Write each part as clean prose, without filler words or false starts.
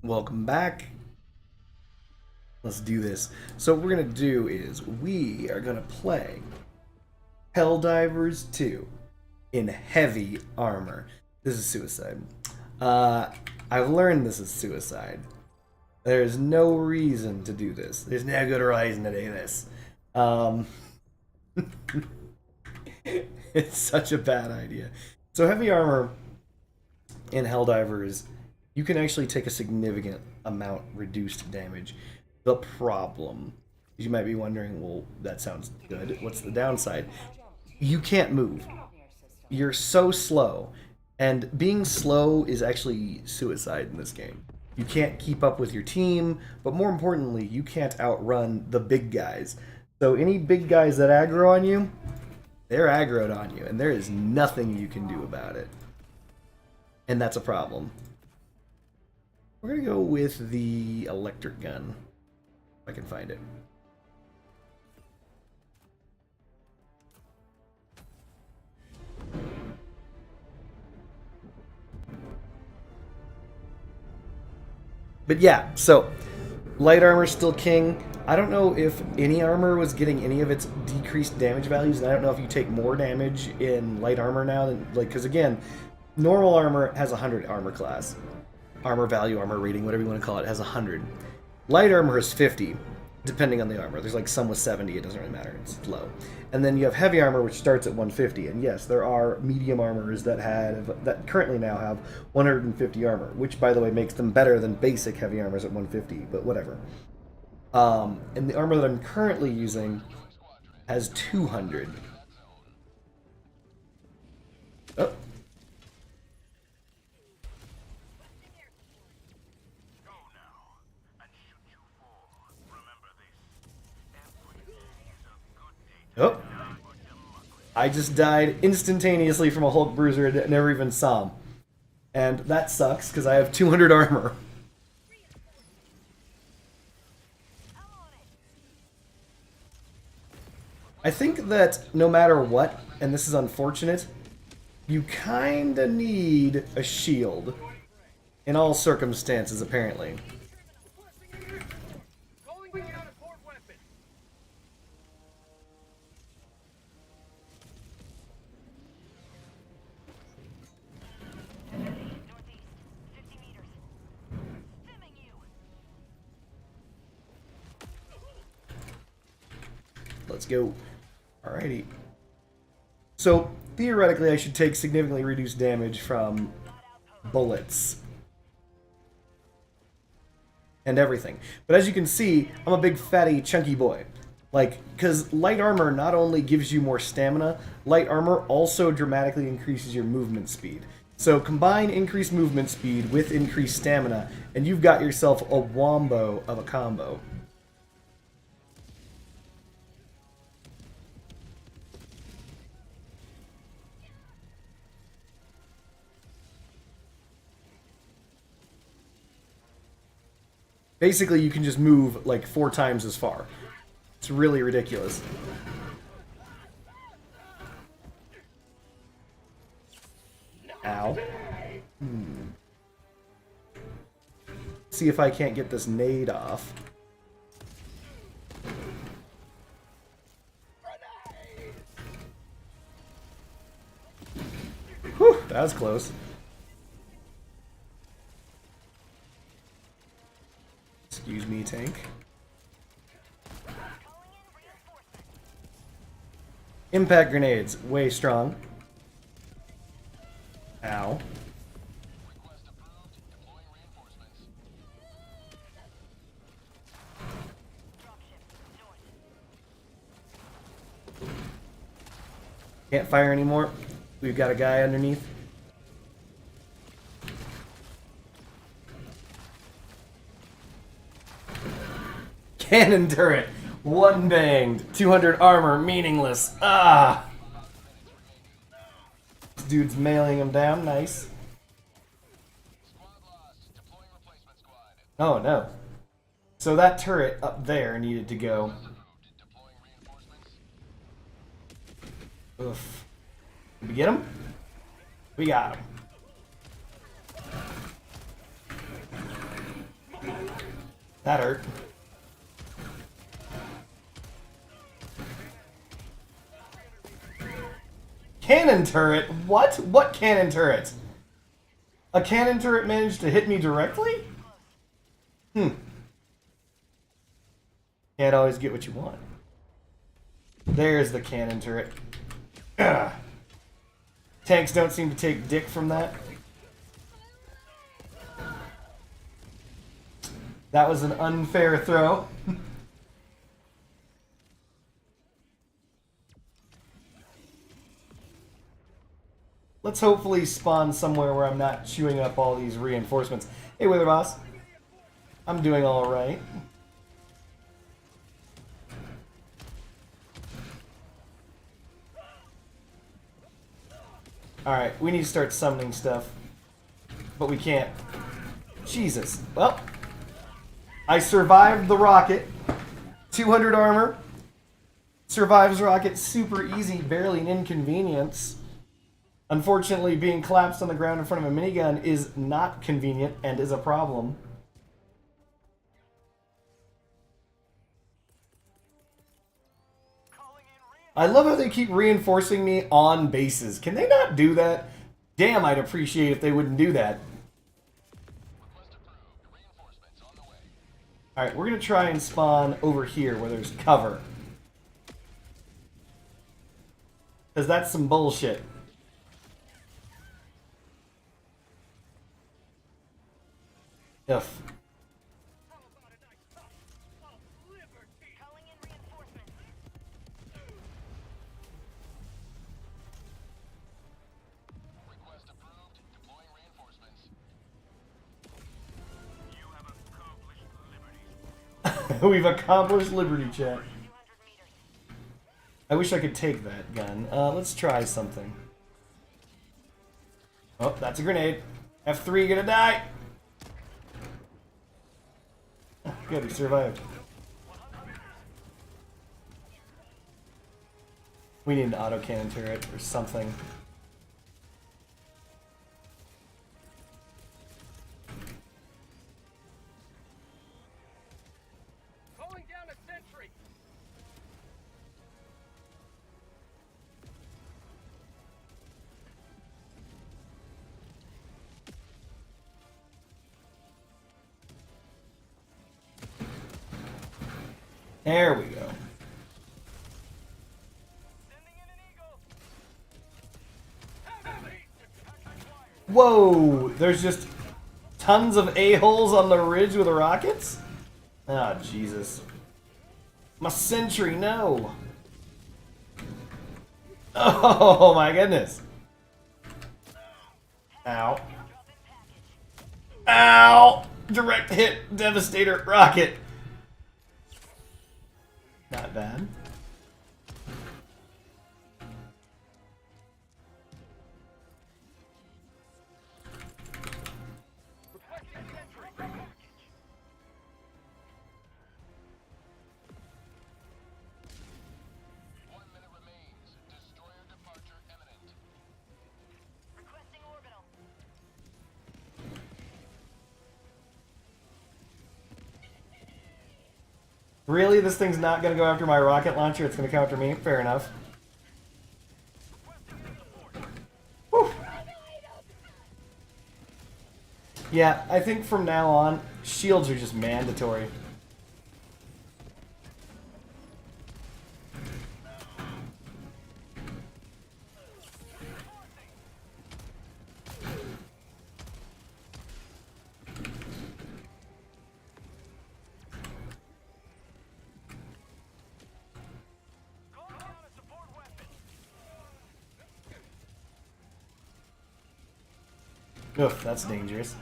Welcome back. Let's do this. So what we're gonna do is we are gonna play Helldivers 2 in heavy armor. This is suicide. I've learned this is suicide. There's no reason to do this. There's no good reason to do this. It's such a bad idea. So heavy armor in Helldivers, you can actually take a significant amount reduced damage. The problem, you might be wondering, well, that sounds good. What's the downside? You can't move. You're so slow. And being slow is actually suicide in this game. You can't keep up with your team, but more importantly, you can't outrun the big guys. So any big guys that aggro on you, they're aggroed on you, and there is nothing you can do about it. And that's a problem. We're gonna go with the electric gun, if I can find it. But yeah, so light armor still king. I don't know if any armor was getting any of its decreased damage values, and I don't know if you take more damage in light armor now than, like, because again, normal armor has 100 armor class. Armor value, armor rating, whatever you want to call it, has 100. Light armor is 50, depending on the armor. There's like some with 70, it doesn't really matter, it's low. And then you have heavy armor, which starts at 150. And yes, there are medium armors that currently now have 150 armor, which by the way makes them better than basic heavy armors at 150, but whatever. And the armor that I'm currently using has 200. Oh. Oh. I just died instantaneously from a Hulk bruiser and never even saw him. And that sucks, because I have 200 armor. I think that no matter what, and this is unfortunate, you kinda need a shield. In all circumstances, apparently. Let's go. Alrighty. So, theoretically, I should take significantly reduced damage from bullets. And everything. But as you can see, I'm a big, fatty, chunky boy. Like, because light armor not only gives you more stamina, light armor also dramatically increases your movement speed. So combine increased movement speed with increased stamina, and you've got yourself a wombo of a combo. Basically, you can just move like 4 times as far. It's really ridiculous. Ow. See if I can't get this nade off. Whew, that was close. Excuse me, tank. Impact grenades, way strong. Ow. Can't fire anymore. We've got a guy underneath. Cannon turret. One banged. 200 armor. Meaningless. Ah! This dude's mailing him down. Nice. Oh, no. So that turret up there needed to go. Oof. Did we get him? We got him. That hurt. Cannon turret? What? What cannon turret? A cannon turret managed to hit me directly? Can't always get what you want. There's the cannon turret. Ugh. Tanks don't seem to take dick from that. That was an unfair throw. Let's hopefully spawn somewhere where I'm not chewing up all these reinforcements. Hey, Wither Boss. I'm doing alright. Alright, we need to start summoning stuff. But we can't. Jesus. Well, I survived the rocket. 200 armor. Survives rocket super easy, barely an inconvenience. Unfortunately, being collapsed on the ground in front of a minigun is not convenient and is a problem. I love how they keep reinforcing me on bases. Can they not do that? Damn, I'd appreciate if they wouldn't do that. Alright, we're going to try and spawn over here where there's cover. Because that's some bullshit. Ugh. We've accomplished liberty, chat. I wish I could take that gun. Let's try something. Oh, that's a grenade. F3 gonna die. Oh, good, he survived. We need an autocannon turret or something. There we go. Whoa! There's just tons of a-holes on the ridge with rockets? Ah, oh, Jesus. My sentry, no! Oh my goodness. Ow. Ow! Direct hit, devastator, rocket. Not bad. Really? This thing's not going to go after my rocket launcher? It's going to come after me? Fair enough. Whew. Yeah, I think from now on, shields are just mandatory. Oof, that's dangerous.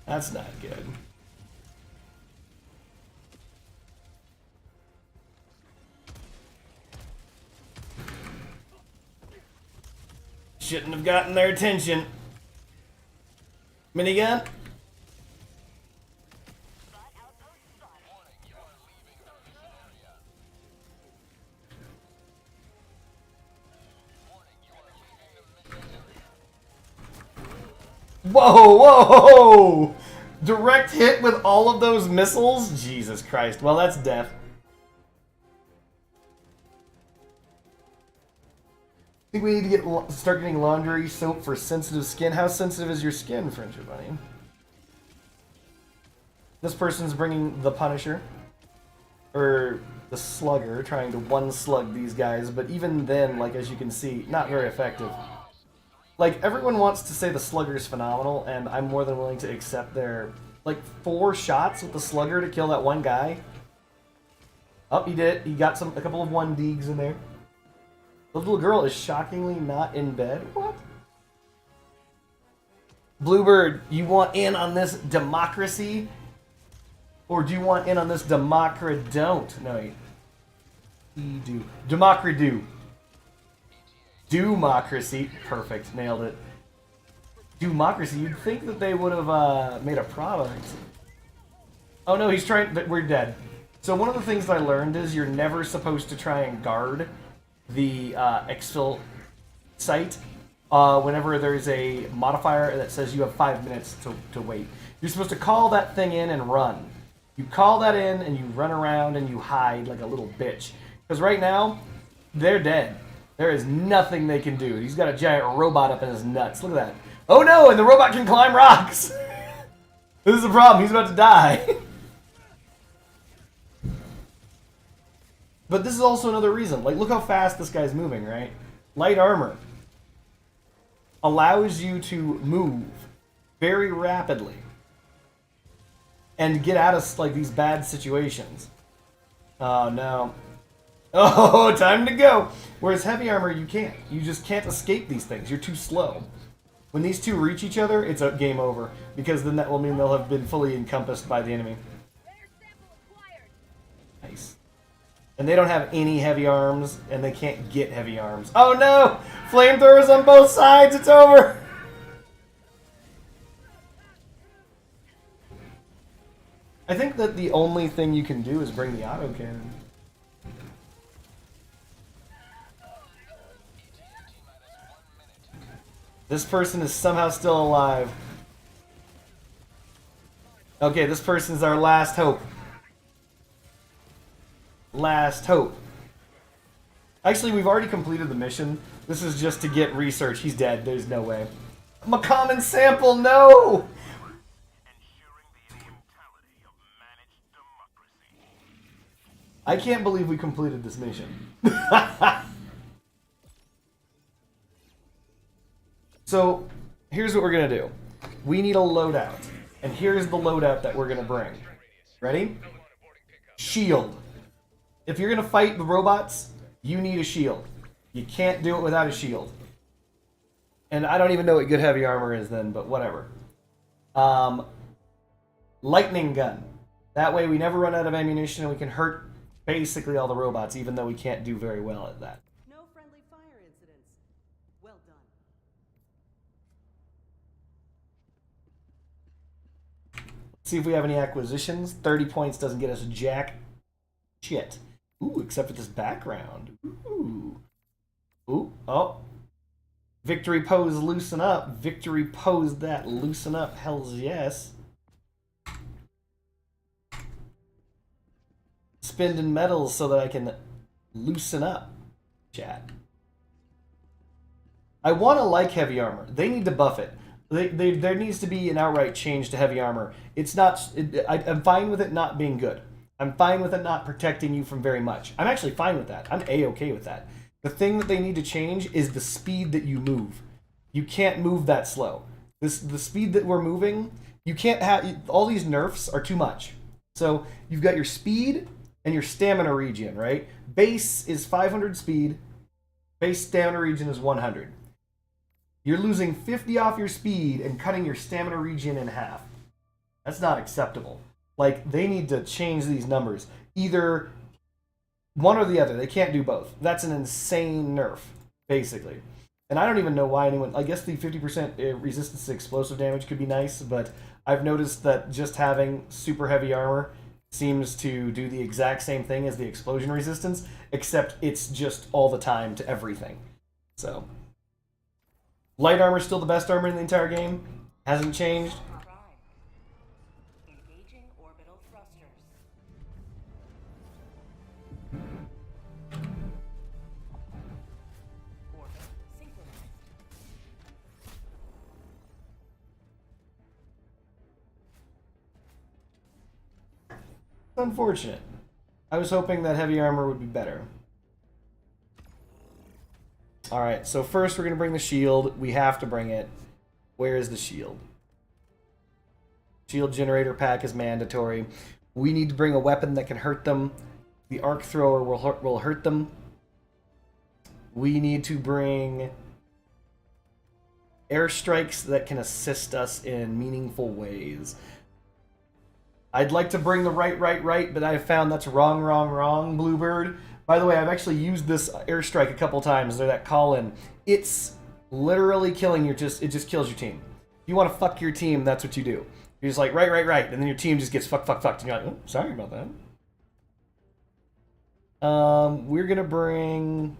That's not good. Shouldn't have gotten their attention. Minigun? Whoa, whoa! Direct hit with all of those missiles? Jesus Christ. Well, that's death. I think we need to start getting laundry soap for sensitive skin. How sensitive is your skin, Friendship Bunny? This person's bringing the Punisher. Or the Slugger, trying to one-slug these guys. But even then, like, as you can see, not very effective. Like, everyone wants to say the Slugger is phenomenal, and I'm more than willing to accept their, like, 4 shots with the Slugger to kill that one guy. Oh, he did. He got a couple of 1-deegs in there. The little girl is shockingly not in bed. What? Bluebird, you want in on this democracy? Or do you want in on this democra-don't? No, you do. Democra-do. Democracy. Perfect. Nailed it. Democracy. You'd think that they would have made a product. Oh no, he's trying... We're dead. So one of the things that I learned is you're never supposed to try and guard the exfil site whenever there's a modifier that says you have 5 minutes to wait. You're supposed to call that thing in and run. You call that in and you run around and you hide like a little bitch. Because right now, they're dead. There is nothing they can do. He's got a giant robot up in his nuts. Look at that. Oh no, and the robot can climb rocks! This is the problem. He's about to die. But this is also another reason. Like, look how fast this guy's moving, right? Light armor allows you to move very rapidly and get out of, like, these bad situations. Oh, no. Oh, time to go! Whereas heavy armor, you can't. You just can't escape these things. You're too slow. When these two reach each other, it's a game over. Because then that will mean they'll have been fully encompassed by the enemy. Nice. And they don't have any heavy arms, and they can't get heavy arms. Oh no! Flamethrowers on both sides, it's over! I think that the only thing you can do is bring the autocannon. This person is somehow still alive. Okay, this person's our last hope. Last hope. Actually, we've already completed the mission. This is just to get research. He's dead. There's no way. I'm a common sample. No! I can't believe we completed this mission. So, here's what we're going to do. We need a loadout. And here's the loadout that we're going to bring. Ready? Shield. If you're going to fight the robots, you need a shield. You can't do it without a shield. And I don't even know what good heavy armor is then, but whatever. Lightning gun. That way we never run out of ammunition and we can hurt basically all the robots, even though we can't do very well at that. No friendly fire incidents. Well done. See if we have any acquisitions. 30 points doesn't get us jack shit. Ooh, except for this background. Ooh. Ooh, oh. Victory pose, loosen up. Victory pose that, loosen up. Hells yes. Spending medals so that I can loosen up, chat. I want to like heavy armor. They need to buff it. There needs to be an outright change to heavy armor. It's not. I'm fine with it not being good. I'm fine with it not protecting you from very much. I'm actually fine with that. I'm A-okay with that. The thing that they need to change is the speed that you move. You can't move that slow. The speed that we're moving, you can't have... All these nerfs are too much. So you've got your speed and your stamina regen, right? Base is 500 speed. Base stamina regen is 100. You're losing 50 off your speed and cutting your stamina regen in half. That's not acceptable. Like, they need to change these numbers. Either one or the other. They can't do both. That's an insane nerf, basically. And I don't even know why anyone... I guess the 50% resistance to explosive damage could be nice, but I've noticed that just having super heavy armor seems to do the exact same thing as the explosion resistance, except it's just all the time to everything. So, light armor is still the best armor in the entire game. Hasn't changed? Prime. Engaging orbital thrusters. Orbit synchronized. Unfortunate. I was hoping that heavy armor would be better. Alright, so first we're going to bring the shield. We have to bring it. Where is the shield? Shield generator pack is mandatory. We need to bring a weapon that can hurt them. The arc thrower will hurt them. We need to bring airstrikes that can assist us in meaningful ways. I'd like to bring the right, but I found that's wrong, Bluebird. By the way, I've actually used this airstrike a couple times. They're that call-in. It's literally killing your it just kills your team. If you want to fuck your team, that's what you do. You're just like, right, and then your team just gets fucked, and you're like, oh, sorry about that. We're gonna bring...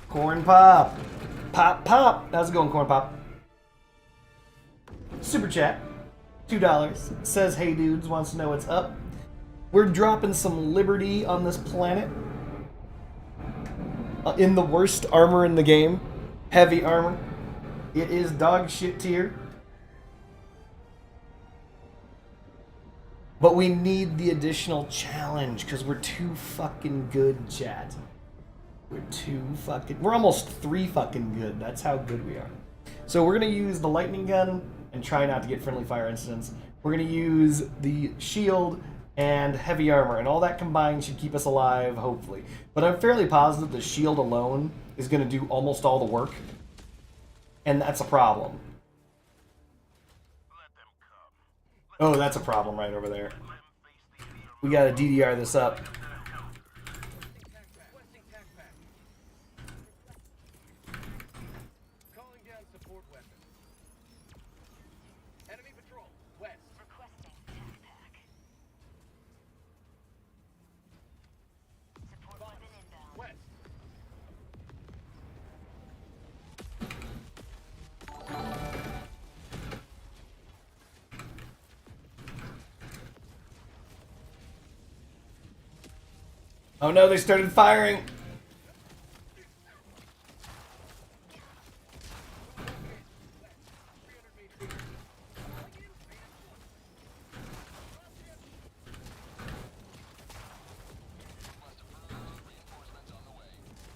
Corn Pop. Pop. How's it going, Corn Pop? Super chat. $2. Says, hey dudes, wants to know what's up. We're dropping some liberty on this planet. In the worst armor in the game. Heavy armor. It is dog shit tier. But we need the additional challenge because we're too fucking good, chat. We're almost 3 fucking good. That's how good we are. So we're going to use the lightning gun and try not to get friendly fire incidents. We're going to use the shield and heavy armor, and all that combined should keep us alive, hopefully. But I'm fairly positive the shield alone is going to do almost all the work, and that's a problem. Oh, that's a problem right over there. We got to DDR this up. Oh no, they started firing!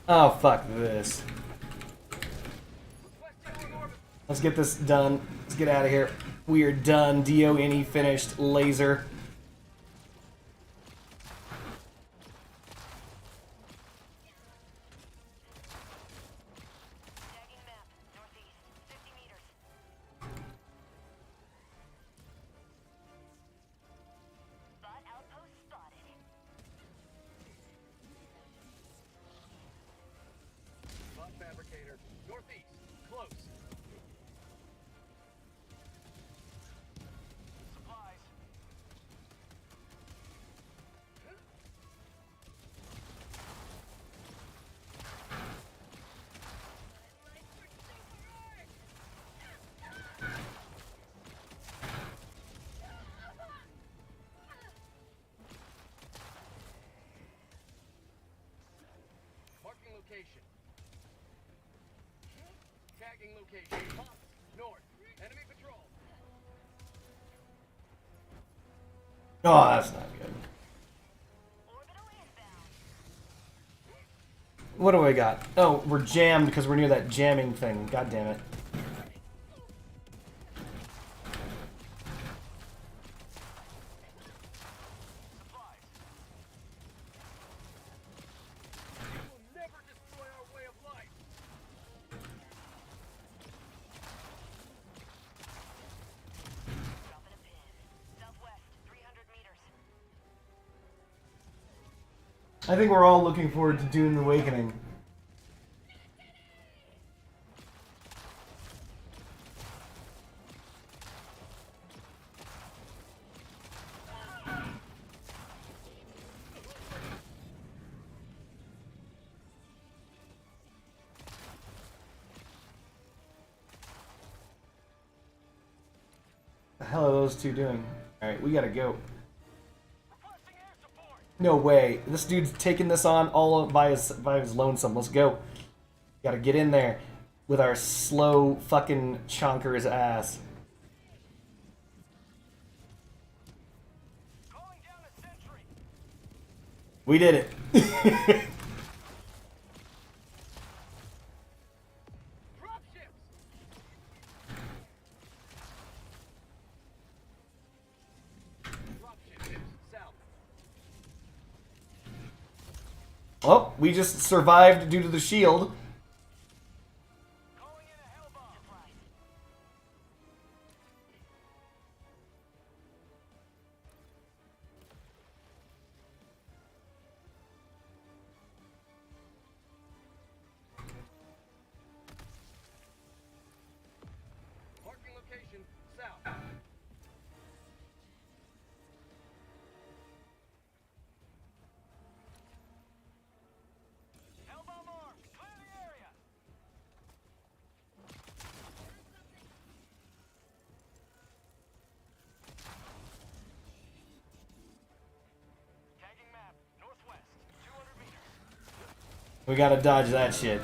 Oh, fuck this. Let's get this done. Let's get out of here. We are done. DONE finished. Laser. Tagging location. Pop. North. Enemy patrol. Oh, that's not good. What do we got? Oh, we're jammed because we're near that jamming thing. God damn it. I think we're all looking forward to Dune Awakening. The hell are those two doing? Alright, we gotta go. Requesting air support. No way. This dude's taking this on all by his lonesome. Let's go. Gotta get in there with our slow fucking chonker's ass. Calling down a sentry. We did it. Drop ships. Drop ships south. Oh, we just survived due to the shield. Calling in a hellbomb. Marking location south. Hellbomb armed. Clear the area. Tagging map northwest 200 meters. We gotta dodge that shit.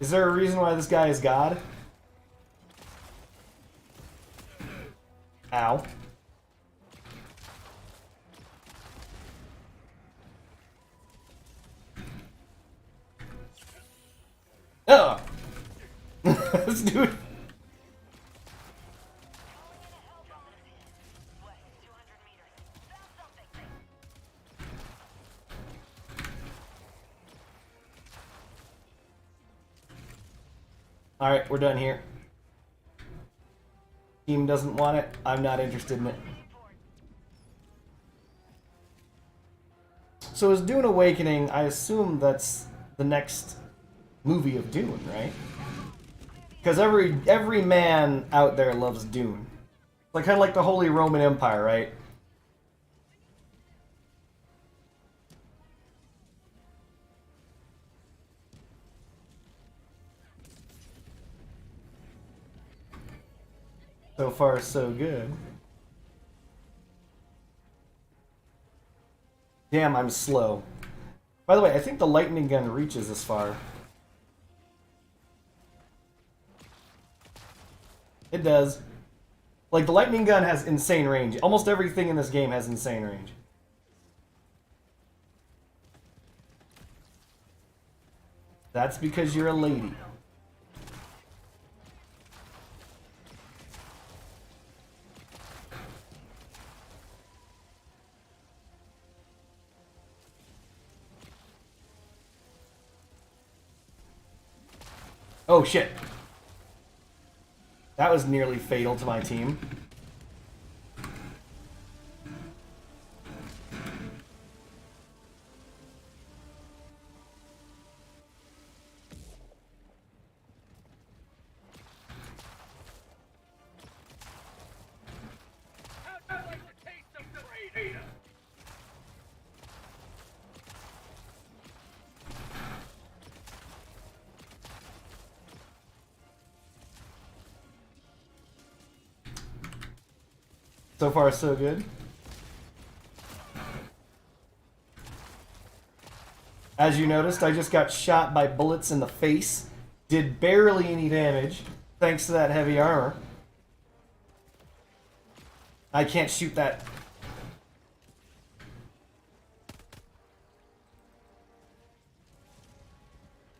Is there a reason why this guy is God? Ow. Oh! This dude. Alright, we're done here. Team doesn't want it. I'm not interested in it. So is Dune Awakening, I assume that's the next movie of Dune, right? Because every man out there loves Dune. Like kind of like the Holy Roman Empire, right? So far, so good. Damn, I'm slow. By the way, I think the lightning gun reaches this far. It does. Like, the lightning gun has insane range. Almost everything in this game has insane range. That's because you're a lady. Oh shit. That was nearly fatal to my team. How'd you like the taste of the freedom? So far, so good. As you noticed, I just got shot by bullets in the face. Did barely any damage, thanks to that heavy armor. I can't shoot that.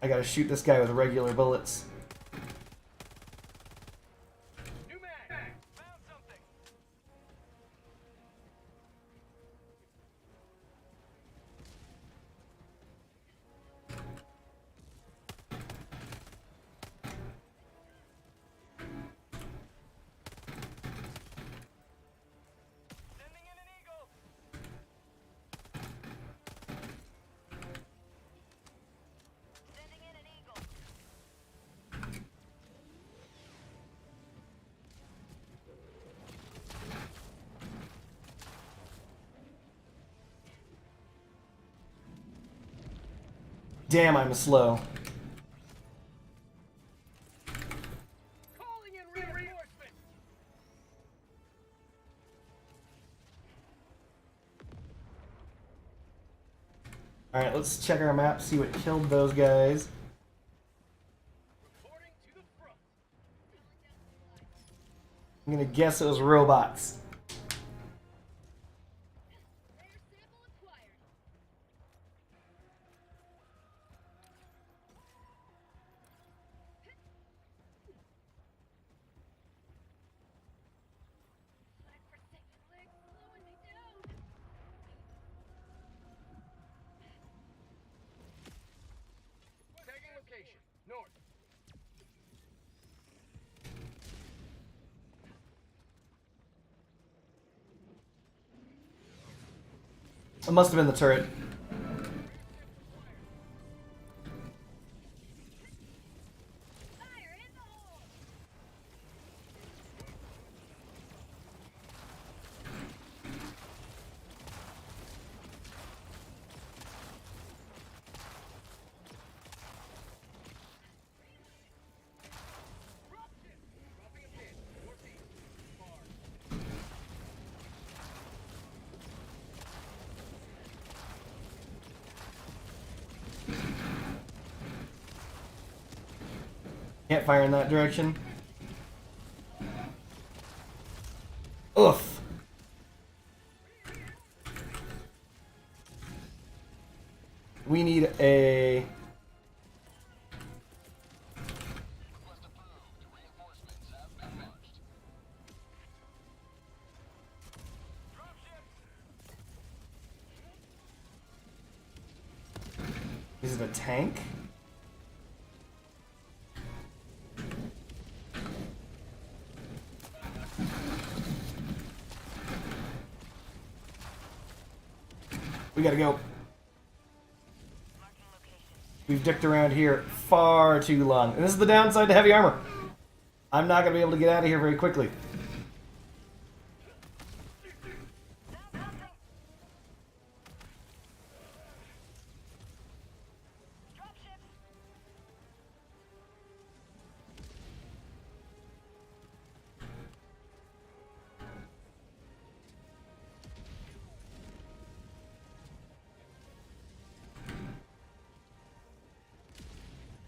I gotta shoot this guy with regular bullets. New mag. Found something. Damn, I'm slow. Calling in reinforcements. Alright, let's check our map, see what killed those guys. Reporting to the front. I'm gonna guess it was robots. Rare sample acquired. Flag for second leg, slowing me down. Tagging location. North. It must have been the turret. Fire in the hole. Dropping a pin. Northeast. Far. Can't fire in that direction. Oof. We need a... Request approved. Reinforcements have been launched. Dropship. Is it a tank? We gotta go. Marking location. We've dicked around here far too long. And this is the downside to heavy armor. I'm not gonna be able to get out of here very quickly. Dropship.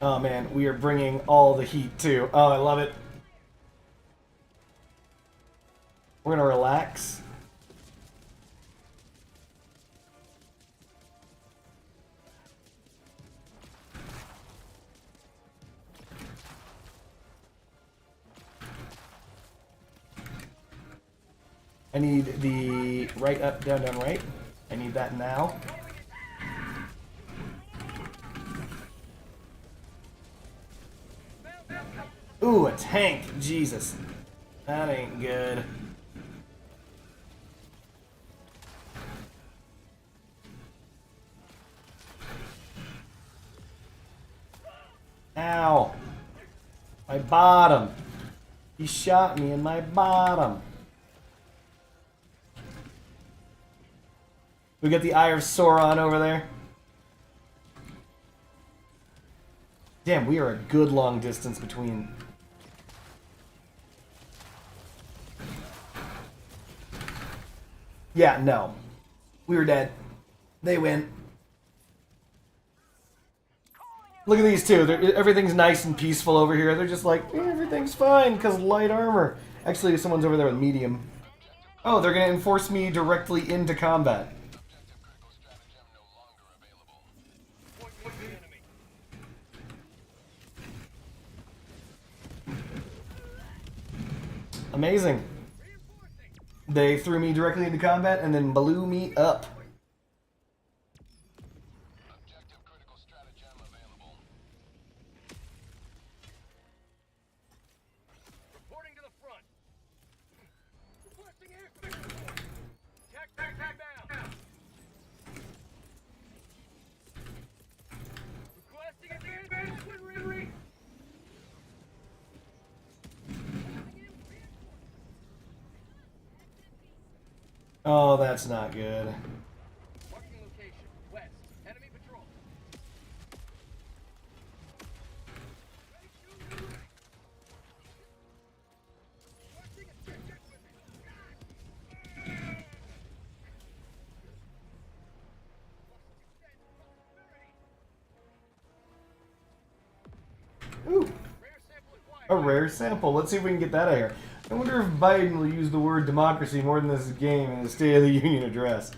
Oh man, we are bringing all the heat too. Oh, I love it. We're gonna relax. I need the right, up, down, down, right. I need that now. Ooh, a tank. Jesus. That ain't good. Ow. My bottom. He shot me in my bottom. We got the Eye of Sauron over there. Damn, we are a good long distance between. Yeah, no. We were dead. They win. Look at these two. Everything's nice and peaceful over here. They're just like, everything's fine because light armor. Actually, someone's over there with medium. Oh, they're going to enforce me directly into combat. Objective critical stratagem no longer available. Point with the enemy. Amazing. They threw me directly into combat and then blew me up. Objective critical stratagem available. Reporting to the front. Requesting air support. Tag down. Requesting advanced weaponry. Oh, that's not good. Marking location. West. Enemy patrol. Ooh, a rare sample. Let's see if we can get that out here. I wonder if Biden will use the word democracy more than this game in his State of the Union address.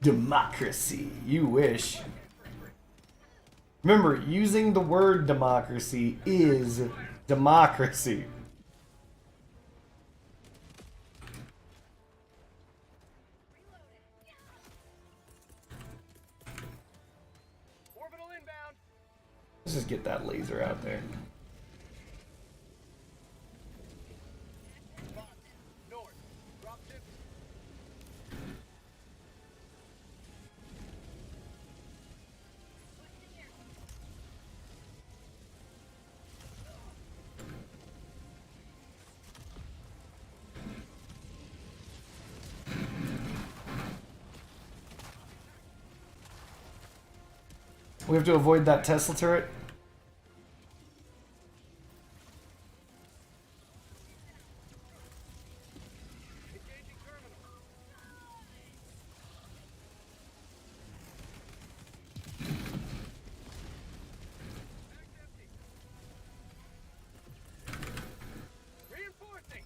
Democracy. You wish. Remember, using the word democracy is democracy. Orbital inbound. Let's just get that laser out there. North. Dropship. We have to avoid that Tesla turret. Engaging terminal. Mag's empty. Reinforcing.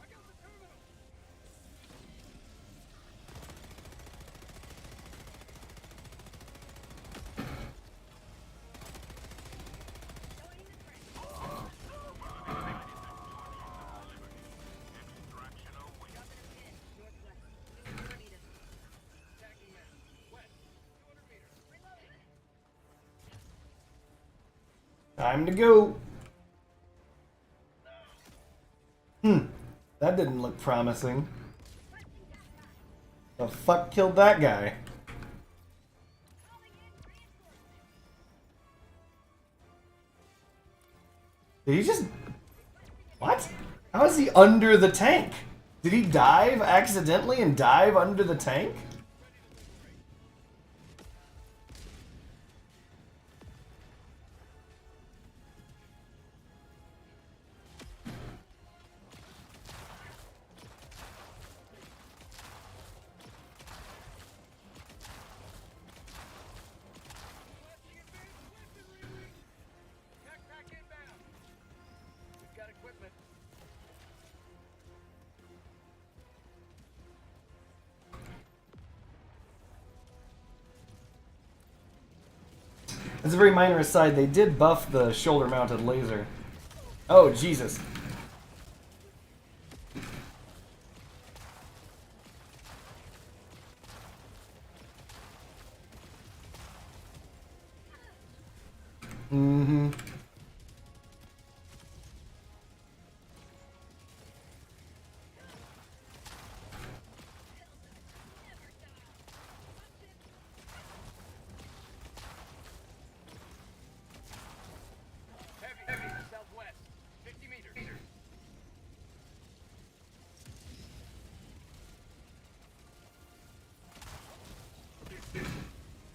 I got the terminal. Tagging man. West. 200 meters. Time to go. That didn't look promising. The fuck killed that guy? Did he just... What? How is he under the tank? Did he dive accidentally and dive under the tank? Backpack inbound. We've got equipment. As a very minor aside, they did buff the shoulder-mounted laser. Oh, Jesus. Mm-hmm. Heavy. Southwest. 50 meters.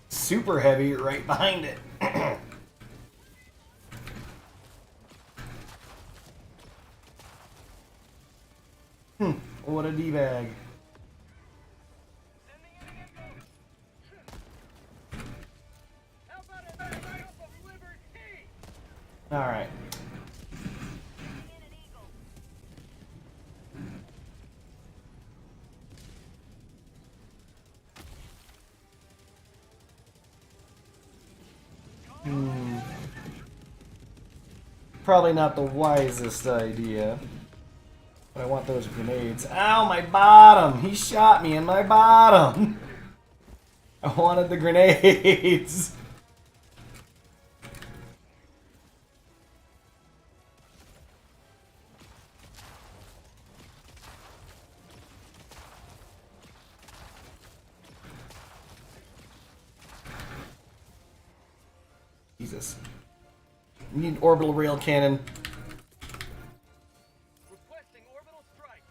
Super heavy right behind it. What a D-bag. Sending in an info. How about a drop of liberty? Alright. In an eagle. Probably not the wisest idea. But I want those grenades. Ow, my bottom! He shot me in my bottom! I wanted the grenades! Jesus. We need orbital rail cannon. Requesting orbital strike.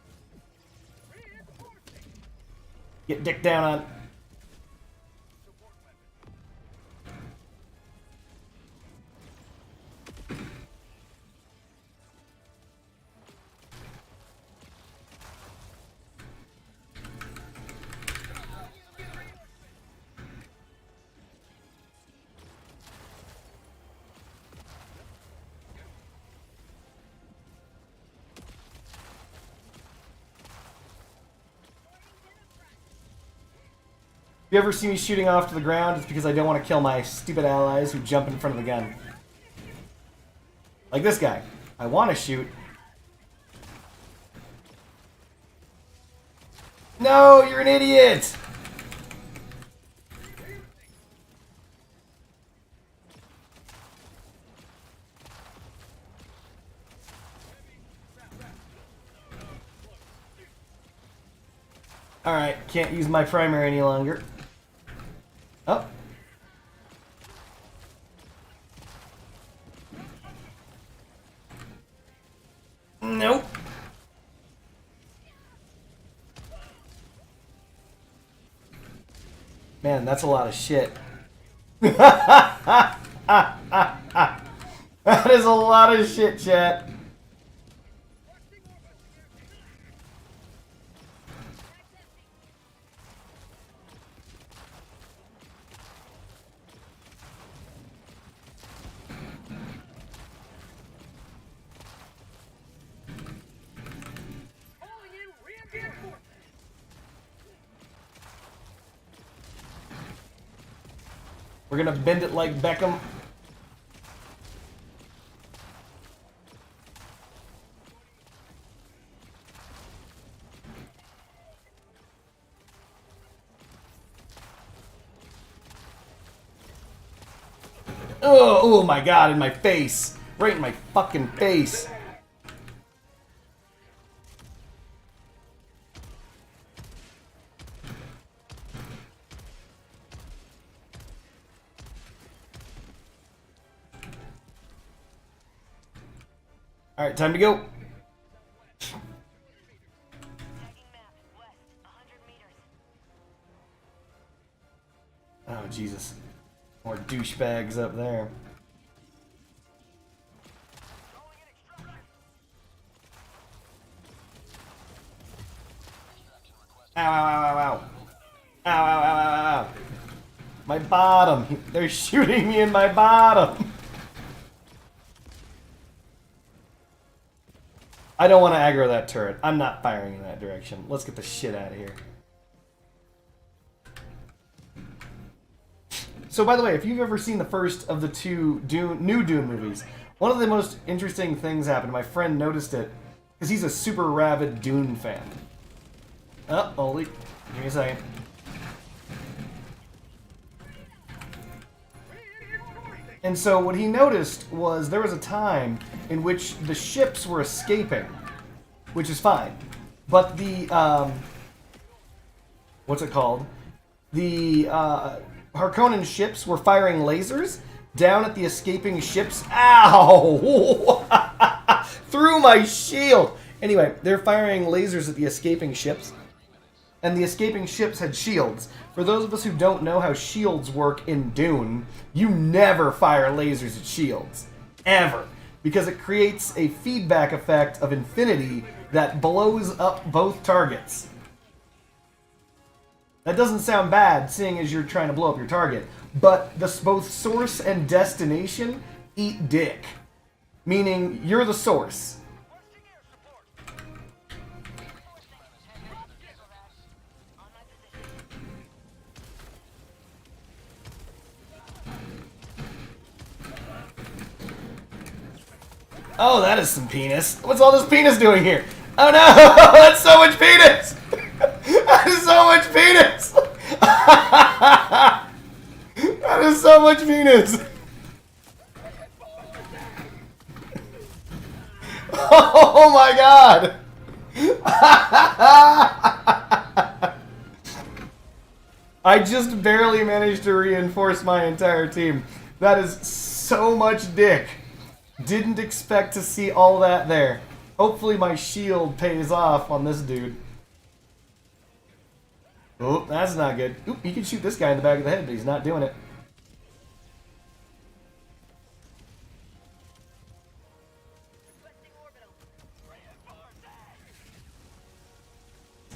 Reinforcing. Get dick down on. Support weapon. If you ever see me shooting off to the ground, it's because I don't want to kill my stupid allies who jump in front of the gun. Like this guy. I want to shoot. No, you're an idiot! Alright, can't use my primary any longer. Oh. Nope. Man, that's a lot of shit. That is a lot of shit, chat. Calling in reinforcements. We're gonna bend it like Beckham. Oh my god, in my face. Right in my fucking face. Alright, time to go. Tagging map. West. 100 meters. Oh, Jesus. More douchebags up there. Calling in extraction. Ow, ow, ow, ow, ow. Ow, ow, ow, ow, ow. My bottom. They're shooting me in my bottom. I don't want to aggro that turret. I'm not firing in that direction. Let's get the shit out of here. So, by the way, if you've ever seen the first of the two new Dune movies, one of the most interesting things happened. My friend noticed it because he's a super rabid Dune fan. Oh, holy. Give me a second. And so what he noticed was there was a time in which the ships were escaping, which is fine. But the, what's it called? The Harkonnen ships were firing lasers down at the escaping ships. Ow! Through my shield! Anyway, they're firing lasers at the escaping ships. And the escaping ships had shields. For those of us who don't know how shields work in Dune, you never fire lasers at shields. Ever. Because it creates a feedback effect of infinity that blows up both targets. That doesn't sound bad, seeing as you're trying to blow up your target. But both source and destination eat dick. Meaning, you're the source. Requesting air support. On my position. Oh, that is some penis. What's all this penis doing here? Oh no! That's so much penis! That is so much penis! That is so much penis! Oh my god! I just barely managed to reinforce my entire team. That is so much dick. Didn't expect to see all that there. Hopefully my shield pays off on this dude. Oh, that's not good. Oop, he can shoot this guy in the back of the head, but he's not doing it. Requesting orbital.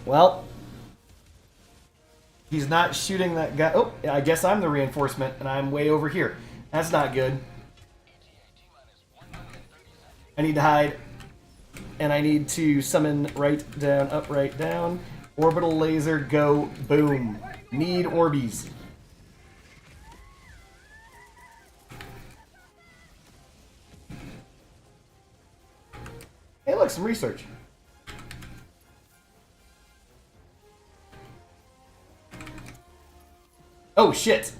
Well, he's not shooting that guy. Oh, I guess I'm the reinforcement, and I'm way over here. That's not good. I need to hide. And I need to summon right down, up, right down. Orbital laser, go, boom. Need Orbeez. Hey, look, some research. Oh, shit.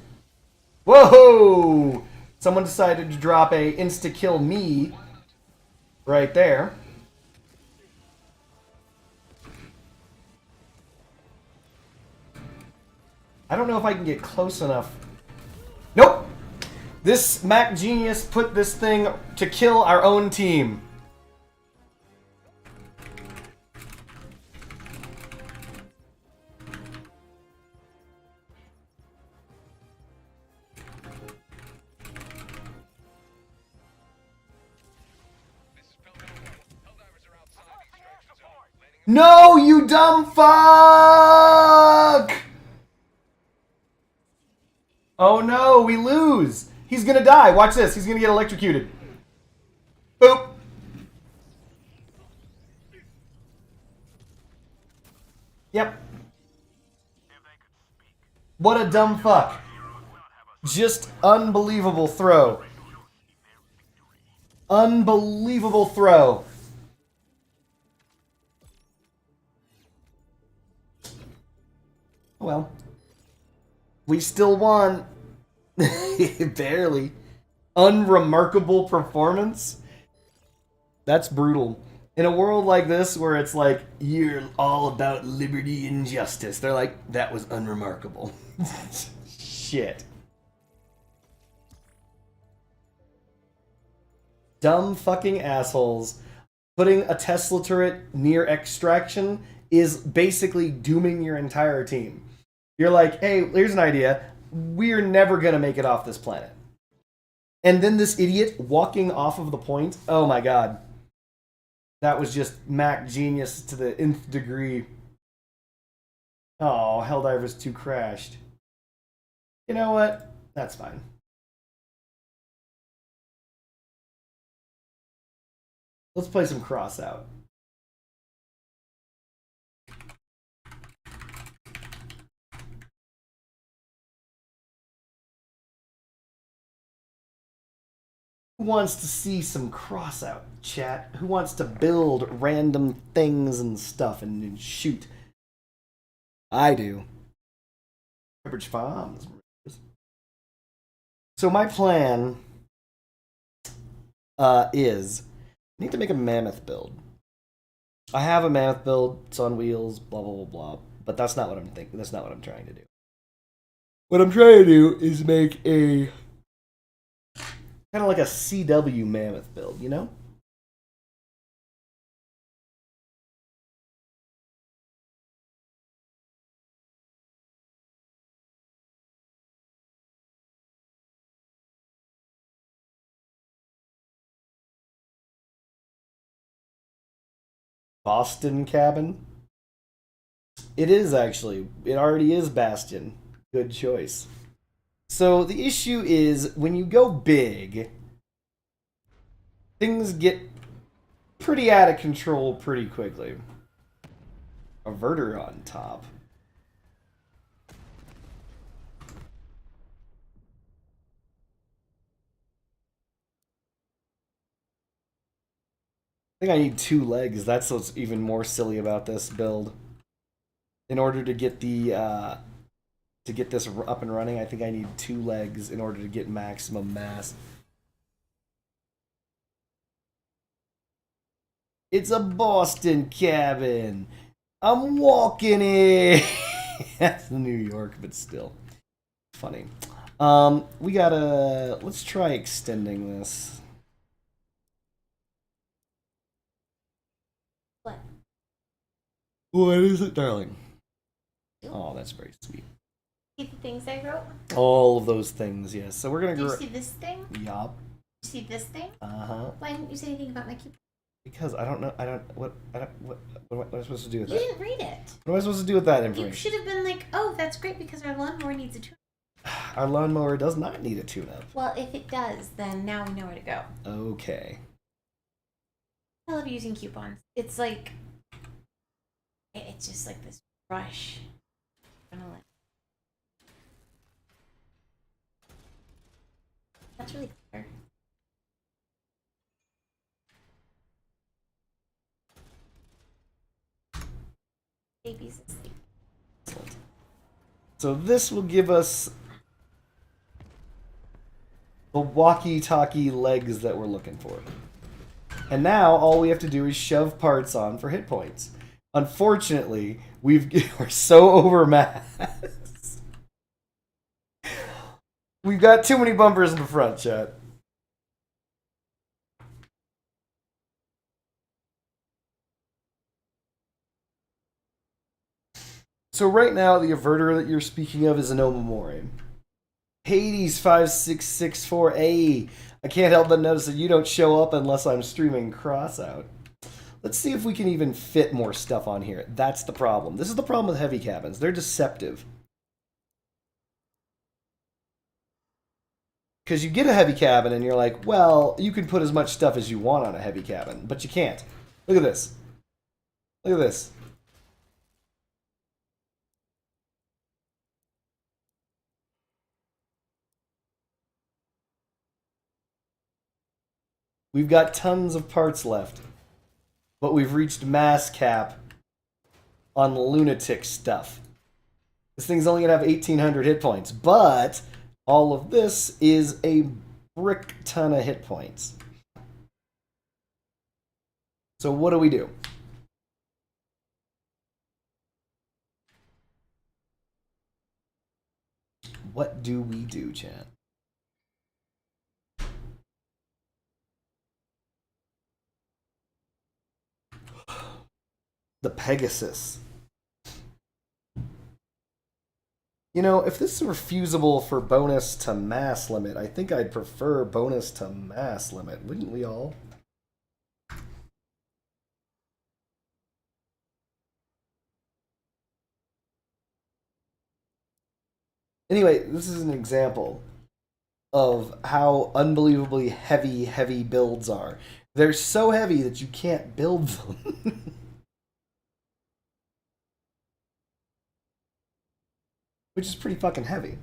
Whoa! Someone decided to drop a insta-kill me right there. I don't know if I can get close enough. Nope! This Mac genius put this thing to kill our own team. This is Pelton 1. Helldivers are outside the extraction zone. Landing No, you dumb fuck! Oh no, we lose. He's gonna die. Watch this. He's gonna get electrocuted. Boop. Yep. What a dumb fuck. Just unbelievable throw. Unbelievable throw. Well, we still won. Barely. Unremarkable performance. That's brutal. In a world like this where it's like, you're all about liberty and justice, they're like, that was unremarkable. Shit. Dumb fucking assholes. Putting a Tesla turret near extraction is basically dooming your entire team. You're like, hey, here's an idea. We're never gonna make it off this planet. And then this idiot walking off of the point, oh my god. That was just Mac genius to the nth degree. Oh, Helldivers 2 crashed. You know what? That's fine. Let's play some cross out. Who wants to see some cross out, chat? Who wants to build random things and stuff and shoot? I do. Pepperidge Farms. So my plan is I need to make a mammoth build. I have a mammoth build. It's on wheels. Blah blah blah blah. But that's not what I'm thinking. That's not what I'm trying to do. What I'm trying to do is make a kind of like a CW mammoth build, you know? Boston Cabin? It is actually. It already is Bastion. Good choice. So the issue is when you go big, things get pretty out of control pretty quickly. Averter on top. I think I need 2 legs. That's what's even more silly about this build. In order to get the to get this up and running, I think I need 2 legs in order to get maximum mass. It's a Boston cabin. I'm walking in. That's New York, but still funny. We gotta let's try extending this. What? What is it, darling? Oh, that's very sweet. See the things I wrote? All of those things, yes. So we're gonna Do you go. see this thing? Do Yup. you see this thing? Uh-huh. Why didn't you say anything about my keyboard? Because I don't know. What am I supposed to do with You that? didn't read it. What am I supposed to do with that You information? should have been like, oh, that's great because our lawnmower needs a tune. Our lawnmower does not need a tune-up. Well, if it does, then now we know where to go. Okay. I love using coupons. It's like, it's just like this rush. Adrenaline. That's really clever. Baby's asleep. So this will give us the walkie-talkie legs that we're looking for. And now all we have to do is shove parts on for hit points. Unfortunately, we're so overmaxed. We've got too many bumpers in the front, chat. So right now, the averter that you're speaking of is an Omamori. Hades 5664A. I can't help but notice that you don't show up unless I'm streaming Crossout. Let's see if we can even fit more stuff on here. That's the problem. This is the problem with heavy cabins. They're deceptive. Because you get a heavy cabin and you're like, well, you can put as much stuff as you want on a heavy cabin, but you can't. Look at this. Look at this. We've got tons of parts left, but we've reached mass cap on lunatic stuff. This thing's only going to have 1,800 hit points, but all of this is a brick ton of hit points. So what do we do? What do we do, Chad? The Pegasus. You know, if this were fusible for bonus to mass limit, I think I'd prefer bonus to mass limit, wouldn't we all? Anyway, this is an example of how unbelievably heavy builds are. They're so heavy that you can't build them. Which is pretty fucking heavy.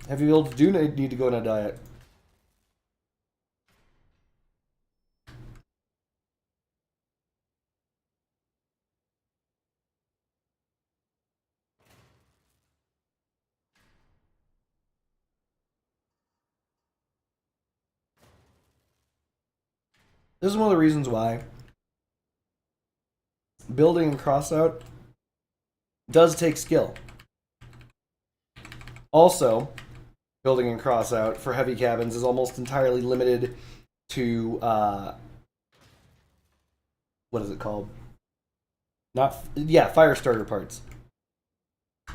Heavy builds do need to go on a diet. This is one of the reasons why building crossout does take skill. Also, building in crossout for heavy cabins is almost entirely limited to what is it called? Fire starter parts. The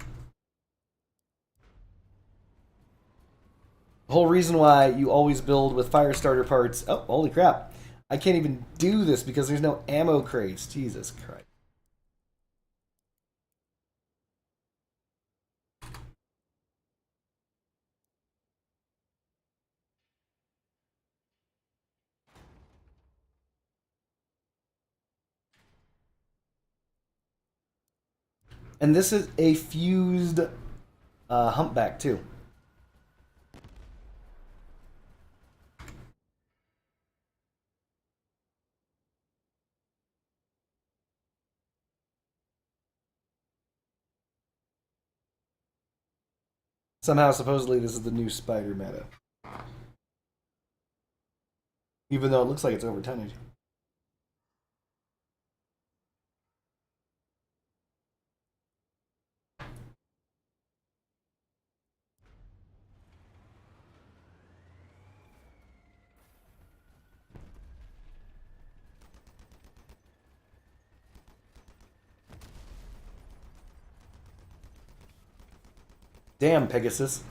whole reason why you always build with fire starter parts. Oh, holy crap. I can't even do this because there's no ammo crates. Jesus Christ. And this is a fused humpback too. Somehow, supposedly, this is the new spider meta. Even though it looks like it's over tonnage. Damn, Pegasus.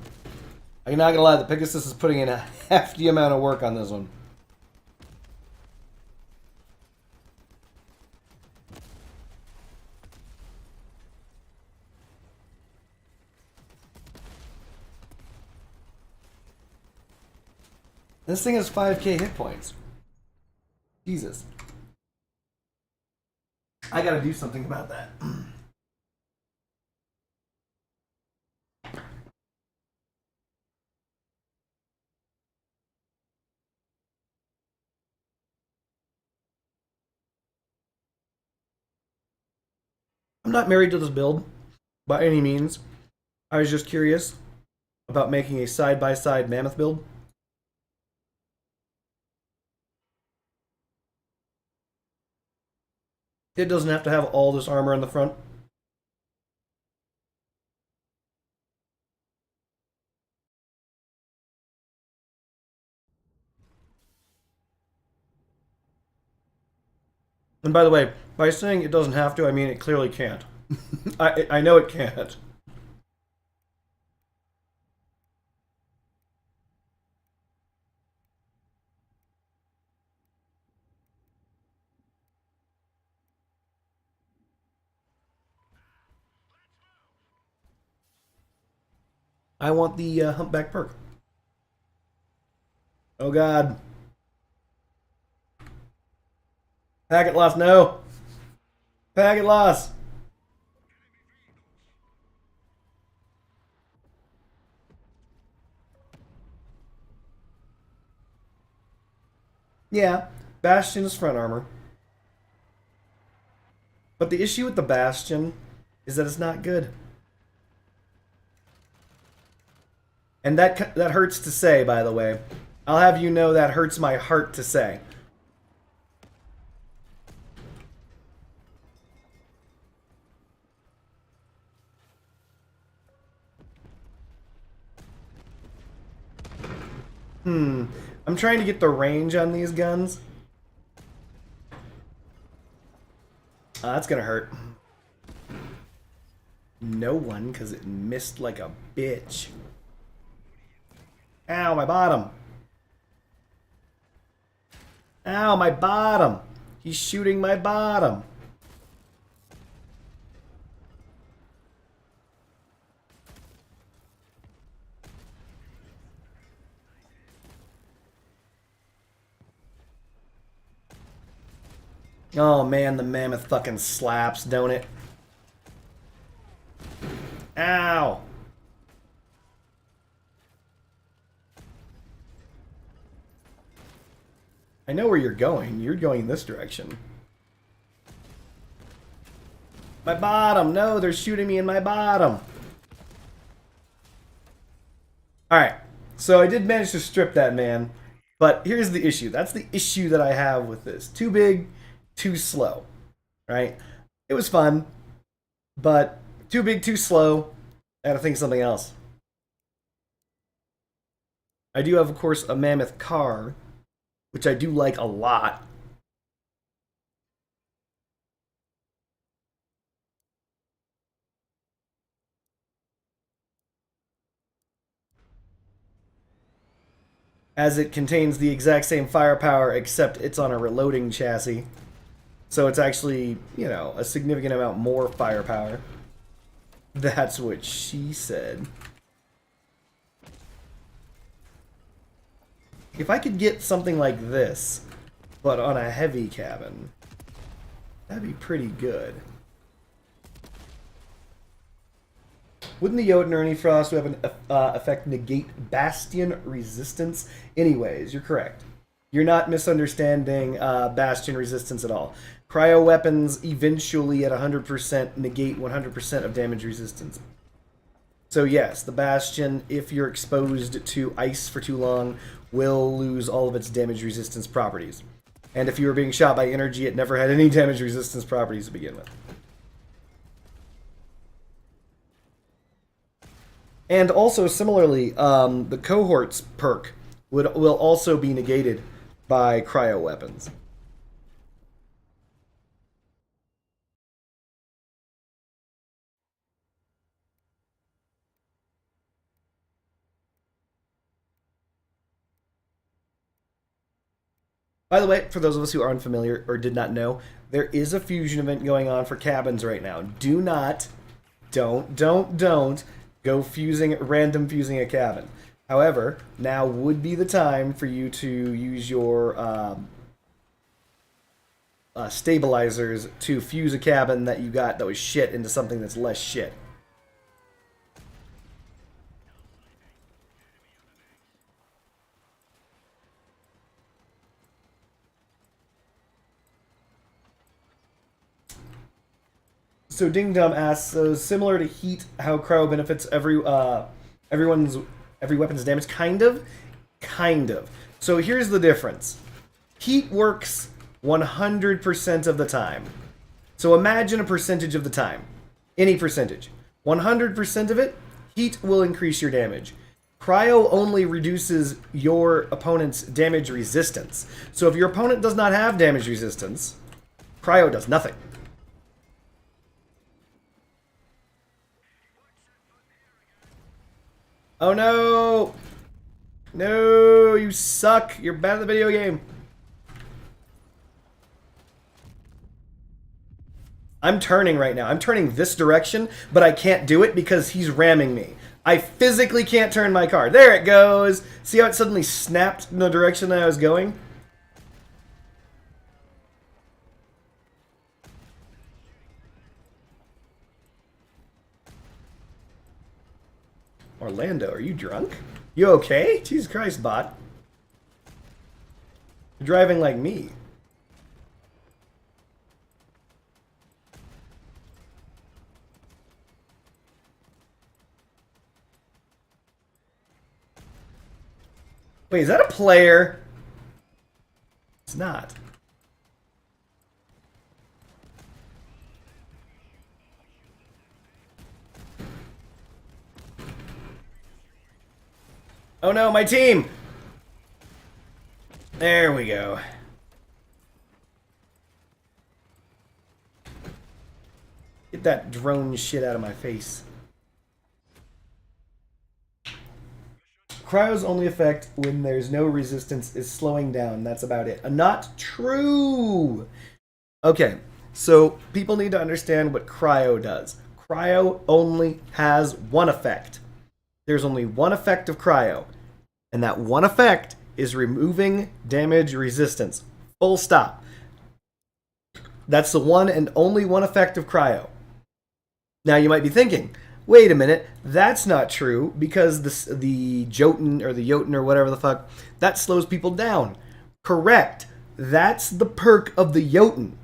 I'm not gonna lie, the Pegasus is putting in a hefty amount of work on this one. This thing has 5k hit points. Jesus. I gotta do something about that. I'm not married to this build by any means. I was just curious about making a side-by-side mammoth build. It doesn't have to have all this armor in the front. And by the way, by saying it doesn't have to, I mean it clearly can't. I know it can't. I want the humpback perk. Oh god. Packet loss, no. Packet loss. Yeah, Bastion is front armor. But the issue with the Bastion is that it's not good. And that hurts to say, by the way. I'll have you know that hurts my heart to say. I'm trying to get the range on these guns. That's gonna hurt. No one, because it missed like a bitch. Ow, my bottom. Ow, my bottom. He's shooting my bottom. Oh man, the mammoth fucking slaps, don't it? Ow! I know where you're going. You're going this direction. My bottom! No, they're shooting me in my bottom! Alright, so I did manage to strip that man, but here's the issue. That's the issue that I have with this. Too big, too slow, right? It was fun, but too big, too slow. I gotta think something else. I do have, of course, a mammoth car, which I do like a lot. As it contains the exact same firepower, except it's on a reloading chassis. So it's actually, you know, a significant amount more firepower. That's what she said. If I could get something like this, but on a heavy cabin, that'd be pretty good. Wouldn't the Jotun Ernie Frost have an effect negate Bastion resistance? Anyways, you're correct. You're not misunderstanding Bastion resistance at all. Cryo weapons eventually at 100% negate 100% of damage resistance. So yes, the Bastion, if you're exposed to ice for too long, will lose all of its damage resistance properties. And if you were being shot by energy, it never had any damage resistance properties to begin with. And also, similarly, the Cohorts perk will also be negated by cryo weapons. By the way, for those of us who are unfamiliar or did not know, there is a fusion event going on for cabins right now. Do not, don't go random fusing a cabin. However, now would be the time for you to use your stabilizers to fuse a cabin that you got that was shit into something that's less shit. So Ding Dum asks, so similar to heat, how cryo benefits every weapon's damage? Kind of. So here's the difference. Heat works 100% of the time. So imagine a percentage of the time, any percentage. 100% of it, heat will increase your damage. Cryo only reduces your opponent's damage resistance. So if your opponent does not have damage resistance, cryo does nothing. Oh no! No, you suck. You're bad at the video game. I'm turning right now. I'm turning this direction, but I can't do it because he's ramming me. I physically can't turn my car. There it goes. See how it suddenly snapped in the direction that I was going? Orlando, are you drunk? You okay? Jesus Christ, bot. You're driving like me. Wait, is that a player? It's not. Oh no, my team! There we go. Get that drone shit out of my face. Cryo's only effect when there's no resistance is slowing down. That's about it. Not true! Okay, so people need to understand what cryo does. Cryo only has one effect. There's only one effect of cryo, and that one effect is removing damage resistance. Full stop. That's the one and only one effect of cryo. Now you might be thinking, wait a minute, that's not true because the Jotun or the Jotun or whatever the fuck, that slows people down. Correct. That's the perk of the Jotun,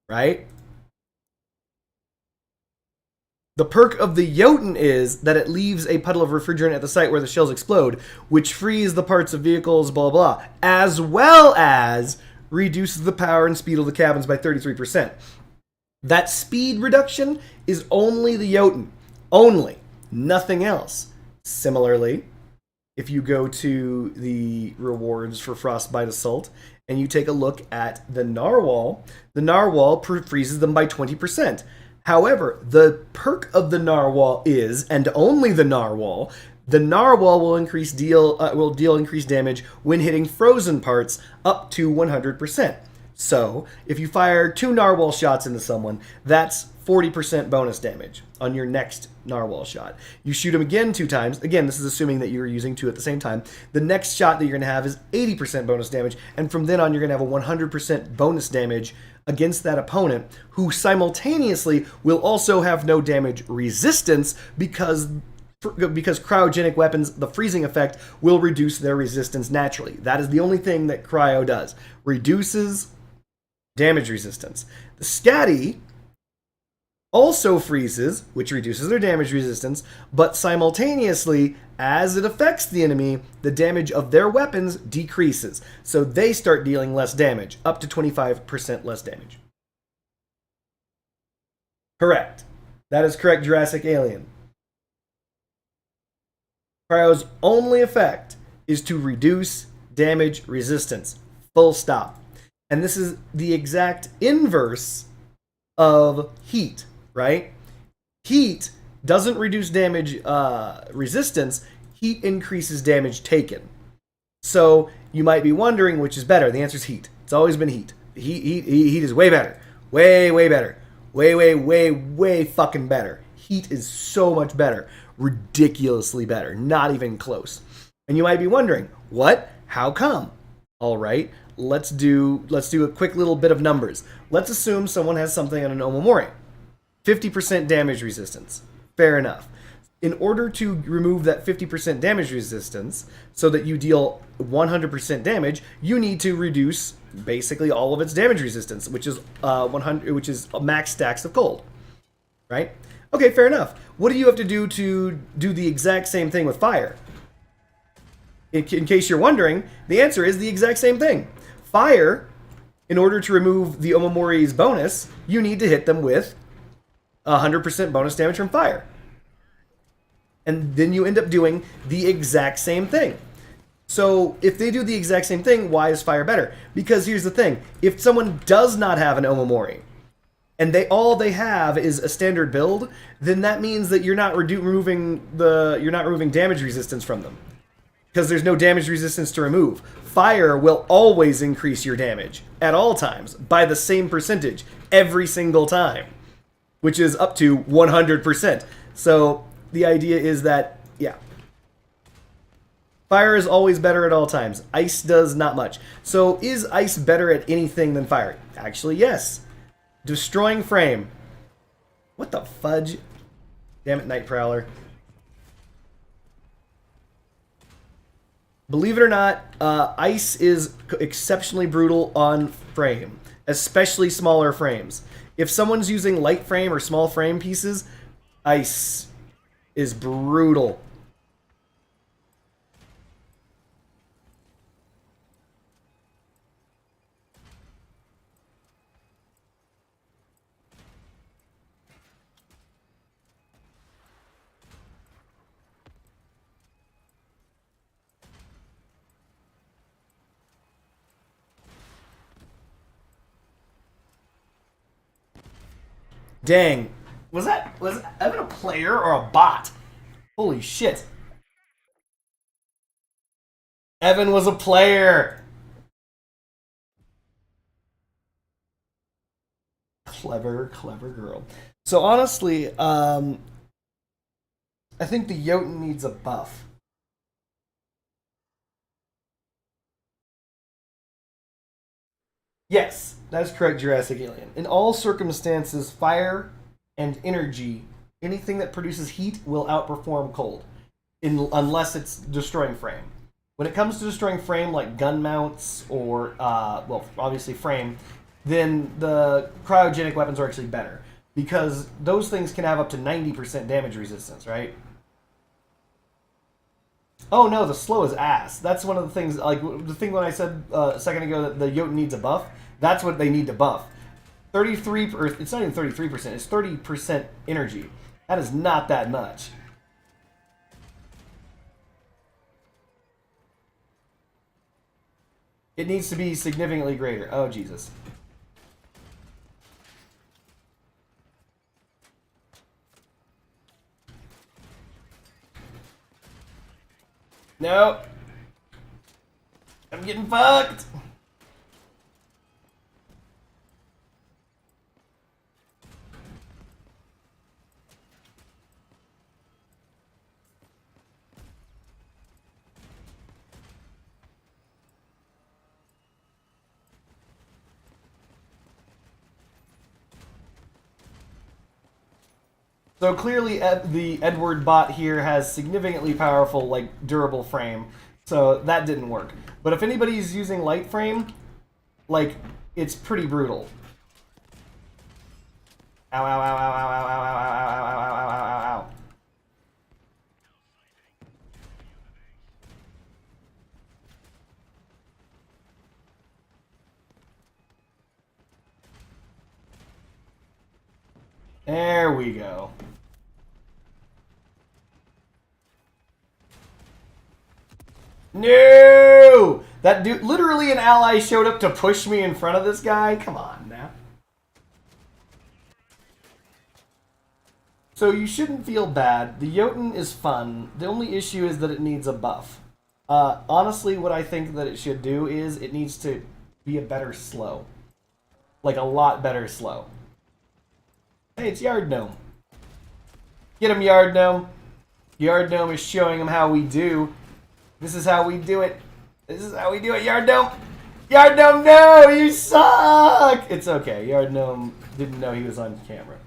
right? The perk of the Jotun is that it leaves a puddle of refrigerant at the site where the shells explode, which frees the parts of vehicles, blah, blah, as well as reduces the power and speed of the cabins by 33%. That speed reduction is only the Jotun. Only. Nothing else. Similarly, if you go to the rewards for Frostbite Assault and you take a look at the Narwhal freezes them by 20%. However, the perk of the Narwhal is, and only the Narwhal will deal increased damage when hitting frozen parts up to 100%. So, if you fire 2 Narwhal shots into someone, that's 40% bonus damage on your next Narwhal shot. You shoot him again 2 times. Again, this is assuming that you're using 2 at the same time. The next shot that you're going to have is 80% bonus damage, and from then on you're going to have a 100% bonus damage against that opponent, who simultaneously will also have no damage resistance because cryogenic weapons, the freezing effect, will reduce their resistance naturally. That is the only thing that cryo does. Reduces damage resistance. The Scatty also freezes, which reduces their damage resistance, but simultaneously, as it affects the enemy, the damage of their weapons decreases. So they start dealing less damage, up to 25% less damage. Correct. That is correct, Jurassic Alien. Cryo's only effect is to reduce damage resistance. Full stop. And this is the exact inverse of heat, right? Heat doesn't reduce damage resistance. Heat increases damage taken. So you might be wondering which is better. The answer is heat. It's always been heat. Heat is way better. Way better. Way fucking better. Heat is so much better. ridiculously better, not even close. And you might be wondering, what? How come? All right, let's do a quick little bit of numbers. Let's assume someone has something on an Omamori. 50% damage resistance. Fair enough. In order to remove that 50% damage resistance so that you deal 100% damage, you need to reduce basically all of its damage resistance, which is 100, which is max stacks of gold. Right? Okay, fair enough. What do you have to do the exact same thing with fire? In case you're wondering, the answer is the exact same thing. Fire, in order to remove the Omamori's bonus, you need to hit them with 100% bonus damage from fire. And then you end up doing the exact same thing. So if they do the exact same thing, why is fire better? Because here's the thing. If someone does not have an Omamori, and all they have is a standard build, then that means that you're not removing damage resistance from them. Because there's no damage resistance to remove. Fire will always increase your damage at all times by the same percentage every single time, which is up to 100%. So the idea is that, yeah, fire is always better at all times. Ice does not much. So is ice better at anything than fire? Actually, yes. Destroying frame. What the fudge? Damn it, Night Prowler. Believe it or not, ice is exceptionally brutal on frame, especially smaller frames. If someone's using light frame or small frame pieces, ice is brutal. Dang. Was Evan a player or a bot? Holy shit. Evan was a player. Clever, clever girl. So honestly, I think the Jotun needs a buff. Yes, that's correct, Jurassic Alien. In all circumstances, fire and energy, anything that produces heat will outperform cold, unless it's destroying frame. When it comes to destroying frame, like gun mounts or, well, obviously frame, then the cryogenic weapons are actually better. Because those things can have up to 90% damage resistance, right? Oh no, the slow is ass. That's one of the things, like, the thing when I said a second ago that the Jotun needs a buff, that's what they need to buff. 33, or it's not even 33%, it's 30% energy. That is not that much. It needs to be significantly greater. Oh, Jesus. No. I'm getting fucked. So clearly the Edward bot here has significantly powerful, like, durable frame. So that didn't work. But if anybody's using light frame, like, it's pretty brutal. Ow, ow, ow, ow, ow, ow, ow, ow, ow, ow, ow, ow, ow, ow, ow. There we go. No! That dude, literally an ally showed up to push me in front of this guy? Come on now. So you shouldn't feel bad. The Jotun is fun. The only issue is that it needs a buff. Honestly, what I think that it should do is it needs to be a better slow. Like a lot better slow. Hey, it's Yard Gnome. Get him, Yard Gnome. Yard Gnome is showing him how we do. This is how we do it. This is how we do it, Yard Gnome. Yard Gnome, no, you suck. It's okay. Yard Gnome didn't know he was on camera.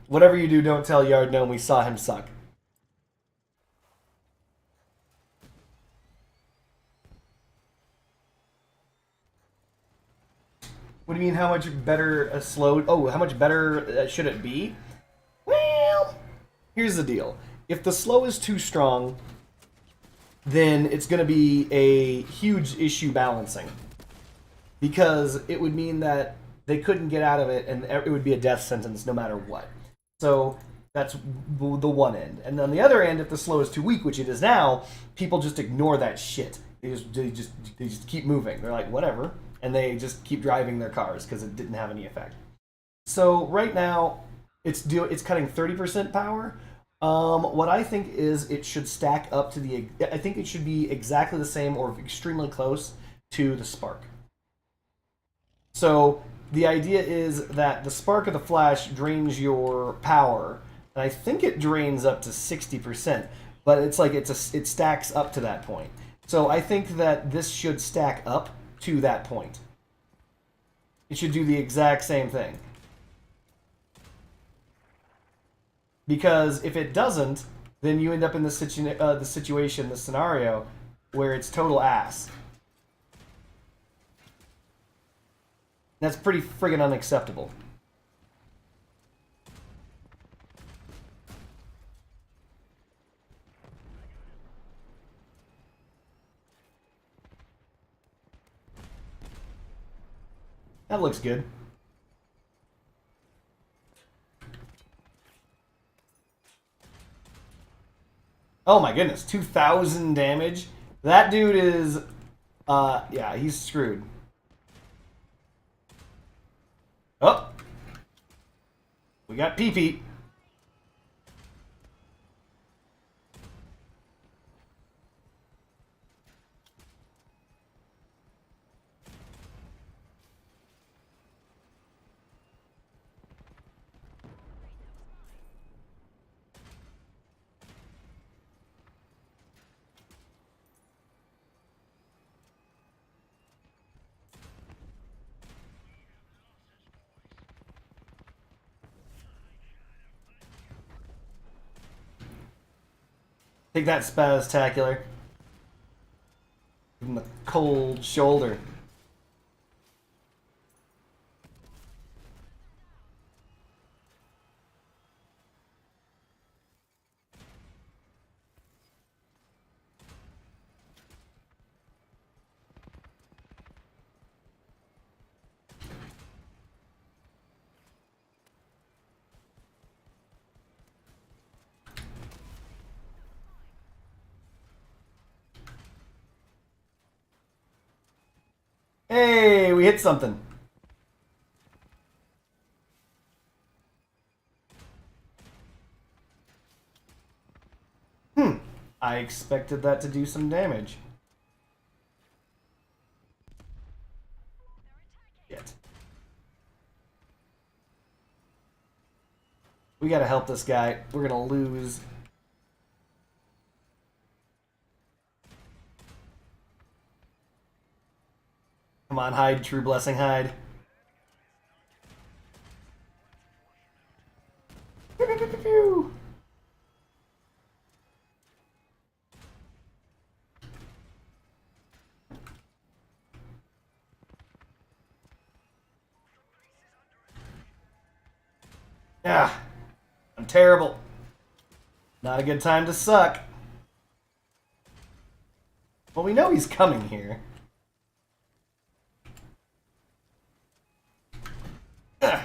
Whatever you do, don't tell Yard Gnome we saw him suck. What do you mean, how much better a slow... Oh, how much better should it be? Well, here's the deal. If the slow is too strong, then it's going to be a huge issue balancing. Because it would mean that they couldn't get out of it, and it would be a death sentence no matter what. So that's the one end. And on the other end, if the slow is too weak, which it is now, people just ignore that shit. They just keep moving. They're like, whatever. And they just keep driving their cars because it didn't have any effect. So right now, it's cutting 30% power. What I think is it should stack up to the... I think it should be exactly the same or extremely close to the spark. So the idea is that the spark of the flash drains your power, and I think it drains up to 60%. But it's like it stacks up to that point. So I think that this should stack up to that point. It should do the exact same thing. Because if it doesn't, then you end up in the situation, the scenario, where it's total ass. That's pretty friggin' unacceptable. That looks good. Oh my goodness, 2,000 damage? That dude is, yeah, he's screwed. Oh! We got Pee-Pee. Take that, Spaztacular. Give him the cold shoulder. Hey, we hit something. I expected that to do some damage. Yet. We gotta help this guy. We're gonna lose. Come on, hide, true blessing, hide. Pew, pew, pew, pew, pew. Ah, I'm terrible. Not a good time to suck. Well, we know he's coming here. Ugh.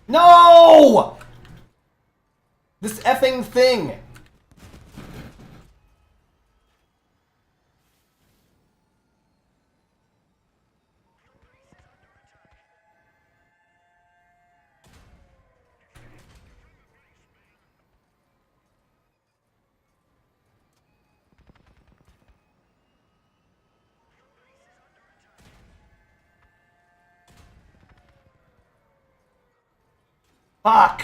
No! This effing thing! Fuck!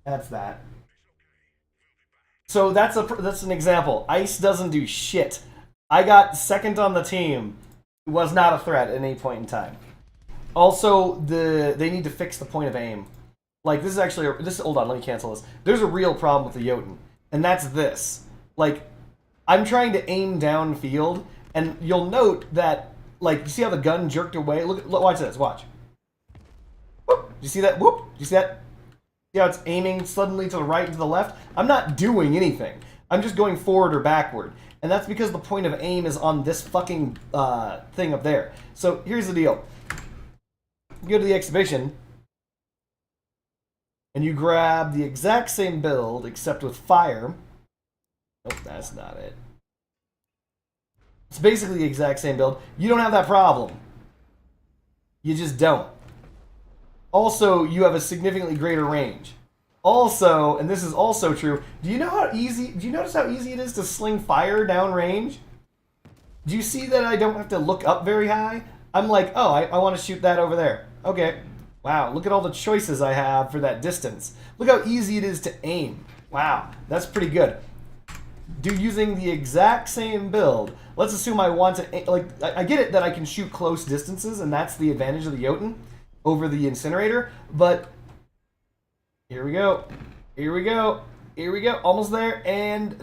That's that. So that's an example. Ice doesn't do shit. I got second on the team. It was not a threat at any point in time. Also, they need to fix the point of aim. Like, this is actually hold on, let me cancel this. There's a real problem with the Jotun, and that's this. Like, I'm trying to aim downfield, and you'll note that, like, you see how the gun jerked away? Look, watch this, watch. Whoop! Do you see that? Whoop! Do you see that? See how it's aiming suddenly to the right and to the left? I'm not doing anything. I'm just going forward or backward. And that's because the point of aim is on this fucking thing up there. So here's the deal. You go to the exhibition, and you grab the exact same build, except with fire. Nope, that's not it. It's basically the exact same build. You don't have that problem. You just don't. Also, you have a significantly greater range. Also, and this is also true, do you notice how easy it is to sling fire downrange? Do you see that I don't have to look up very high? I'm like, oh, I want to shoot that over there. Okay. Wow, look at all the choices I have for that distance. Look how easy it is to aim. Wow, that's pretty good. Using the exact same build, let's assume I want to, like, I get it that I can shoot close distances, and that's the advantage of the Jotun over the incinerator, but here we go. Here we go. Here we go. Almost there, and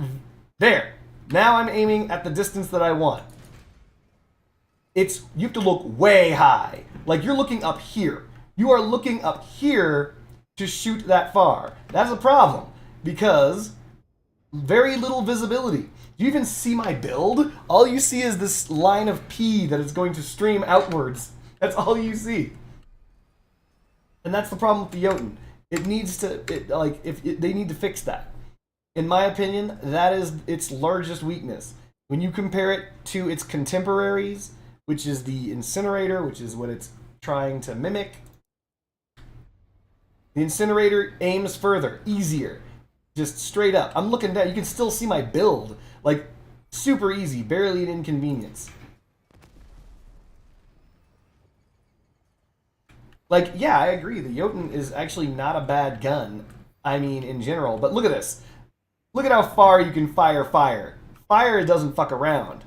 there. Now I'm aiming at the distance that I want. You have to look way high. Like, you're looking up here. You are looking up here to shoot that far. That's a problem, because very little visibility. Do you even see my build? All you see is this line of pee that is going to stream outwards. That's all you see. And that's the problem with the Jotun. It needs to, they need to fix that. In my opinion, that is its largest weakness. When you compare it to its contemporaries, which is the incinerator, which is what it's trying to mimic, the incinerator aims further, easier, just straight up. I'm looking down, you can still see my build. Like, super easy, barely an inconvenience. Like, yeah, I agree. The Jotun is actually not a bad gun. I mean, in general. But look at this. Look at how far you can fire fire. Fire doesn't fuck around.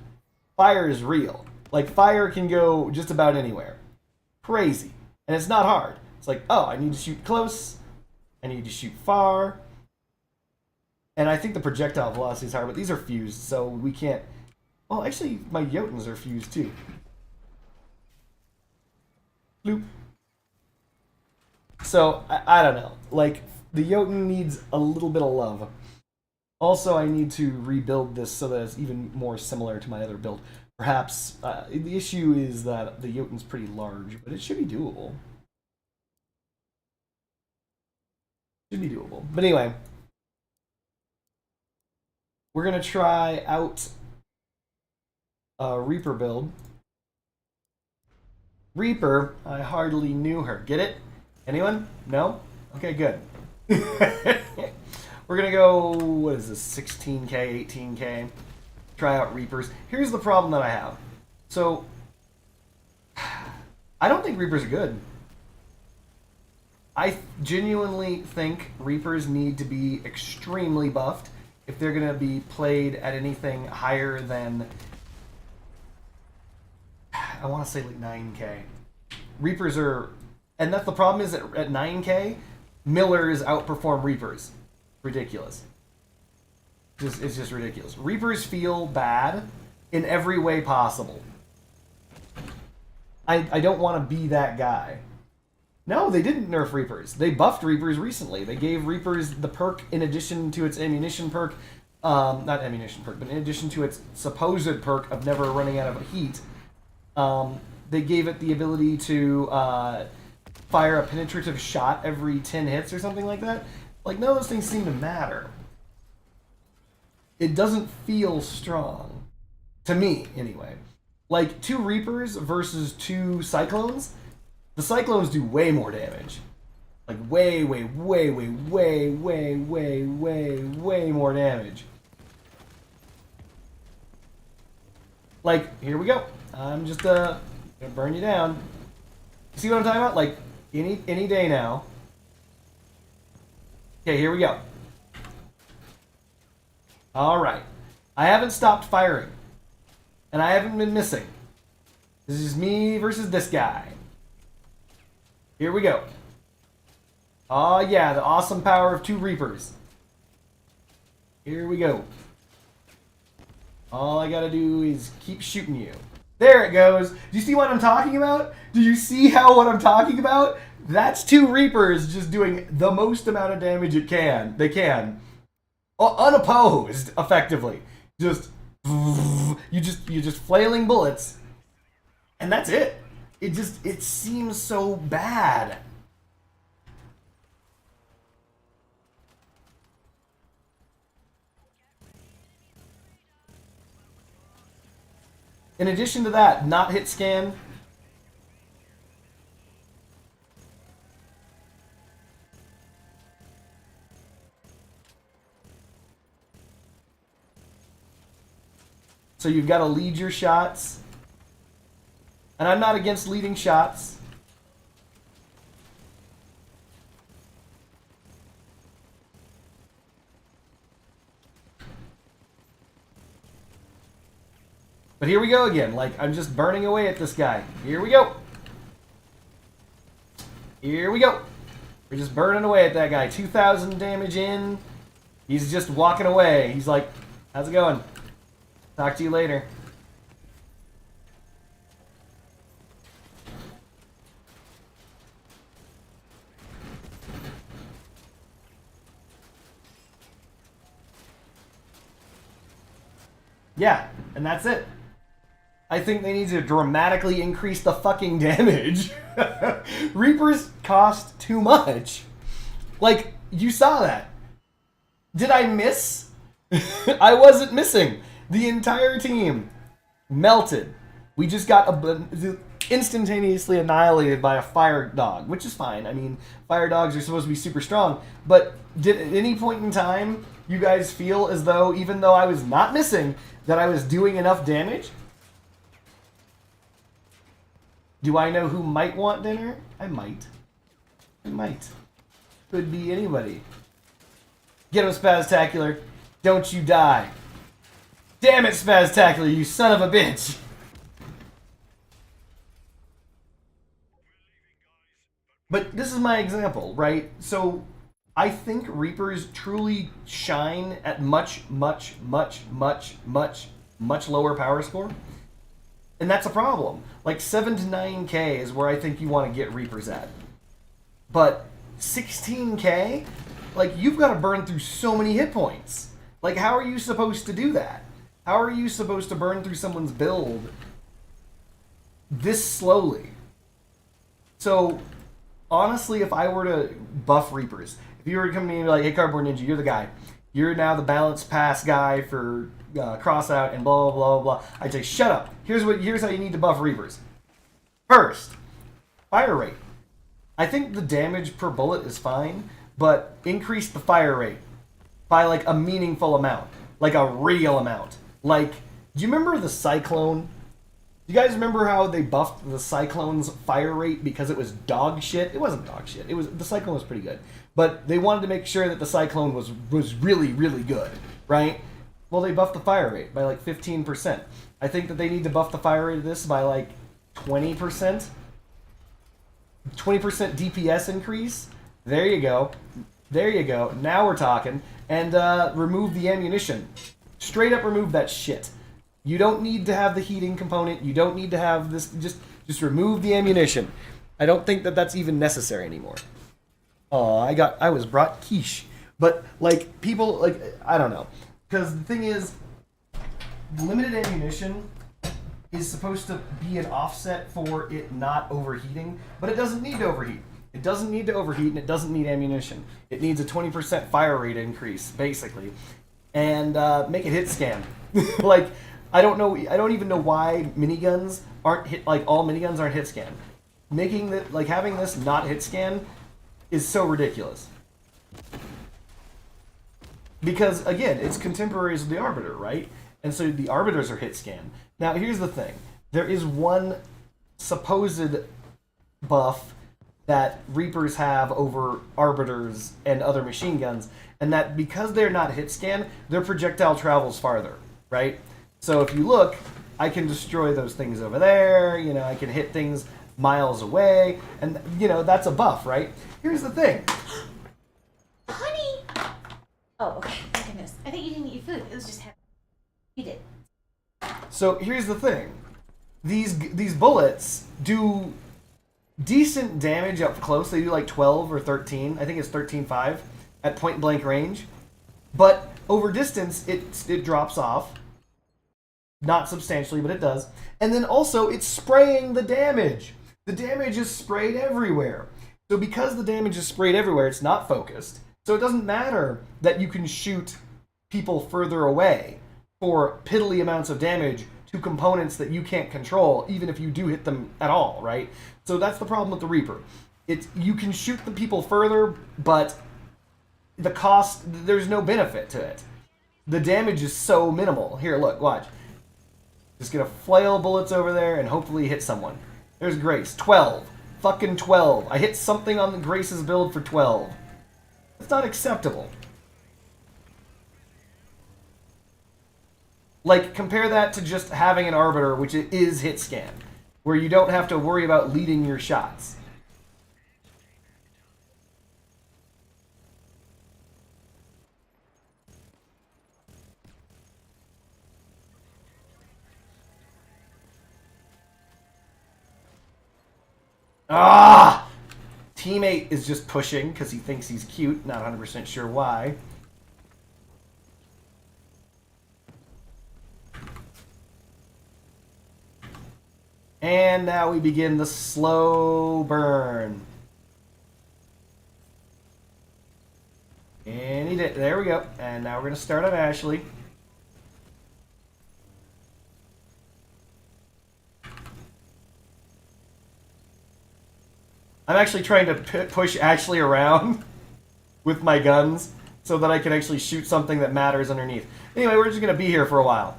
Fire is real. Like, fire can go just about anywhere. Crazy. And it's not hard. It's like, oh, I need to shoot close. I need to shoot far. And I think the projectile velocity is higher, but these are fused, so we can't... Well, actually, my Jotuns are fused, too. Bloop. So, I don't know. Like, the Jotun needs a little bit of love. Also, I need to rebuild this so that it's even more similar to my other build. Perhaps, the issue is that the Jotun's pretty large, but it should be doable. Should be doable. But anyway, we're going to try out a Reaper build. Reaper, I hardly knew her. Get it? Anyone? No? Okay, good. We're going to go, what is this, 16K, 18K? Try out Reapers. Here's the problem that I have. So, I don't think Reapers are good. I genuinely think Reapers need to be extremely buffed if they're going to be played at anything higher than, I want to say like 9K. Reapers are, and that's the problem is that at 9K, Millers outperform Reapers. Ridiculous. It's just ridiculous. Reapers feel bad in every way possible. I don't want to be that guy. No, they didn't nerf Reapers. They buffed Reapers recently. They gave Reapers the perk in addition to its ammunition perk. Not ammunition perk, but in addition to its supposed perk of never running out of heat. They gave it the ability to fire a penetrative shot every 10 hits or something like that. Like, none of those things seem to matter. It doesn't feel strong. To me, anyway. Like, 2 Reapers versus 2 Cyclones, The Cyclones do way more damage. Like way more damage. Like, here we go. I'm just gonna burn you down. See what I'm talking about? Like, any day now. Okay, here we go. Alright. I haven't stopped firing. And I haven't been missing. This is me versus this guy. Here we go. Oh yeah, the awesome power of 2 Reapers. Here we go. All I gotta do is keep shooting you. There it goes. Do you see what I'm talking about? Do you see what I'm talking about? That's 2 Reapers just doing the most amount of damage they can. Unopposed, effectively. You're just flailing bullets. And that's it. It seems so bad. In addition to that, not hit scan. So you've got to lead your shots. And I'm not against leading shots. But here we go again. Like, I'm just burning away at this guy. Here we go. Here we go. We're just burning away at that guy. 2,000 damage in. He's just walking away. He's like, how's it going? Talk to you later. Yeah, and that's it. I think they need to dramatically increase the fucking damage. Reapers cost too much. Like, you saw that. Did I miss? I wasn't missing. The entire team melted. We just got instantaneously annihilated by a fire dog, which is fine. I mean, fire dogs are supposed to be super strong. But did at any point in time you guys feel as though, even though I was not missing, that I was doing enough damage? Do I know who might want dinner? I might. I might. Could be anybody. Get him, Spaztacular. Don't you die. Damn it, Spaztacular, you son of a bitch! But this is my example, right? So, I think Reapers truly shine at much lower power score. And that's a problem. Like, 7 to 9k is where I think you want to get Reapers at. But 16k? Like, you've got to burn through so many hit points. Like, how are you supposed to do that? How are you supposed to burn through someone's build this slowly? So, honestly, if I were to buff Reapers, if you were to come to me and be like, hey, Cardboard Ninja, you're the guy. You're now the balance pass guy for cross out and blah, blah, blah, blah. I'd say, shut up. Here's how you need to buff Reapers. First, fire rate. I think the damage per bullet is fine, but increase the fire rate by, like, a meaningful amount. Like, a real amount. Like, do you remember the Cyclone? Do you guys remember how they buffed the Cyclone's fire rate because it was dog shit? It wasn't dog shit. The Cyclone was pretty good. But they wanted to make sure that the Cyclone was really, really good, right? Well, they buffed the fire rate by like 15%. I think that they need to buff the fire rate of this by like 20%. 20% DPS increase. There you go. There you go. Now we're talking. And remove the ammunition. Straight up remove that shit. You don't need to have the heating component. You don't need to have this. Just remove the ammunition. I don't think that that's even necessary anymore. Oh, I was brought quiche. But, like, people, like, I don't know. Because the thing is, limited ammunition is supposed to be an offset for it not overheating, but it doesn't need to overheat. It doesn't need to overheat, and it doesn't need ammunition. It needs a 20% fire rate increase, basically, and make it hit scan. Like, I don't even know why miniguns aren't hit. Like, all miniguns aren't hit scan. making that, like, having this not hit scan is so ridiculous. Because, again, it's contemporaries of the Arbiter, right? And so the Arbiters are hit scan. Now, here's the thing. There is one supposed buff that Reapers have over Arbiters and other machine guns, and that because they're not hit scan, their projectile travels farther, right? So if you look, I can destroy those things over there, you know, I can hit things miles away, and, you know, that's a buff, right? Here's the thing. Honey! Oh, okay. Thank goodness. I think you didn't eat food. It was just heavy. You did. So here's the thing. These bullets do decent damage up close. They do like 12 or 13. I think it's 13.5 at point blank range. But over distance, it drops off. Not substantially, but it does. And then also, it's spraying the damage. The damage is sprayed everywhere. So because the damage is sprayed everywhere, it's not focused. So it doesn't matter that you can shoot people further away for piddly amounts of damage to components that you can't control, even if you do hit them at all, right? So that's the problem with the Reaper. You can shoot the people further, but the cost, there's no benefit to it. The damage is so minimal. Here, look, watch. Just gonna flail bullets over there and hopefully hit someone. There's Grace. 12. Fucking 12. I hit something on the Grace's build for 12. That's not acceptable. Like, compare that to just having an Arbiter, which is hit scan, where you don't have to worry about leading your shots. Ah! Teammate is just pushing because he thinks he's cute, not 100% sure why. And now we begin the slow burn. And he did. There we go. And now we're going to start on Ashley. I'm actually trying to push Ashley around with my guns so that I can actually shoot something that matters underneath. Anyway, we're just going to be here for a while.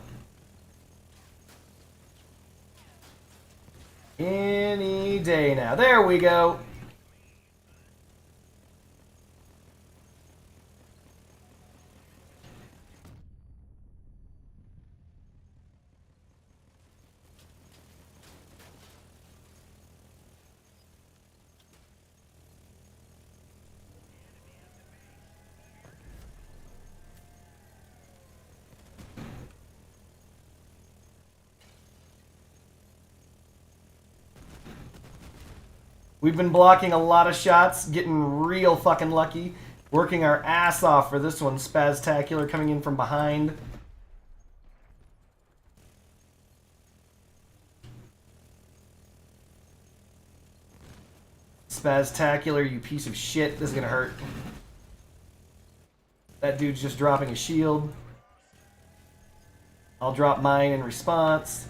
Any day now. There we go. We've been blocking a lot of shots, getting real fucking lucky, working our ass off for this one. Spaztacular coming in from behind. Spaztacular, you piece of shit. This is gonna hurt. That dude's just dropping a shield. I'll drop mine in response.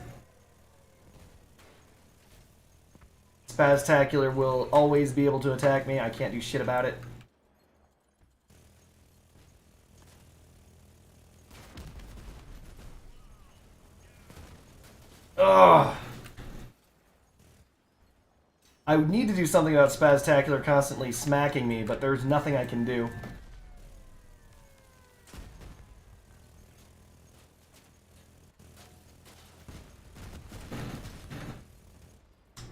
Spaztacular will always be able to attack me. I can't do shit about it. Ugh. I would need to do something about Spaztacular constantly smacking me, but there's nothing I can do.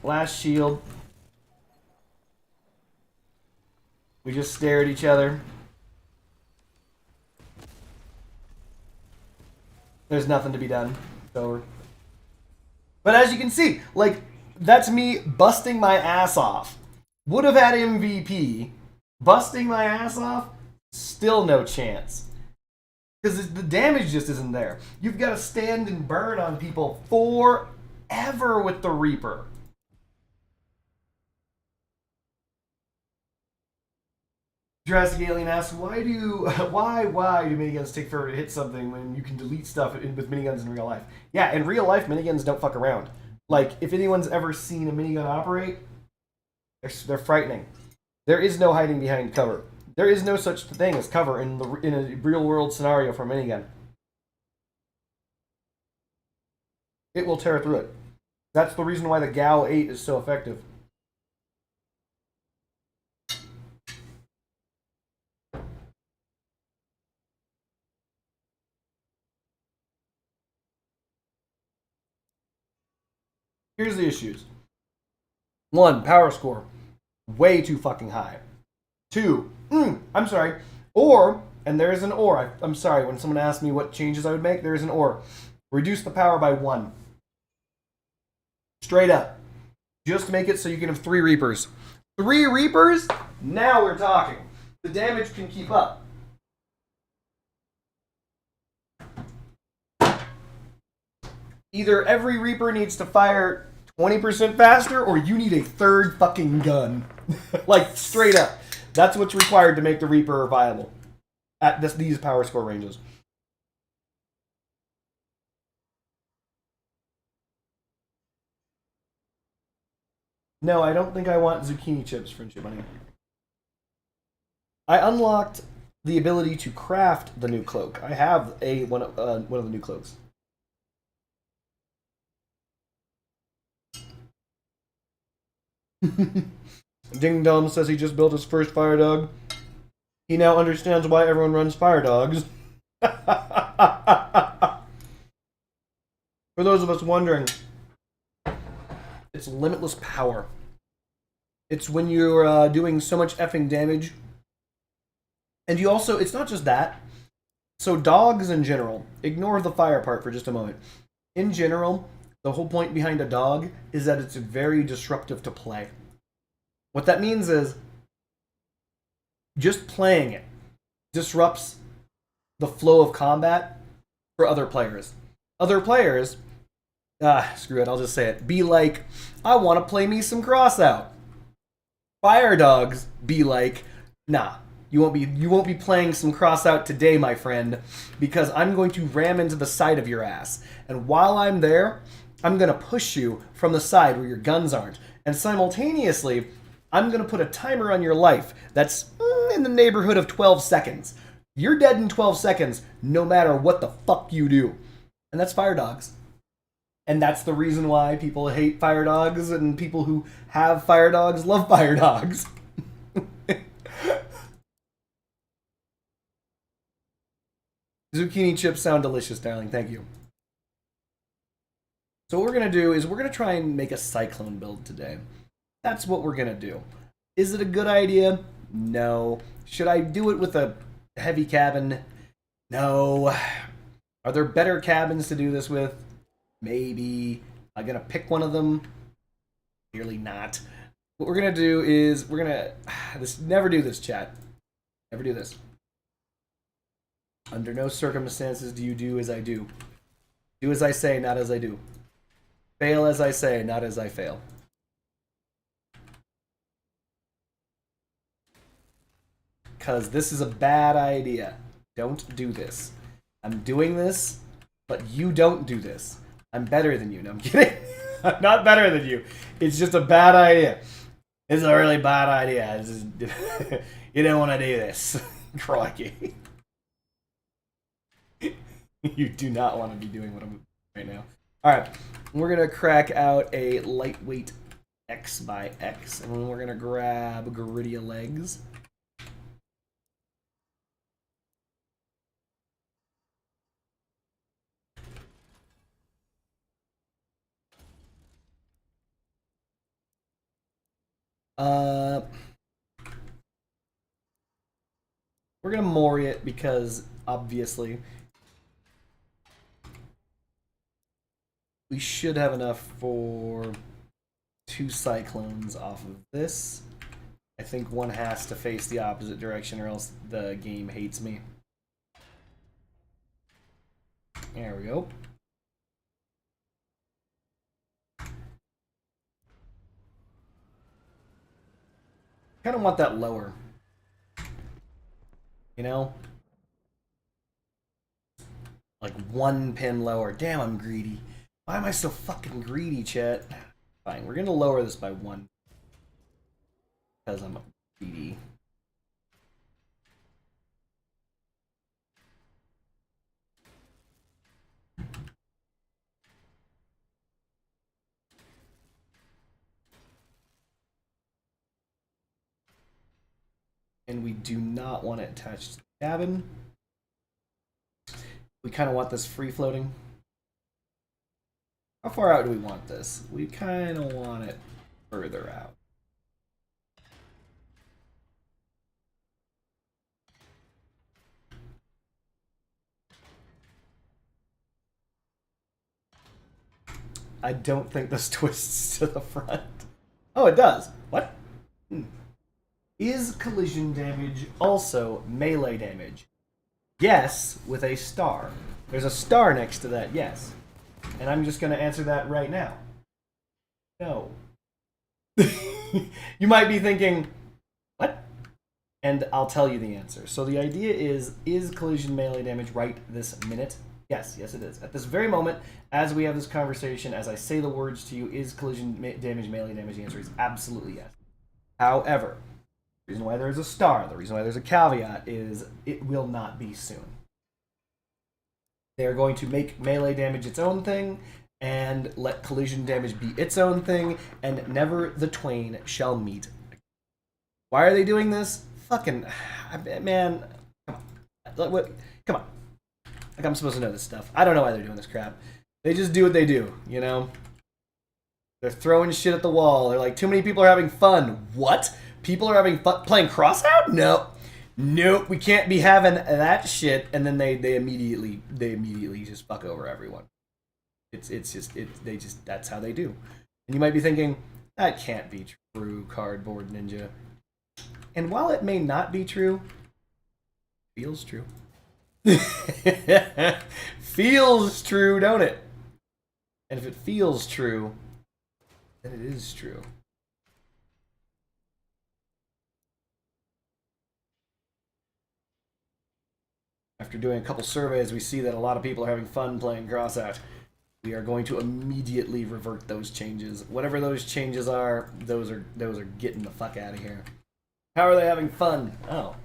Last shield. We just stare at each other. There's nothing to be done. It's over. But as you can see, like, that's me busting my ass off. Would have had MVP. Busting my ass off, still no chance. Because the damage just isn't there. You've got to stand and burn on people forever with the Reaper. Jurassic Alien asks, why do miniguns take forever to hit something when you can delete stuff with miniguns in real life? Yeah, in real life, miniguns don't fuck around. Like, if anyone's ever seen a minigun operate, They're frightening. There is no hiding behind cover. There is no such thing as cover in a real world scenario for minigun. It will tear through it. That's the reason why the Gal 8 is so effective. Here's the issues. 1, power score. Way too fucking high. 2, I'm sorry. Or, and there is an or. I'm sorry, when someone asked me what changes I would make, there is an or. Reduce the power by 1. Straight up. Just make it so you can have 3 Reapers. 3 Reapers? Now we're talking. The damage can keep up. Either every Reaper needs to fire 20% faster, or you need a 3rd fucking gun. Like, straight up. That's what's required to make the Reaper viable at these power score ranges. No, I don't think I want zucchini chips, Friendship Money. I unlocked the ability to craft the new cloak. I have one of the new cloaks. Ding Dong says he just built his first fire dog. He now understands why everyone runs fire dogs. For those of us wondering, it's limitless power. It's when you're doing so much effing damage. And you also, it's not just that. So dogs in general, ignore the fire part for just a moment. In general, the whole point behind a dog is that it's very disruptive to play. What that means is just playing it disrupts the flow of combat for other players. Other players, screw it, I'll just say it, be like, I want to play me some Crossout. Fire dogs be like, nah, you won't be playing some Crossout today, my friend, because I'm going to ram into the side of your ass. And while I'm there, I'm going to push you from the side where your guns aren't. And simultaneously, I'm going to put a timer on your life that's in the neighborhood of 12 seconds. You're dead in 12 seconds, no matter what the fuck you do. And that's fire dogs. And that's the reason why people hate fire dogs, and people who have fire dogs love fire dogs. Zucchini chips sound delicious, darling. Thank you. So what we're going to do is we're going to try and make a Cyclone build today. That's what we're going to do. Is it a good idea? No. Should I do it with a heavy cabin? No. Are there better cabins to do this with? Maybe. I'm going to pick one of them? Clearly not. What we're going to do is we're going to... Never do this, chat. Never do this. Under no circumstances do you do as I do. Do as I say, not as I do. Fail as I say, not as I fail. Because this is a bad idea. Don't do this. I'm doing this, but you don't do this. I'm better than you. No, I'm kidding. I'm not better than you. It's just a bad idea. It's a really bad idea. Just, you don't want to do this. Crikey. You do not want to be doing what I'm doing right now. Alright, we're going to crack out a lightweight X by X, and then we're going to grab Garidia legs. We're going to Mori it because, obviously, we should have enough for 2 Cyclones off of this. I think one has to face the opposite direction or else the game hates me. There we go. Kind of want that lower. You know? Like 1 pin lower. Damn, I'm greedy. Why am I so fucking greedy, chat? Fine, we're gonna lower this by 1. because I'm greedy. And we do not want it attached to the cabin. We kind of want this free floating. How far out do we want this? We kind of want it further out. I don't think this twists to the front. Oh, it does. What? Is collision damage also melee damage? Yes, with a star. There's a star next to that, yes. And I'm just going to answer that right now. No. You might be thinking, what? And I'll tell you the answer. So the idea is collision melee damage right this minute? Yes, yes it is. At this very moment, as we have this conversation, as I say the words to you, is collision damage melee damage? The answer is absolutely yes. However, the reason why there's a star, the reason why there's a caveat is it will not be soon. They're going to make melee damage its own thing and let collision damage be its own thing, and never the twain shall meet. Why are they doing this? Fucking man, come on. What? Come on. Like I'm supposed to know this stuff. I don't know why they're doing this crap. They just do what they do, you know? They're throwing shit at the wall. They're like, too many people are having fun. What? People are having fun playing Crossout? No. Nope, we can't be having that shit. And then they immediately just fuck over everyone. That's how they do. And you might be thinking, that can't be true, Cardboard Ninja. And while it may not be true, it feels true. Feels true, don't it? And if it feels true, then it is true. After doing a couple surveys, we see that a lot of people are having fun playing Crossout. We are going to immediately revert those changes. Whatever those changes are, those are getting the fuck out of here. How are they having fun? Oh.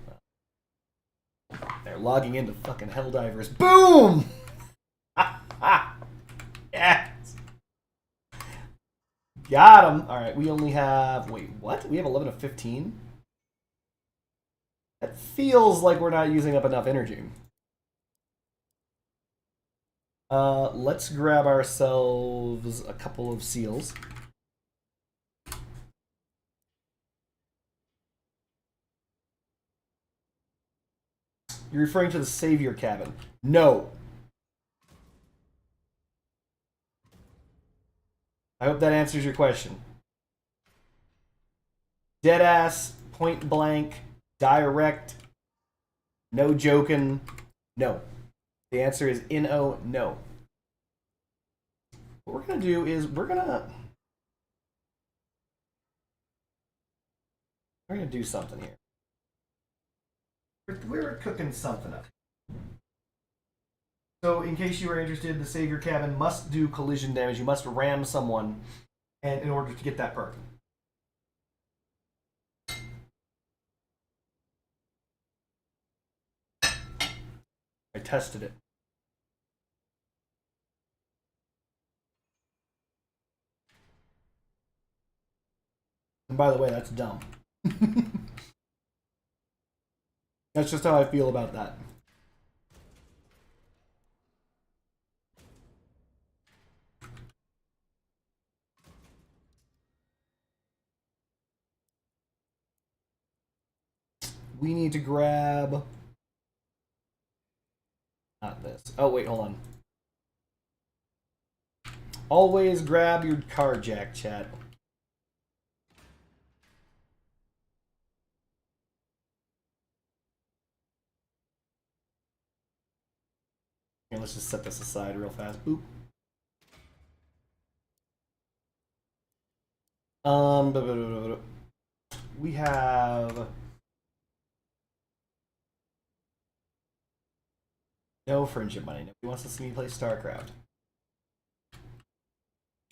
They're logging into fucking Helldivers. Boom! Yes! Got him! Alright, we only have... Wait, what? We have 11 of 15? That feels like we're not using up enough energy. Let's grab ourselves a couple of seals. You're referring to the Savior cabin. No. I hope that answers your question. Deadass, point blank, direct, no joking, no. The answer is no. What we're going to do is we're going to do something here. We're cooking something up. So, in case you were interested, the Savior cabin must do collision damage. You must ram someone, and in order to get that perk. I tested it. And by the way, that's dumb. That's just how I feel about that. We need to grab... Not this. Oh, wait, hold on. Always grab your car jack, chat. Here, let's just set this aside real fast. Boop. We have... No friendship money. Nobody wants to see me play StarCraft.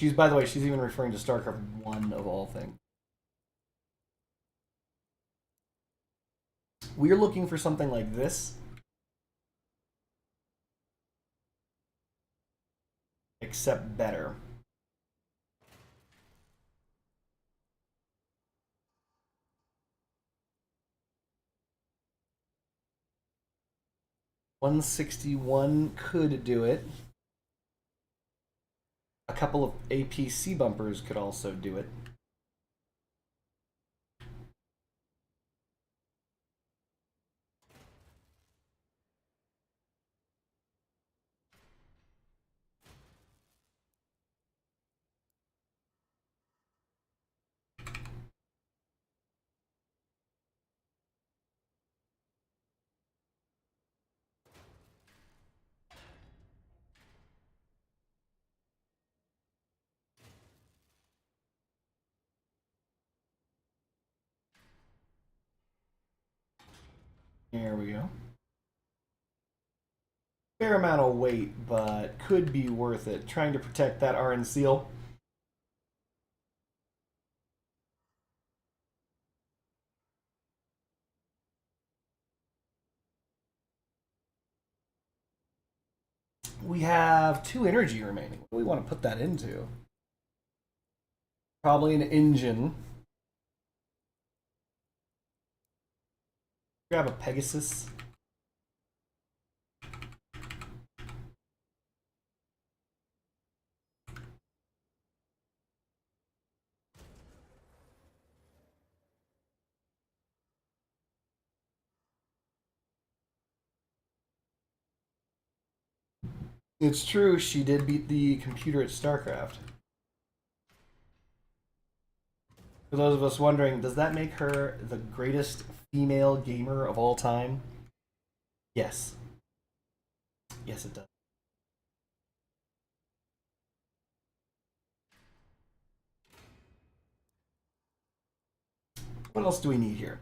She's, by the way, she's even referring to StarCraft 1 of all things. We're looking for something like this. Except better. $161 could do it. A couple of APC bumpers could also do it. Here we go. Fair amount of weight, but could be worth it. Trying to protect that RN seal. We have 2 energy remaining. What do we want to put that into? Probably an engine. Grab a Pegasus. It's true, she did beat the computer at StarCraft. For those of us wondering, does that make her the greatest female gamer of all time? Yes. Yes, it does. What else do we need here?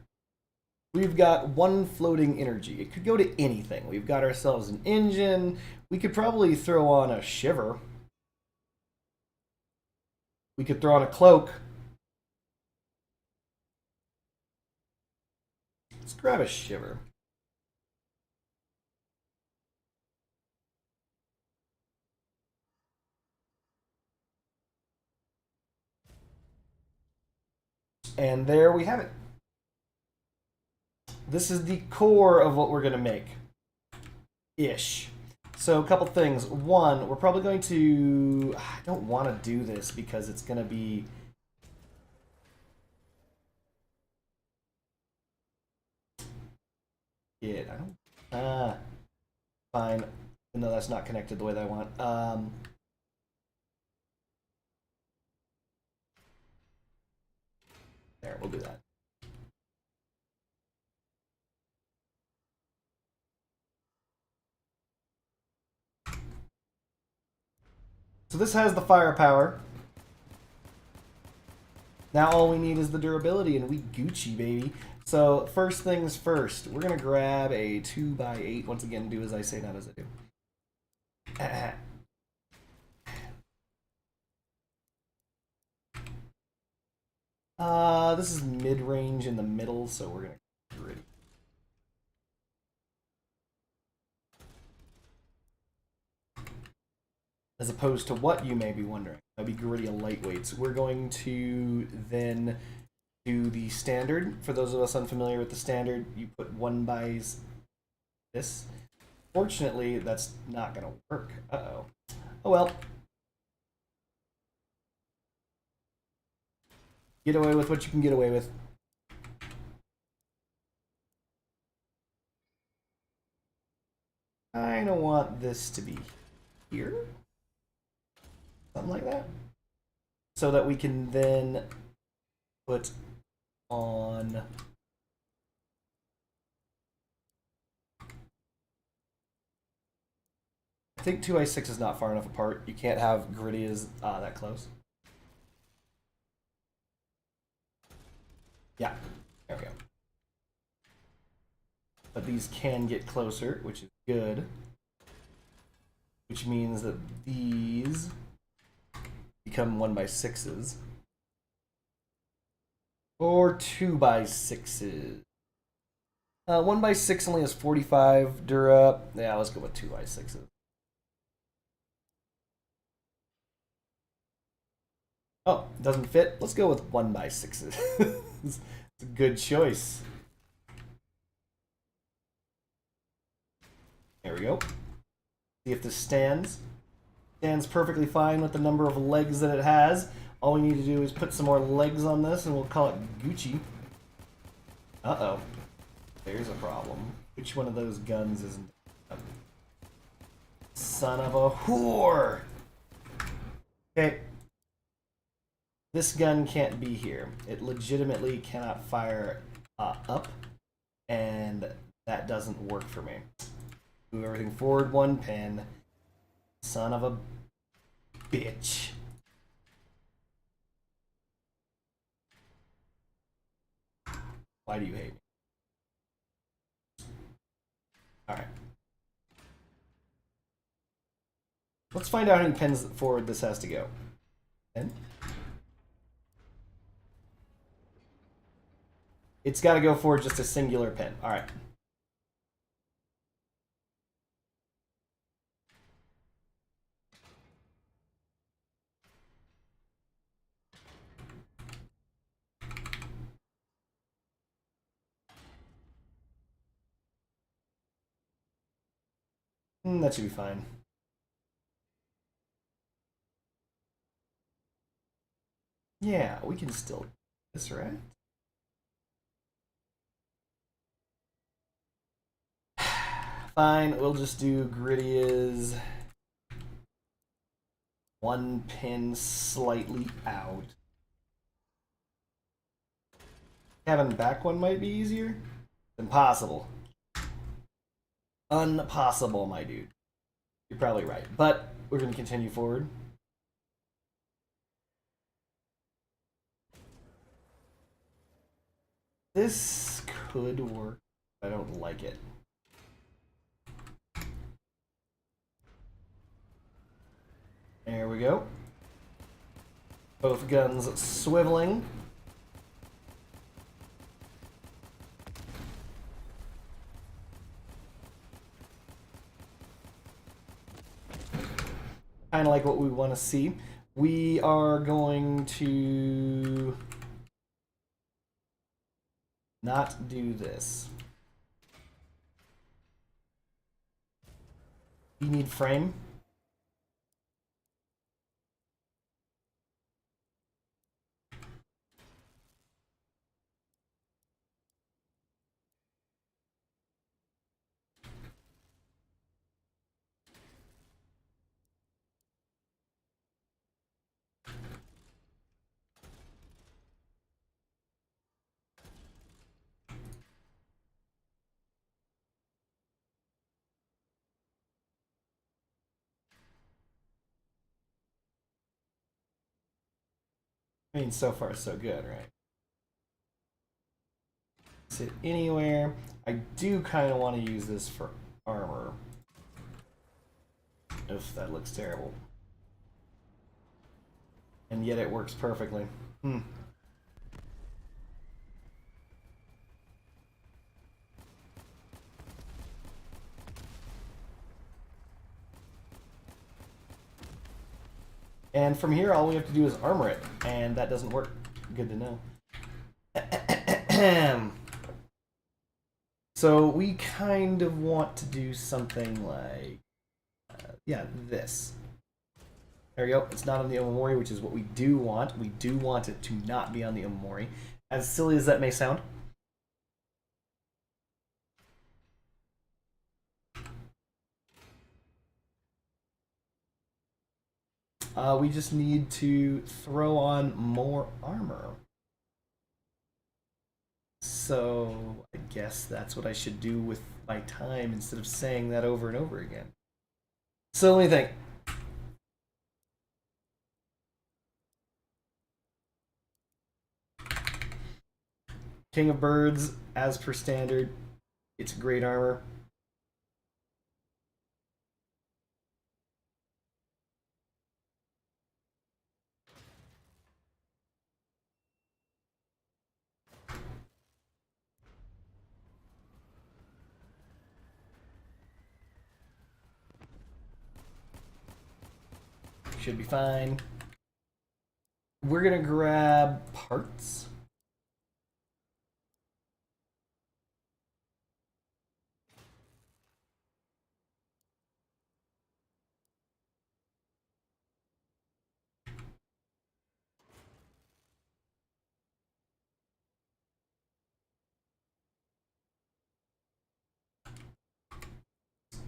We've got 1 floating energy. It could go to anything. We've got ourselves an engine. We could probably throw on a shiver. We could throw on a cloak. Let's grab a shiver. And there we have it. This is the core of what we're going to make. Ish. So a couple things. One, we're probably going to... I don't want to do this because it's going to be... I don't... fine. No, that's not connected the way that I want. There, we'll do that. So this has the firepower. Now all we need is the durability, and we Gucci, baby. So first things first, we're gonna grab a 2x8. Once again, do as I say, not as I do. This is mid-range in the middle, so we're gonna gritty. As opposed to what you may be wondering. That'd be gritty and lightweights. We're going to then do the standard. For those of us unfamiliar with the standard, you put 1 by this. Fortunately, that's not gonna work. Uh-oh. Oh well. Get away with what you can get away with. I don't want this to be here. Something like that. So that we can then put on... I think 2x6 is not far enough apart. You can't have gritty as that close. Yeah, there we go. But these can get closer, which is good. Which means that these become 1x6s. Or 2x6s. 1x6 only has 45 Dura. Yeah, let's go with 2x6s. Oh, doesn't fit? Let's go with 1x6s. It's a good choice. There we go. See if this stands. Stands perfectly fine with the number of legs that it has. All we need to do is put some more legs on this and we'll call it Gucci. Uh-oh. There's a problem. Which one of those guns isn't? Son of a whore! Okay. This gun can't be here. It legitimately cannot fire up, and that doesn't work for me. Move everything forward 1 pin. Son of a bitch. Why do you hate me? Alright. Let's find out how many pins forward this has to go. 10? It's got to go forward just a singular pin. Alright. That should be fine. Yeah, we can still do this, right? Fine, we'll just do gritty is 1 pin slightly out. Having back one might be easier. Impossible. Impossible, my dude. You're probably right, but we're going to continue forward. This could work. I don't like it. There we go. Both guns swiveling. Kind of like what we want to see. We are going to not do this. You need frame. I mean, so far so good, right? Sit anywhere. I do kind of want to use this for armor. If that looks terrible. And yet it works perfectly. And from here, all we have to do is armor it, and that doesn't work. Good to know. So we kind of want to do something like, yeah, this. There we go. It's not on the Omamori, which is what we do want. We do want it to not be on the Omamori. As silly as that may sound. We just need to throw on more armor. So I guess that's what I should do with my time instead of saying that over and over again. So let me think. King of Birds, as per standard, it's great armor. should be fine. We're gonna grab parts.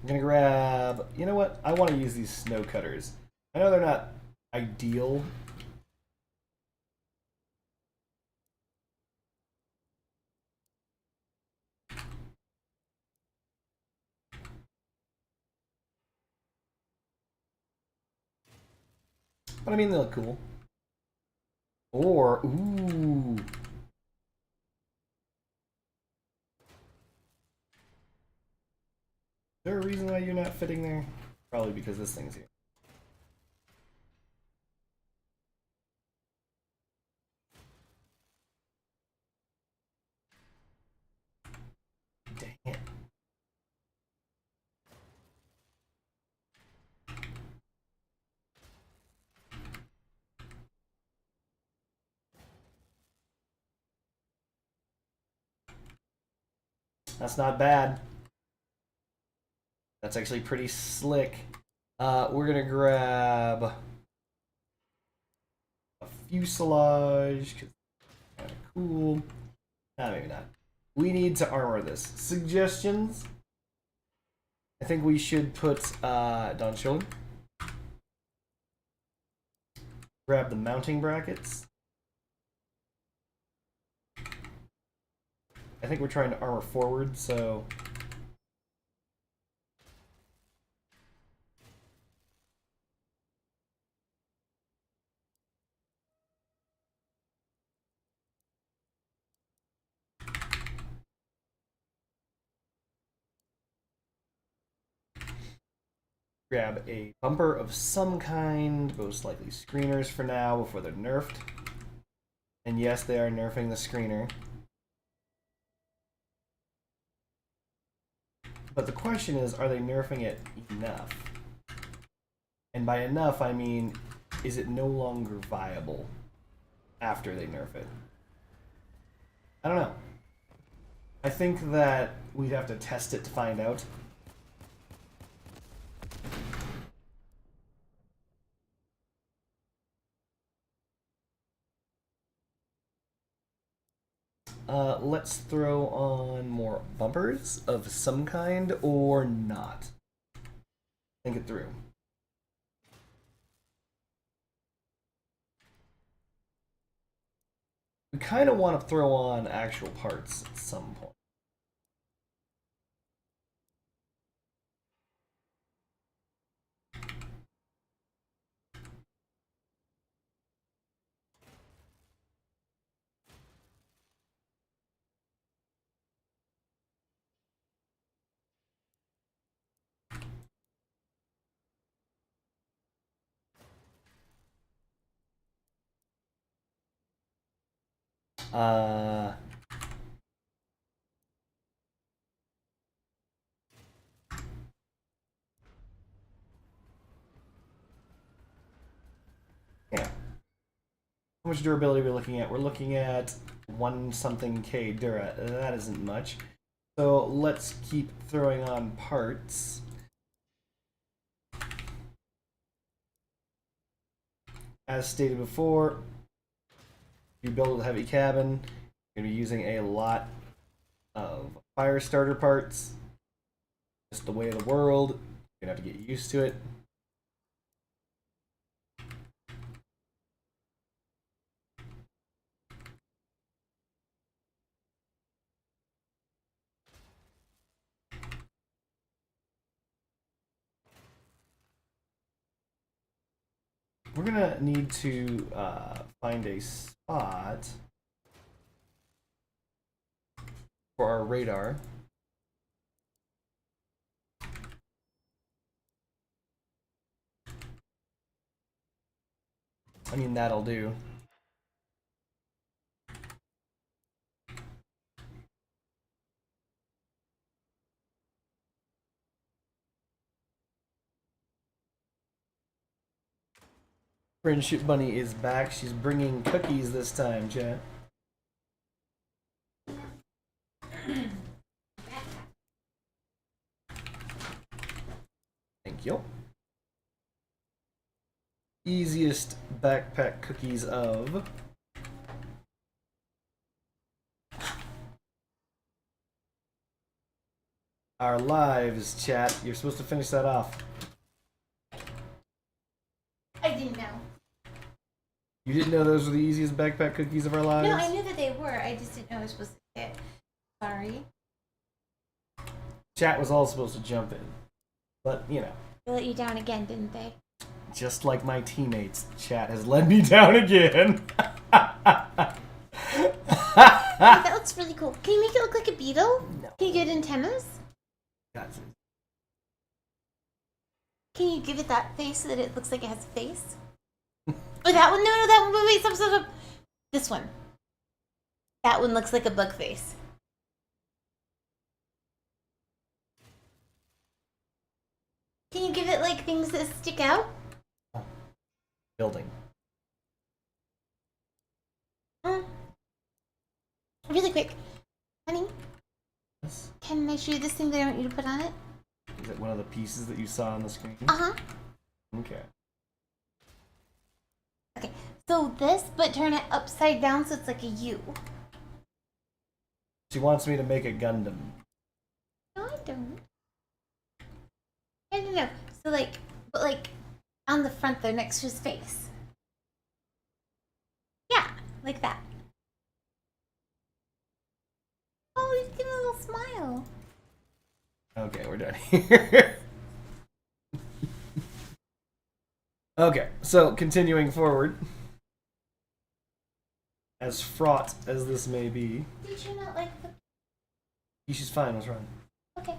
I'm gonna grab. You know what? I want to use these snow cutters. I know they're not ideal. But I mean, they look cool. Or, ooh. Is there a reason why you're not fitting there? Probably because this thing's here. Dang it. That's not bad. That's actually pretty slick. We're gonna grab a fuselage, because it's kind of cool. Nah, maybe not. We need to armor this. Suggestions? I think we should put Don Shoulder. Grab the mounting brackets. I think we're trying to armor forward, so grab a bumper of some kind, most likely screeners for now before they're nerfed. And yes, they are nerfing the screener. But the question is, are they nerfing it enough? And by enough, I mean, is it no longer viable after they nerf it? I don't know. I think that we'd have to test it to find out. Let's throw on more bumpers of some kind or not. Think it through. We kind of want to throw on actual parts at some point. Uh, yeah. How much durability are we looking at? We're looking at 1 something K Dura. That isn't much. So let's keep throwing on parts. As stated before, you build a heavy cabin, you're going to be using a lot of fire starter parts. Just the way of the world. You're going to have to get used to it. We're gonna need to find a spot for our radar. I mean, that'll do. Friendship Bunny is back. She's bringing cookies this time, chat. Thank you. Easiest backpack cookies of. Our lives, chat. You're supposed to finish that off. I didn't know. You didn't know those were the easiest backpack cookies of our lives? No, I knew that they were. I just didn't know I was supposed to say it. Sorry. Chat was all supposed to jump in. But, you know. They let you down again, didn't they? Just like my teammates, chat has let me down again. Hey, that looks really cool. Can you make it look like a beetle? No. Can you get antennas? Gotcha. Can you give it that face so that it looks like it has a face? Or that one? No, that one. Wait, stop. This one. That one looks like a bug face. Can you give it like things that stick out? Building. Really quick. Honey, Yes. can I show you this thing that I want you to put on it? Is it one of the pieces that you saw on the screen? Uh-huh. Okay. Okay, so this, but turn it upside down so it's like a U. She wants me to make a Gundam. No, I don't. No. So like, but like on the front there next to his face. Yeah, like that. Oh, he's giving a little smile. Okay, we're done here. Okay, so continuing forward. As fraught as this may be. Did you not like the... She's fine, what's wrong? Okay.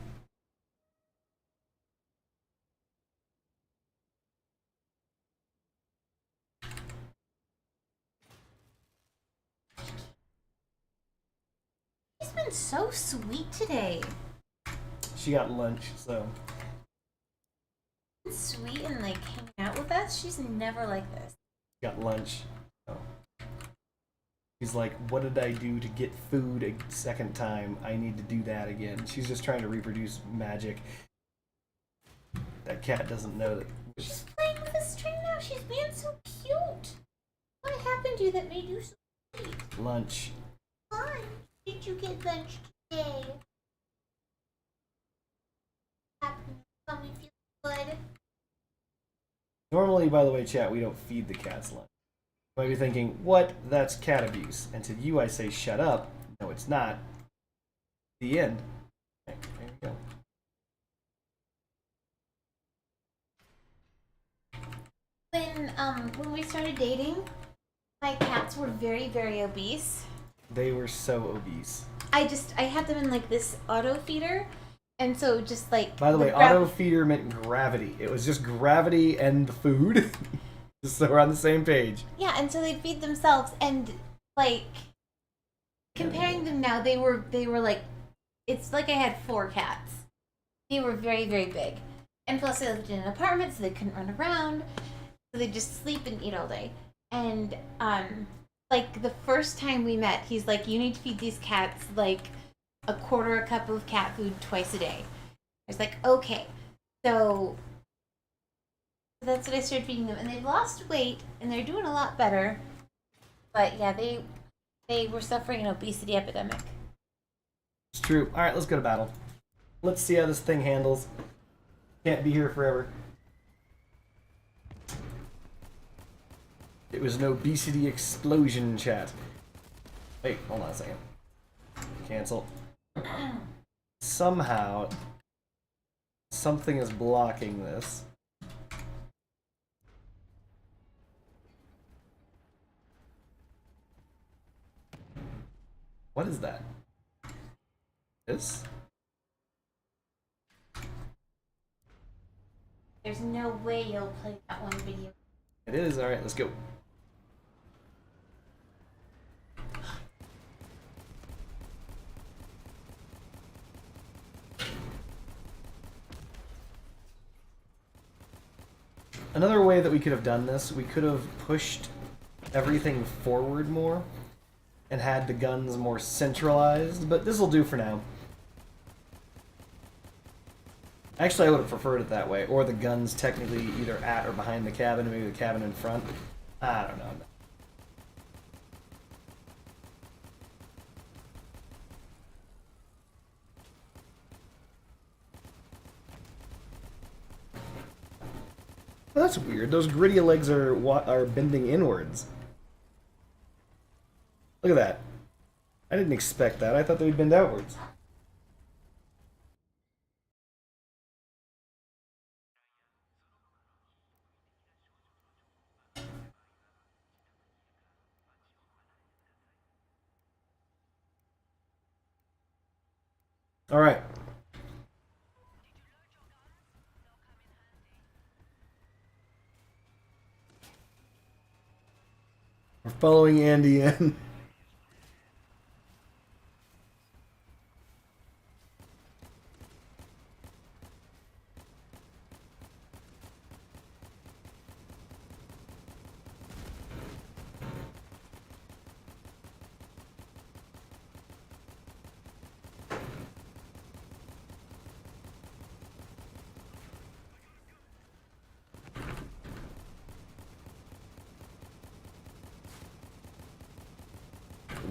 He's been so sweet today. She got lunch, so. Sweet and like hanging out with us. She's never like this. Got lunch. So. He's like, what did I do to get food a second time? I need to do that again. She's just trying to reproduce magic. That cat doesn't know that. She's playing with a string now. She's being so cute. What happened to you that made you so sweet? Lunch. Why did you get lunch today? Happened to me feel good. Normally, by the way, chat, we don't feed the cats lunch. You might be thinking, what? That's cat abuse. And to you, I say, shut up. No, it's not. The end. Okay, there we go. When we started dating, my cats were very, very obese. They were so obese. I had them in like this auto feeder, and so just like. By the way, auto feeder meant gravity. It was just gravity and food. Just so we're on the same page. Yeah, and so they feed themselves, and like comparing them now, they were like, it's like I had 4 cats. They were very, very big, and plus they lived in an apartment, so they couldn't run around, so they just sleep and eat all day. And like the first time we met, he's like, you need to feed these cats like a cup of cat food twice a day. I was like, okay, so. That's what I started feeding them, and they've lost weight, and they're doing a lot better. But yeah, they were suffering an obesity epidemic. It's true. All right, let's go to battle. Let's see how this thing handles. Can't be here forever. It was an obesity explosion, chat. Wait, hold on a second. Cancel. Somehow, something is blocking this. What is that? This? There's no way you'll play that one video. It is. All right, let's go. Another way that we could have done this, we could have pushed everything forward more and had the guns more centralized, but this will do for now. Actually, I would have preferred it that way, or the guns technically either at or behind the cabin, maybe the cabin in front. I don't know. That's weird. Those gritty legs are bending inwards. Look at that. I didn't expect that. I thought they'd bend outwards. All right. We're following Andy in.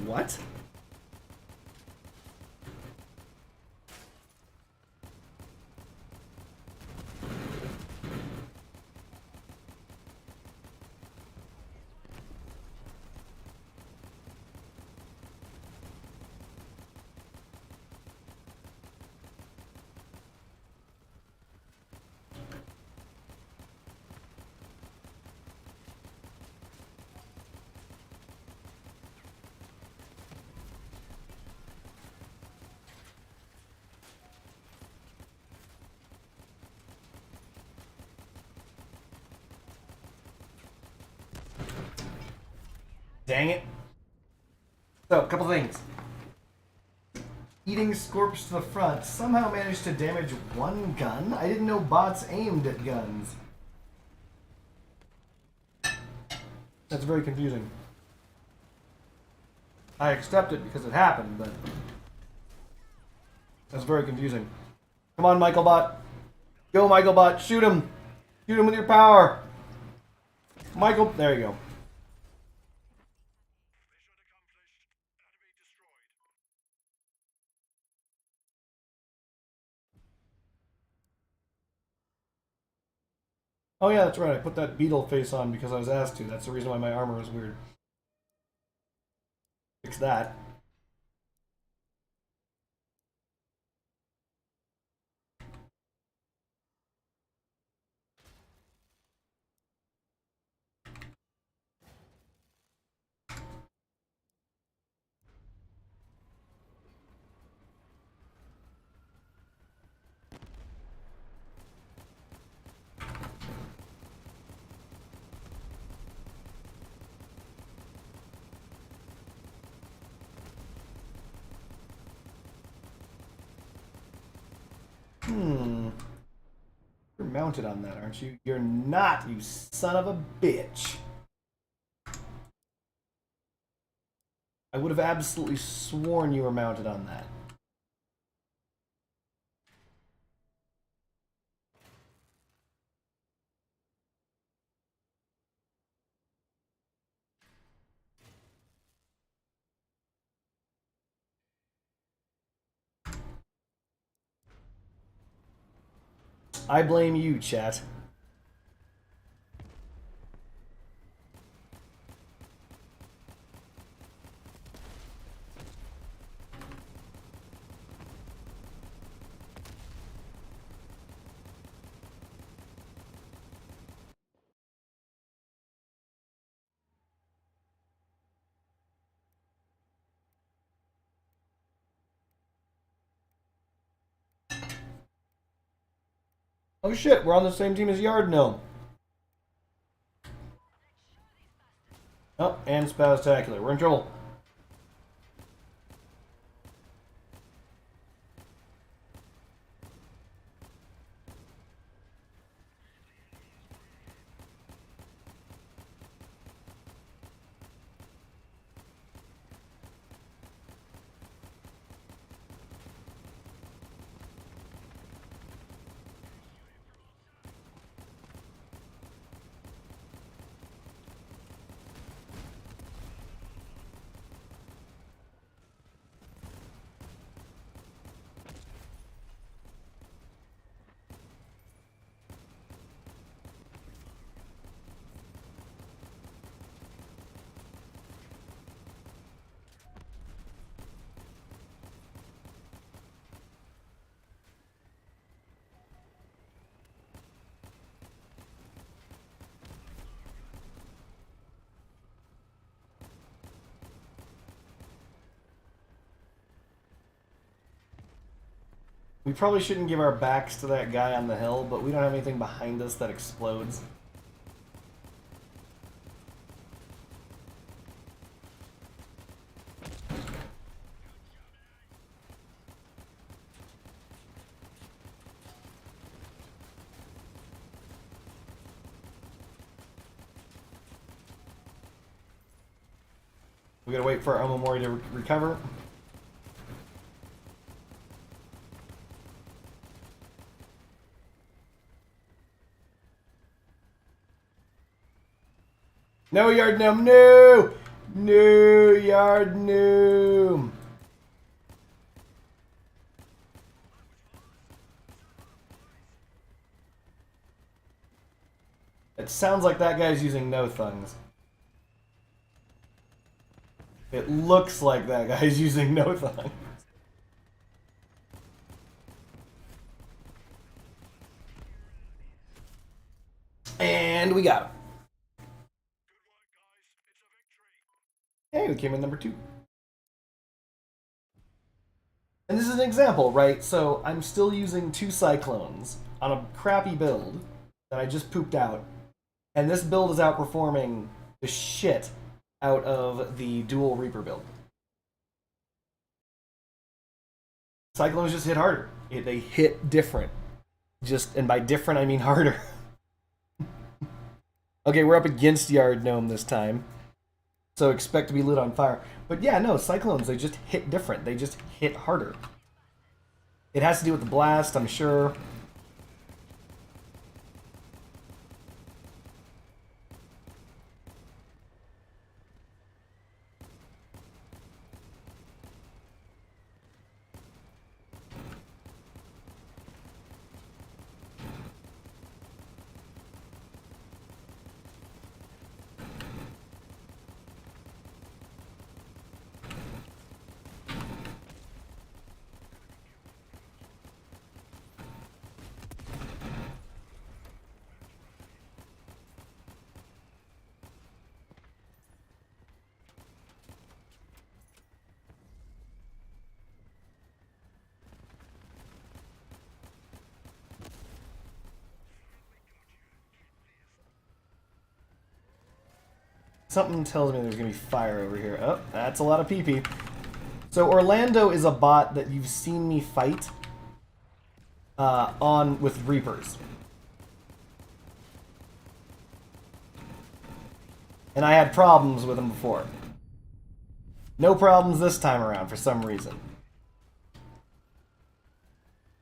What? Dang it. So, a couple things. Eating Scorps to the front somehow managed to damage one gun? I didn't know bots aimed at guns. That's very confusing. I accept it because it happened, but that's very confusing. Come on, Michael Bot. Go, Michael Bot. Shoot him. Shoot him with your power. Michael, there you go. Oh yeah, that's right. I put that beetle face on because I was asked to. That's the reason why my armor is weird. Fix that. You're mounted on that, aren't you? You're not, you son of a bitch. I would have absolutely sworn you were mounted on that. I blame you, chat. Oh shit, we're on the same team as Yard Gnome. Oh, and Spaztacular. We're in trouble. We probably shouldn't give our backs to that guy on the hill, but we don't have anything behind us that explodes. We gotta wait for our Omamori to recover. No yard gnome, no! No yard gnome! It sounds like that guy's using no thungs. It looks like that guy's using no thungs. And we got him. Hey, we came in number 2. And this is an example, right? So I'm still using 2 Cyclones on a crappy build that I just pooped out. And this build is outperforming the shit out of the dual Reaper build. Cyclones just hit harder. They hit different. And by different, I mean harder. Okay, we're up against Yard Gnome this time. So expect to be lit on fire. But yeah, no, Cyclones, they just hit different. They just hit harder. It has to do with the blast, I'm sure. Something tells me there's going to be fire over here. Oh, that's a lot of pee-pee. So Orlando is a bot that you've seen me fight on with Reapers. And I had problems with him before. No problems this time around for some reason.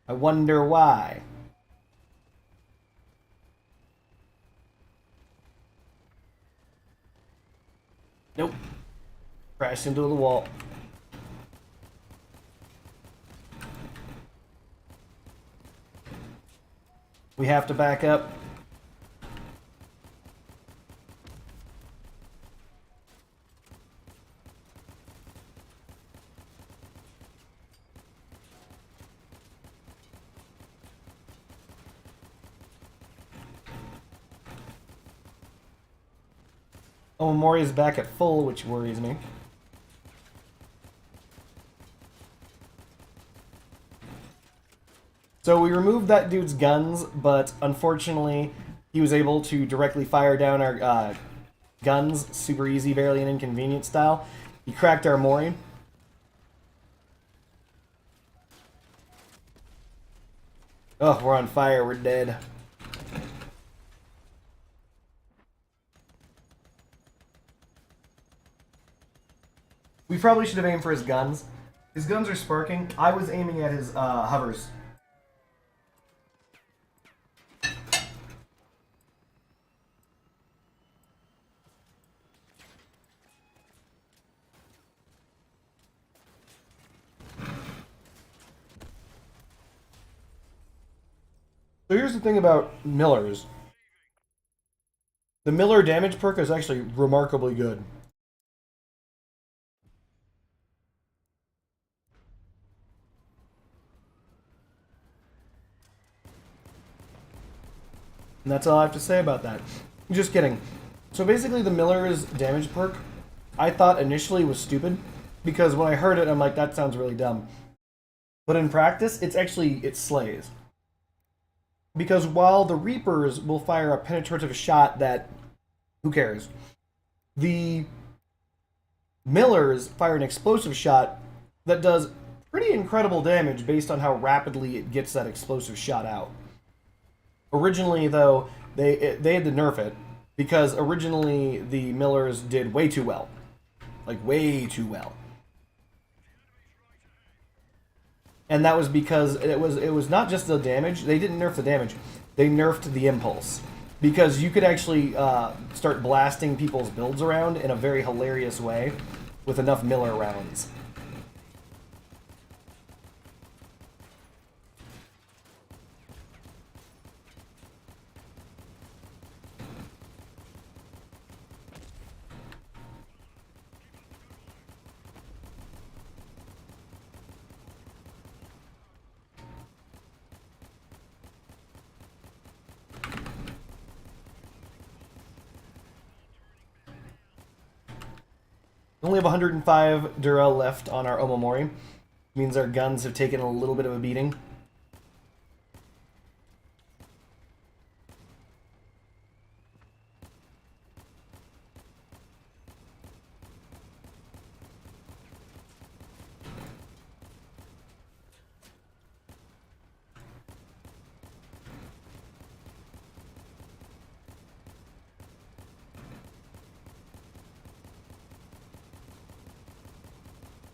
I wonder why. Nope. Crashed into the wall. We have to back up. Oh, Mori is back at full, which worries me. So we removed that dude's guns, but unfortunately, he was able to directly fire down our guns, super easy, barely an inconvenient style. He cracked our Mori. Oh, we're on fire, we're dead. We probably should have aimed for his guns. His guns are sparking. I was aiming at his hovers. So here's the thing about Millers. The Miller damage perk is actually remarkably good. And that's all I have to say about that. Just kidding. So basically the Miller's damage perk, I thought initially was stupid, because when I heard it, I'm like, that sounds really dumb. But in practice, it slays. Because while the Reapers will fire a penetrative shot that, who cares? The Millers fire an explosive shot that does pretty incredible damage based on how rapidly it gets that explosive shot out. Originally, though, they had to nerf it because originally the Millers did way too well. Like, way too well. And that was because it was not just the damage. They didn't nerf the damage. They nerfed the impulse. Because you could actually start blasting people's builds around in a very hilarious way with enough Miller rounds. We only have 105 Dura left on our Omamori. Means our guns have taken a little bit of a beating.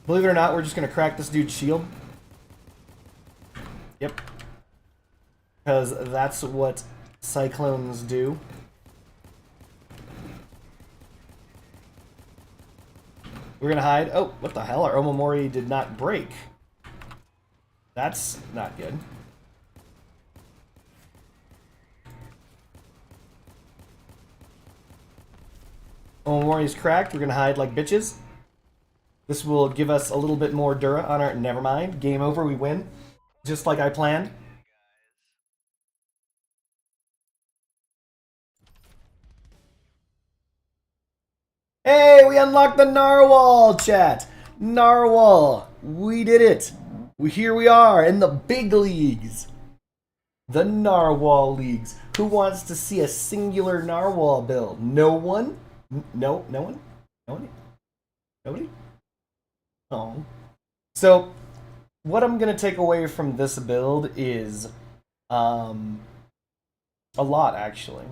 Believe it or not, we're just going to crack this dude's shield. Yep. Because that's what cyclones do. We're going to hide. Oh, what the hell? Our Omamori did not break. That's not good. Omamori's cracked. We're going to hide like bitches. This will give us a little bit more Dura on our... Never mind. Game over. We win. Just like I planned. Hey, we unlocked the Narwhal, chat. Narwhal. We did it. Here we are in the big leagues. The Narwhal leagues. Who wants to see a singular Narwhal build? No one? No one? No one? Nobody? Oh. So, what I'm going to take away from this build is a lot, actually.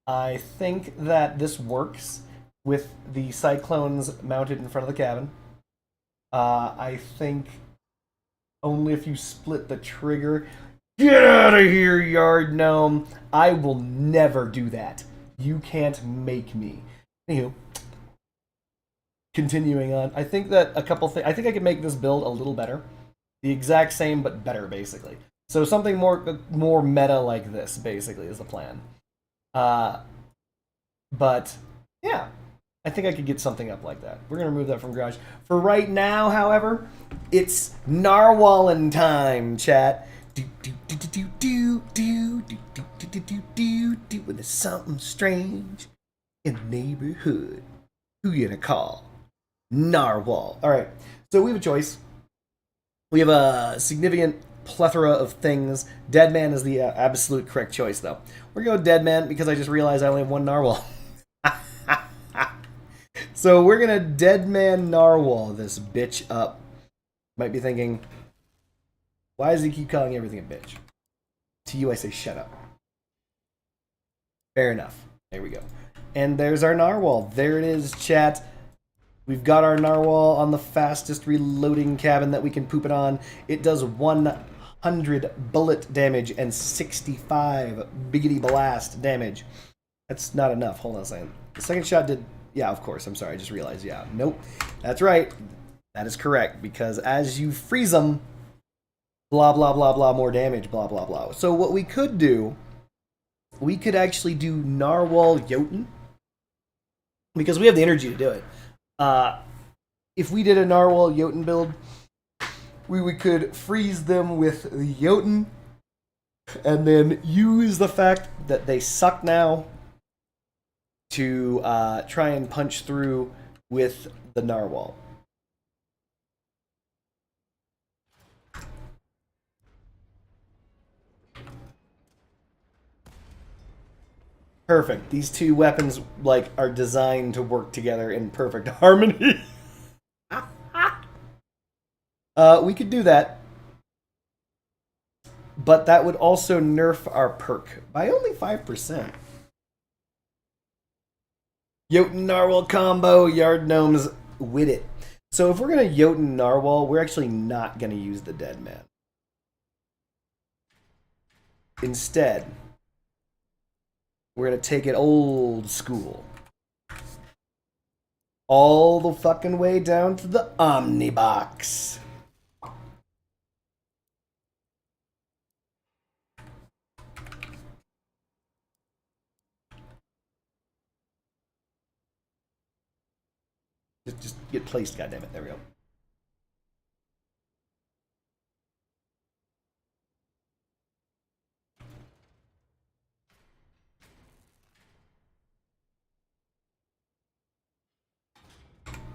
I think that this works with the Cyclones mounted in front of the cabin. I think only if you split the trigger. Get out of here, Yard Gnome! I will never do that. You can't make me. Anywho. Continuing on, I think that a couple things. I think I could make this build a little better, the exact same but better, basically. So something more meta like this, basically, is the plan. But yeah, I think I could get something up like that. We're gonna remove that from garage. For right now, however, it's Narwhalin time, chat. When there's something strange in the neighborhood, who you gonna call? Narwhal. Alright, so we have a choice. We have a significant plethora of things. Deadman is the absolute correct choice, though. We're going to go Deadman because I just realized I only have one Narwhal. So we're going to Deadman Narwhal this bitch up. Might be thinking, why does he keep calling everything a bitch? To you, I say shut up. Fair enough. There we go. And there's our Narwhal. There it is, chat. We've got our Narwhal on the fastest reloading cabin that we can poop it on. It does 100 bullet damage and 65 biggity blast damage. That's not enough. Hold on a second. The second shot did... Yeah, of course. I'm sorry. I just realized. Yeah. Nope. That's right. That is correct. Because as you freeze them, blah, blah, blah, blah, more damage, blah, blah, blah. So what we could do, we could actually do Narwhal Jotun. Because we have the energy to do it. If we did a Narwhal Jotun build, we could freeze them with the Jotun and then use the fact that they suck now to try and punch through with the Narwhal. Perfect. These two weapons like are designed to work together in perfect harmony. We could do that. But that would also nerf our perk by only 5%. Jotun Narwhal combo, Yard Gnomes with it. So if we're going to Jotun Narwhal, we're actually not going to use the Dead Man. Instead, we're going to take it old school. All the fucking way down to the Omnibox. Just get placed, goddammit. There we go.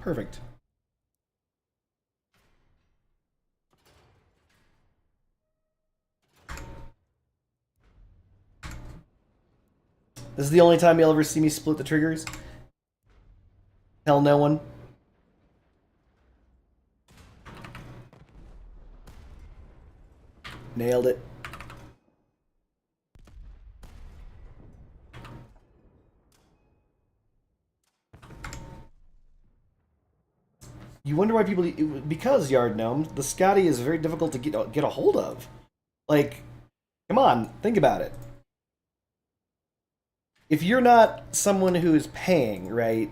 Perfect. This is the only time you'll ever see me split the triggers? Tell no one. Nailed it. You wonder why people... Because, Yard Gnome, the Scotty is very difficult to get a hold of. Like, come on, think about it. If you're not someone who is paying, right,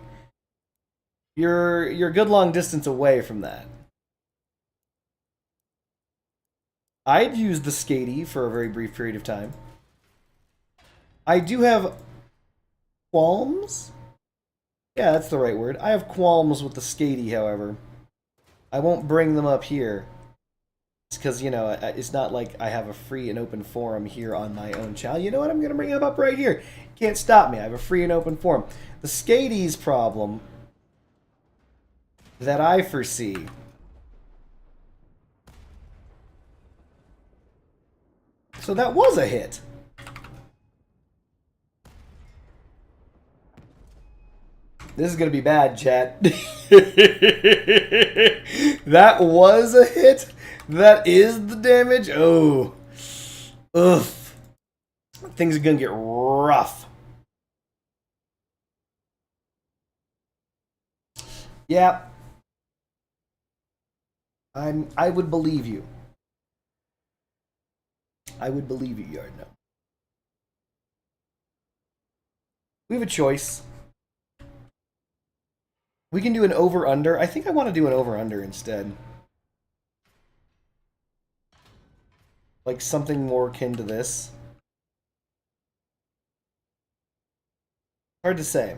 you're a good long distance away from that. I'd used the Skady for a very brief period of time. I do have qualms. Yeah, that's the right word. I have qualms with the Skady, however. I won't bring them up here. It's because, you know, it's not like I have a free and open forum here on my own channel. You know what? I'm going to bring them up right here. Can't stop me. I have a free and open forum. The Skady's problem that I foresee... So that was a hit. This is going to be bad, chat. That was a hit? That is the damage? Oh. Ugh. Things are going to get rough. Yeah. I would believe you. I would believe you, Yard Gnome. We have a choice. We can do an over-under. I think I want to do an over-under instead. Like something more akin to this. Hard to say.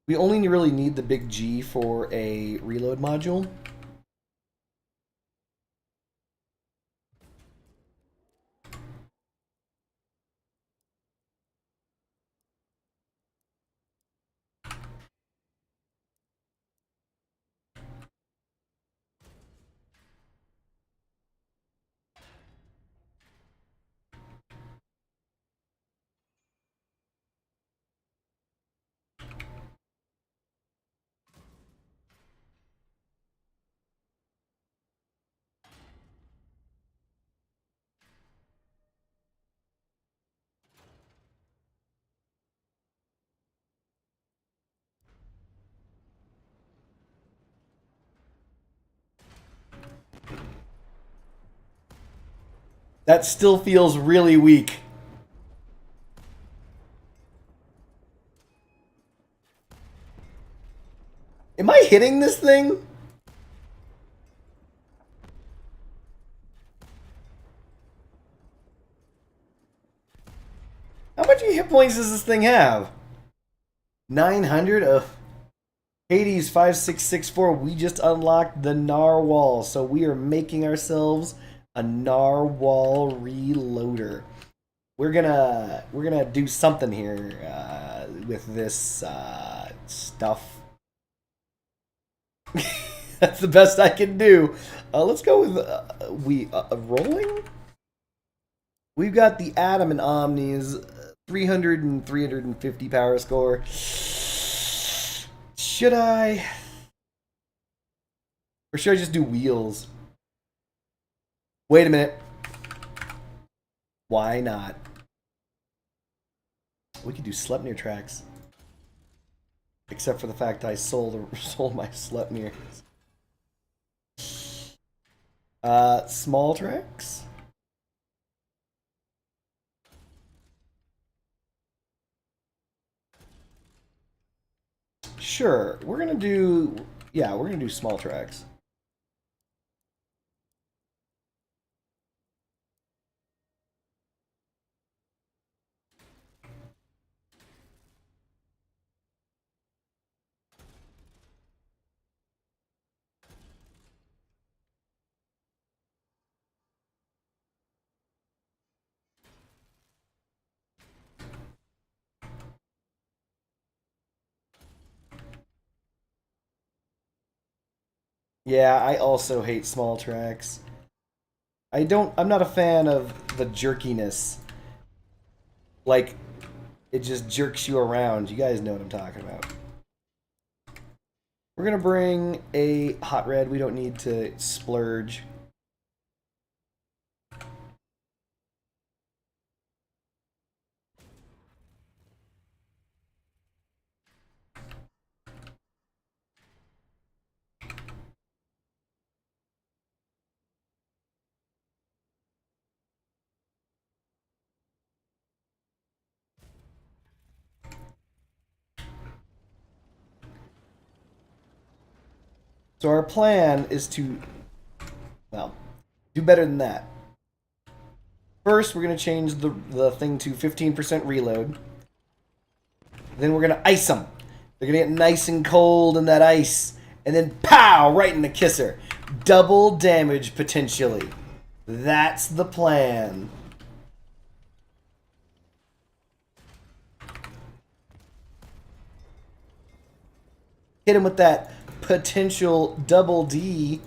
We only really need the big G for a reload module. That still feels really weak. Am I hitting this thing? How much hit points does this thing have? 900? Hades 5664, we just unlocked the Narwhal, so we are making ourselves a Narwhal reloader. we're gonna do something here with this stuff. That's the best I can do. Let's go with rolling. We've got the Atom and Omnis, 300 and 350 power score. Should I? Or should I just do wheels? Wait a minute. Why not? We could do Sleipnir tracks. Except for the fact I sold my Sleipnirs. Small tracks? Sure. We're gonna do small tracks. Yeah, I also hate small tracks. I'm not a fan of the jerkiness. Like, it just jerks you around. You guys know what I'm talking about. We're gonna bring a hot red. We don't need to splurge. So our plan is to, well, do better than that. First, we're going to change the thing to 15% reload. Then we're going to ice them. They're going to get nice and cold in that ice. And then pow! Right in the kisser. Double damage potentially. That's the plan. Hit him with that potential double D.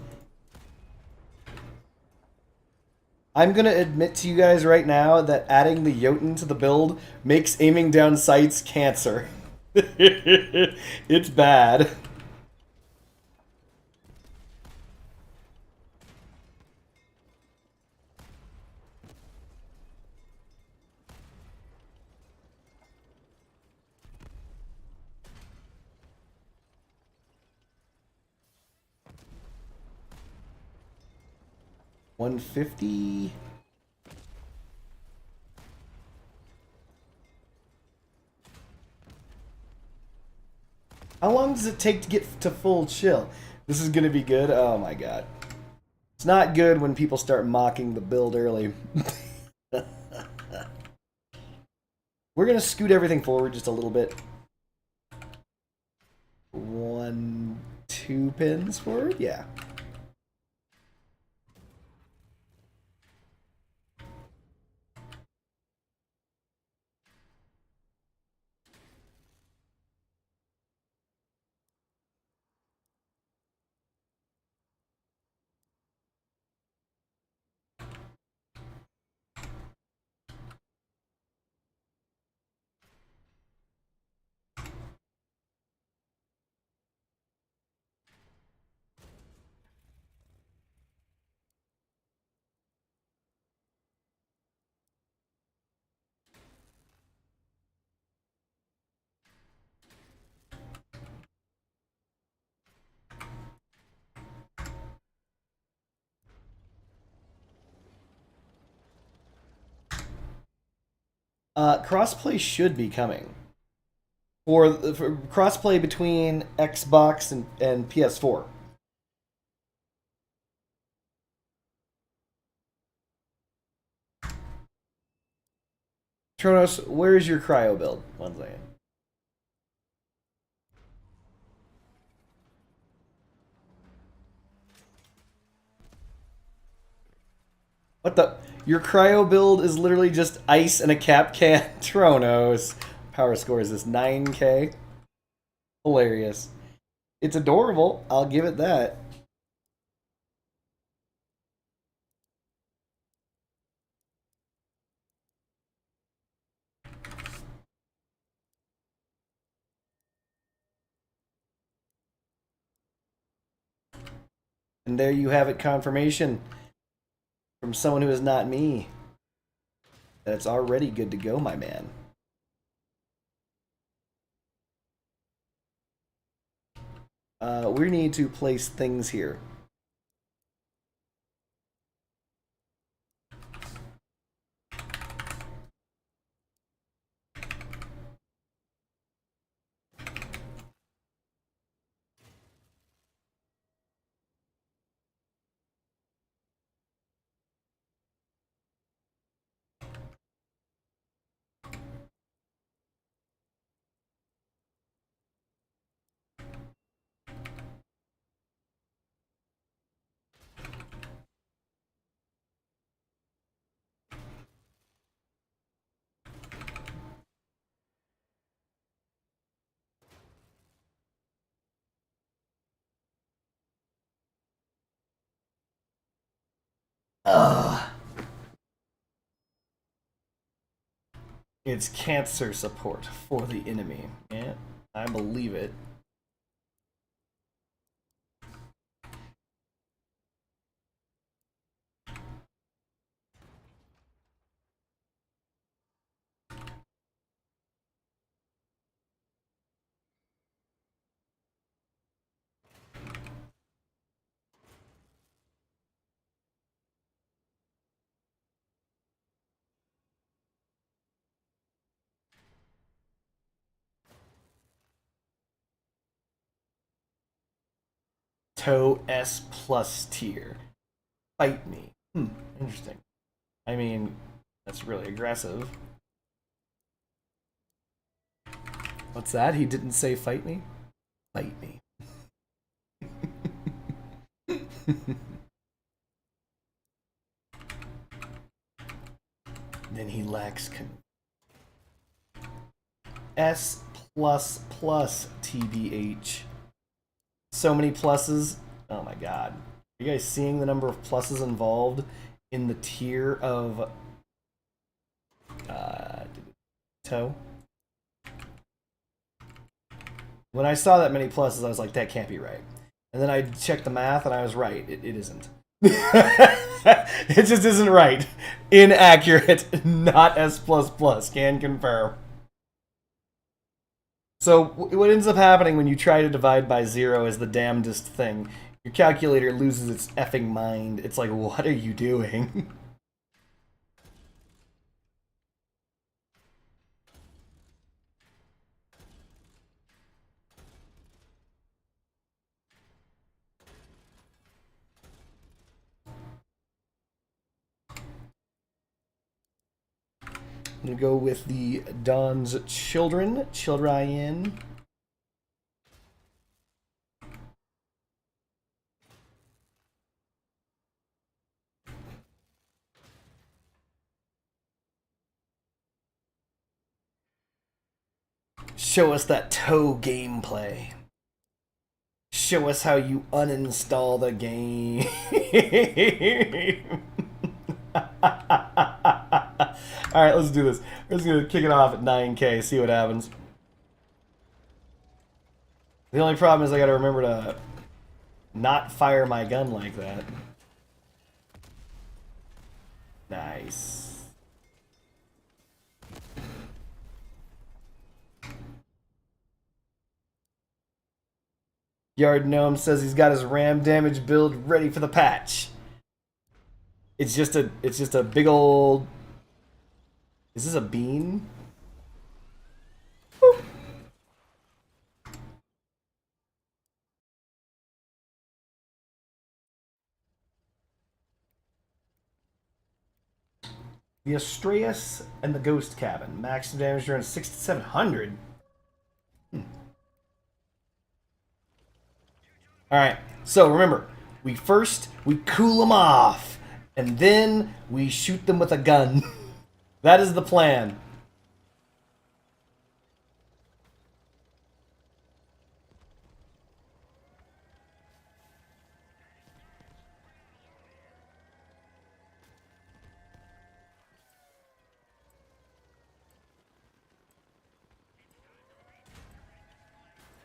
I'm gonna admit to you guys right now that adding the Jotun to the build makes aiming down sights cancer. It's bad. $150. How long does it take to get to full chill? This is gonna be good. Oh my god. It's not good when people start mocking the build early. We're gonna scoot everything forward just a little bit. 1, 2 pins forward? Yeah. Crossplay should be coming. For crossplay between Xbox and PS4. Tronos, where's your cryo build? One second. What the? Your cryo build is literally just ice and a cap can. Tronos. Power score is this 9k. Hilarious. It's adorable. I'll give it that. And there you have it, confirmation from someone who is not me that it's already good to go, my man. We need to place things here. Ugh. It's cancer support for the enemy. Yeah, I believe it. Toe S plus tier. Fight me. Interesting. I mean, that's really aggressive. What's that? He didn't say fight me? Fight me. Then he lacks S plus plus TBH. So many pluses. Oh my god. Are you guys seeing the number of pluses involved in the tier of toe? When I saw that many pluses, I was like, that can't be right. And then I checked the math and I was right. It isn't. It just isn't right. Inaccurate. Not S++. Can confirm. So what ends up happening when you try to divide by 0 is the damnedest thing. Your calculator loses its effing mind. It's like, what are you doing? I'm gonna go with the Don's Children. Children. Show us that toe gameplay. Show us how you uninstall the game. Alright, let's do this. We're just gonna kick it off at 9k, see what happens. The only problem is I gotta remember to not fire my gun like that. Nice. Yard Gnome says he's got his ram damage build ready for the patch. It's just a big old. Is this a bean? Woo. The Astraeus and the Ghost Cabin. Maximum damage around 6,700. Alright, so remember, we cool them off, and then we shoot them with a gun. That is the plan.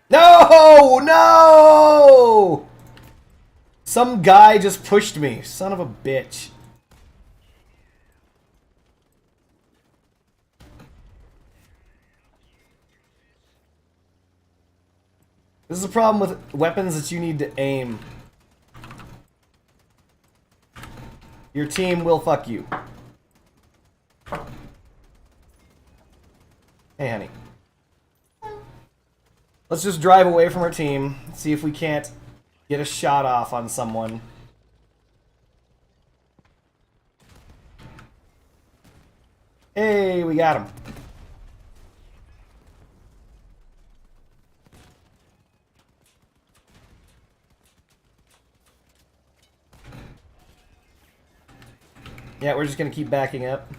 No! No! Some guy just pushed me. Son of a bitch. This is a problem with weapons that you need to aim. Your team will fuck you. Hey, honey. Let's just drive away from our team. See if we can't get a shot off on someone. Hey, we got him. Yeah, we're just gonna keep backing up.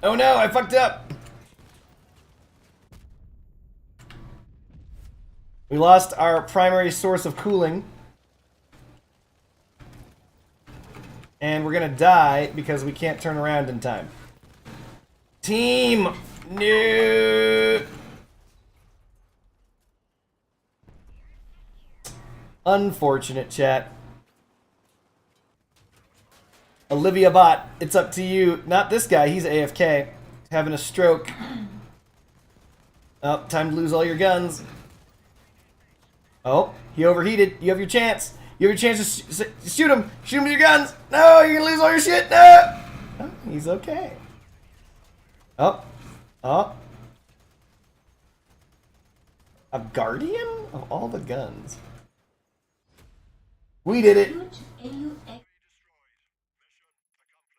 Oh no, I fucked up! We lost our primary source of cooling. And we're gonna die because we can't turn around in time. Team! No! Unfortunate, chat. Olivia Bot, it's up to you. Not this guy, he's AFK. Having a stroke. Oh, time to lose all your guns. Oh, he overheated. You have your chance. You have your chance to shoot him. Shoot him with your guns. No, you're gonna lose all your shit. No! Oh, he's okay. Oh. Oh. A guardian of all the guns. We did it.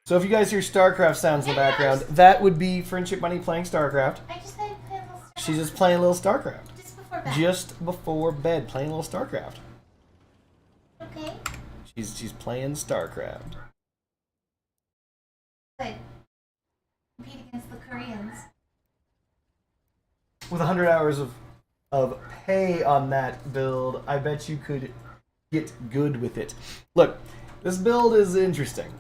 So if you guys hear StarCraft sounds in the background, that would be Friendship Money playing StarCraft. I just had to play a little StarCraft. She's just playing a little StarCraft. Just before bed. Just before bed, playing a little StarCraft. Okay. She's playing StarCraft. Good. Compete against the Koreans. With 100 hours of pay on that build, I bet you could get good with it. Look, this build is interesting.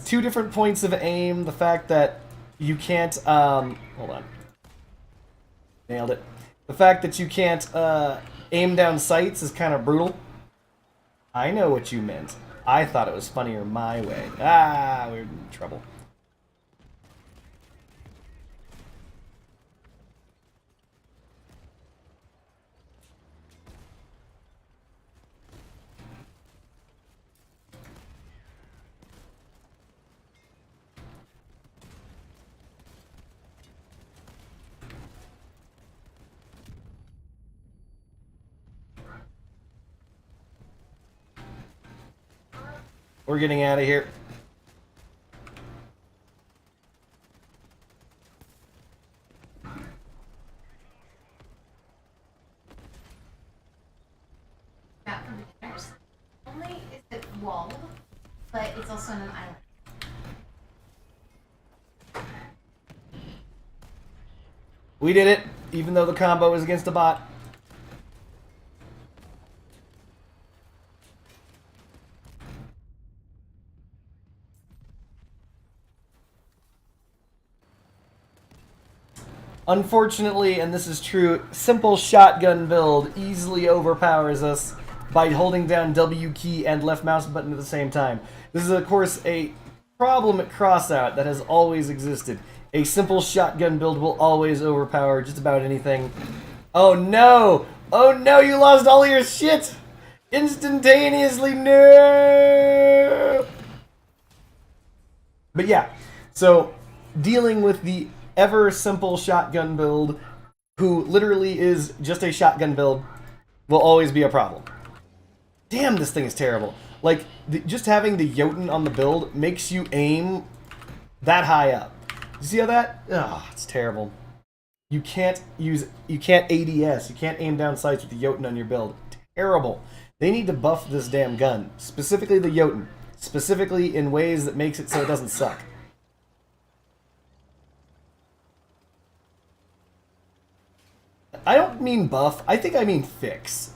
2 different points of aim. The fact that you can't, hold on. Nailed it. The fact that you can't, aim down sights is kind of brutal. I know what you meant. I thought it was funnier my way. Ah, we're in trouble. We're getting out of here. Not for beginners. Only is it walled, but it's also on an island. We did it, even though the combo was against a bot. Unfortunately, and this is true, simple shotgun build easily overpowers us by holding down W key and left mouse button at the same time. This is, of course, a problem at Crossout that has always existed. A simple shotgun build will always overpower just about anything. Oh no! Oh no, you lost all your shit! Instantaneously, no! But yeah, so dealing with the ever simple shotgun build, who literally is just a shotgun build, will always be a problem. Damn, this thing is terrible. Like, just having the Jotun on the build makes you aim that high up. You see how that? Ugh, it's terrible. You can't ADS. You can't aim down sights with the Jotun on your build. Terrible. They need to buff this damn gun. Specifically the Jotun. Specifically in ways that makes it so it doesn't suck. I don't mean buff. I think I mean fix.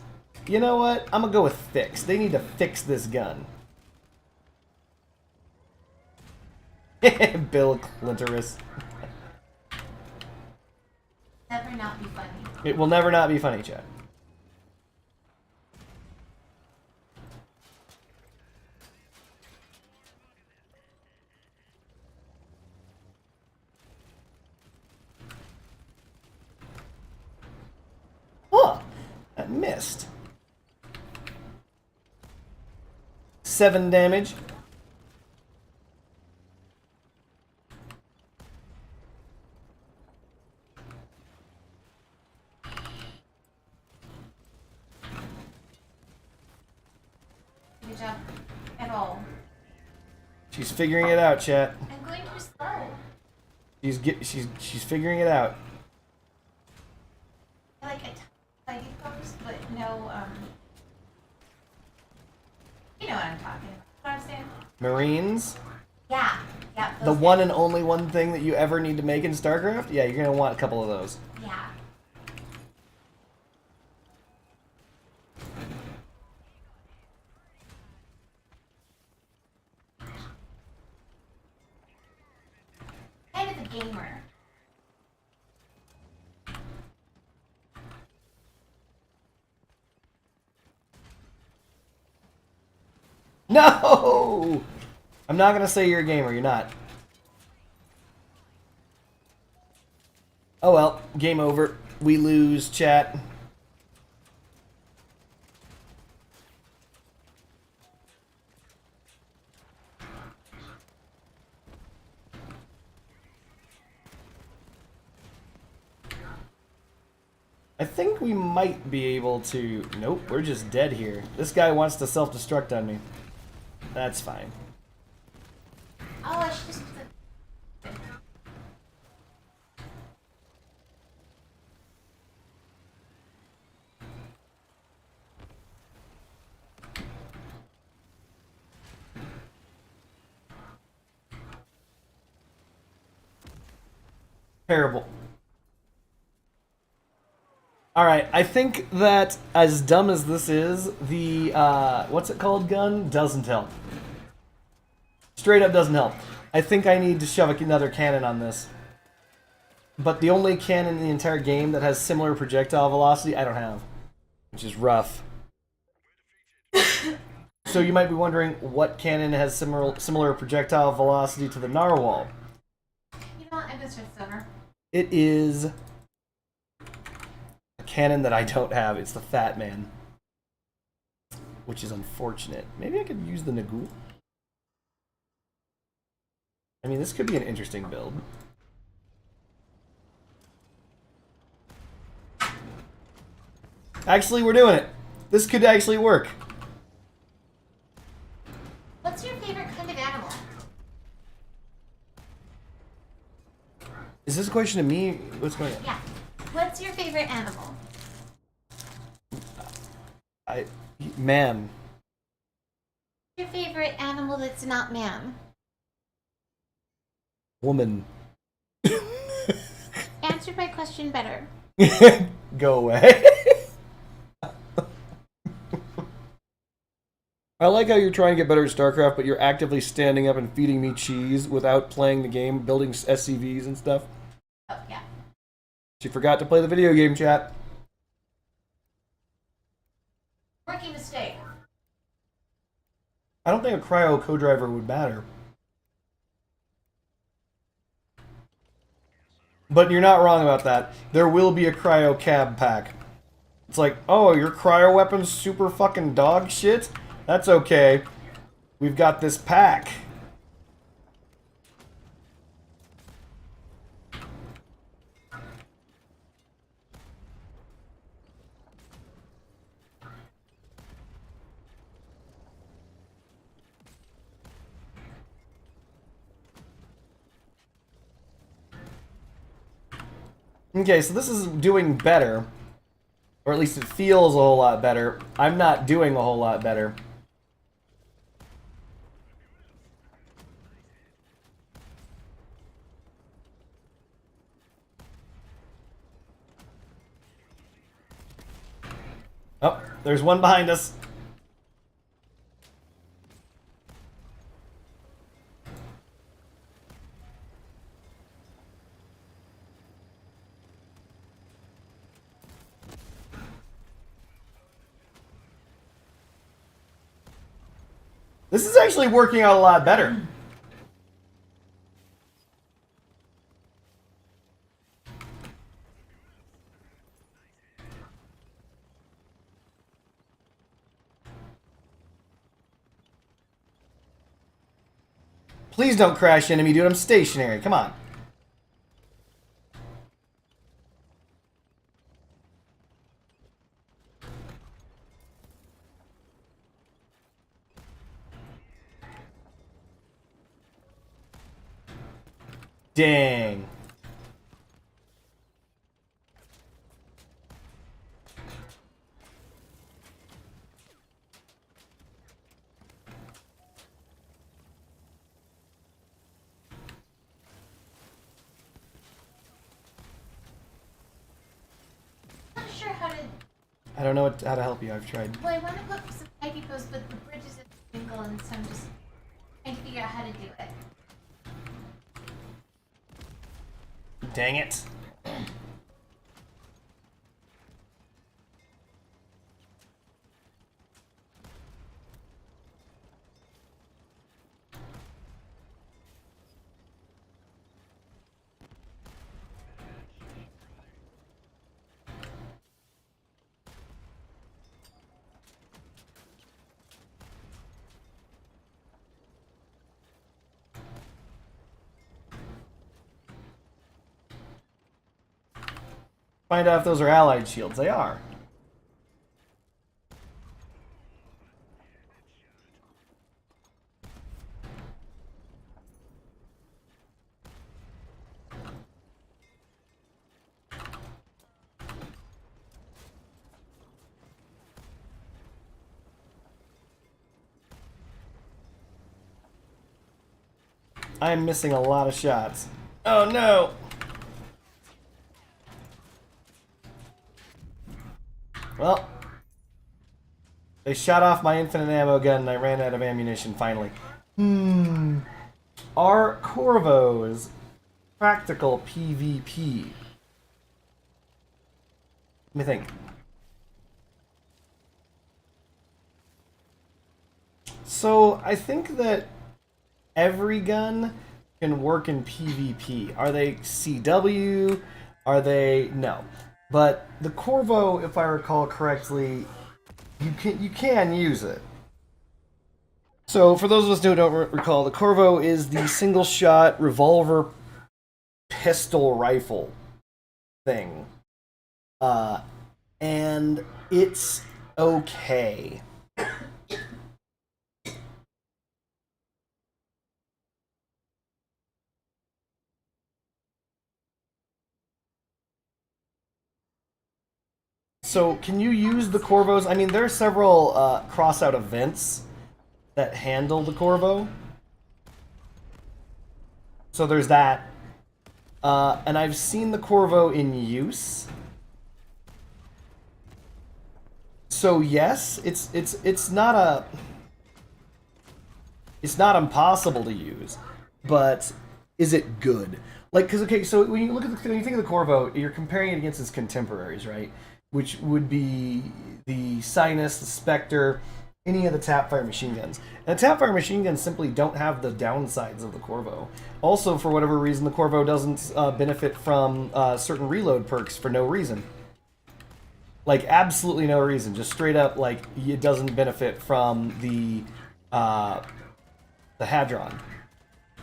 You know what? I'm gonna go with fix. They need to fix this gun. Bill Clintoris. Never not be funny. It will never not be funny, Chad. Huh. That missed. 7 damage. Good job. At all. She's figuring it out, chat. I'm going too slow. She's figuring it out. I like a tiny post, but no, you know what I'm talking about. You know what I'm saying? Marines. Yeah. Yeah. The those one and only one thing that you ever need to make in StarCraft? Yeah, you're gonna want a couple of those. Yeah. Kind of a gamer. No! I'm not gonna say you're a gamer, you're not. Oh well, game over. We lose, chat. I think we might be able to... Nope, we're just dead here. This guy wants to self-destruct on me. That's fine. Oh, I should just. Terrible. Alright, I think that as dumb as this is, the, what's it called gun? Doesn't help. Straight up doesn't help. I think I need to shove another cannon on this. But the only cannon in the entire game that has similar projectile velocity, I don't have. Which is rough. So you might be wondering, what cannon has similar projectile velocity to the Narwhal? You know what? I'm gonna start sooner. It is a cannon that I don't have. It's the Fat Man. Which is unfortunate. Maybe I could use the Nagul. I mean, this could be an interesting build. Actually, we're doing it. This could actually work. What's your favorite kind of animal? Is this a question to me? What's going on? Yeah. What's your favorite animal? Man. Your favorite animal that's not man? Woman. Answer my question better. Go away. I like how you're trying to get better at StarCraft, but you're actively standing up and feeding me cheese without playing the game, building SCVs and stuff. Oh, yeah. She forgot to play the video game, chat. Rookie mistake. I don't think a cryo co-driver would matter. But you're not wrong about that. There will be a cryo cab pack. It's like, oh, your cryo weapon's super fucking dog shit? That's okay. We've got this pack. Okay, so this is doing better. Or at least it feels a whole lot better. I'm not doing a whole lot better. Oh, there's one behind us. This is actually working out a lot better. Please don't crash into me, dude. I'm stationary. Come on. Dang. I'm not sure how to. I don't know how to help you. I've tried. Well, I want to put some pipey posts, but the bridge is at an angle, and so I'm just trying to figure out how to do it. Dang it. Find out if those are allied shields. They are. I'm missing a lot of shots. Oh no! Well, they shot off my infinite ammo gun and I ran out of ammunition finally. Are Corvos practical PvP? Let me think. So, I think that every gun can work in PvP. Are they CW? Are they... No. But the Corvo, if I recall correctly, you can use it. So for those of us who don't recall, the Corvo is the single-shot revolver pistol rifle thing. And it's okay. So, can you use the Corvos? I mean, there are several cross-out events that handle the Corvo. So there's that. And I've seen the Corvo in use. So yes, it's not impossible to use, but is it good? Like, because okay, so when you think of the Corvo, you're comparing it against its contemporaries, right? Which would be the Sinus, the Spectre, any of the Tapfire machine guns. And the Tapfire machine guns simply don't have the downsides of the Corvo. Also, for whatever reason, the Corvo doesn't benefit from certain reload perks for no reason. Like, absolutely no reason. Just straight up, like, it doesn't benefit from the Hadron.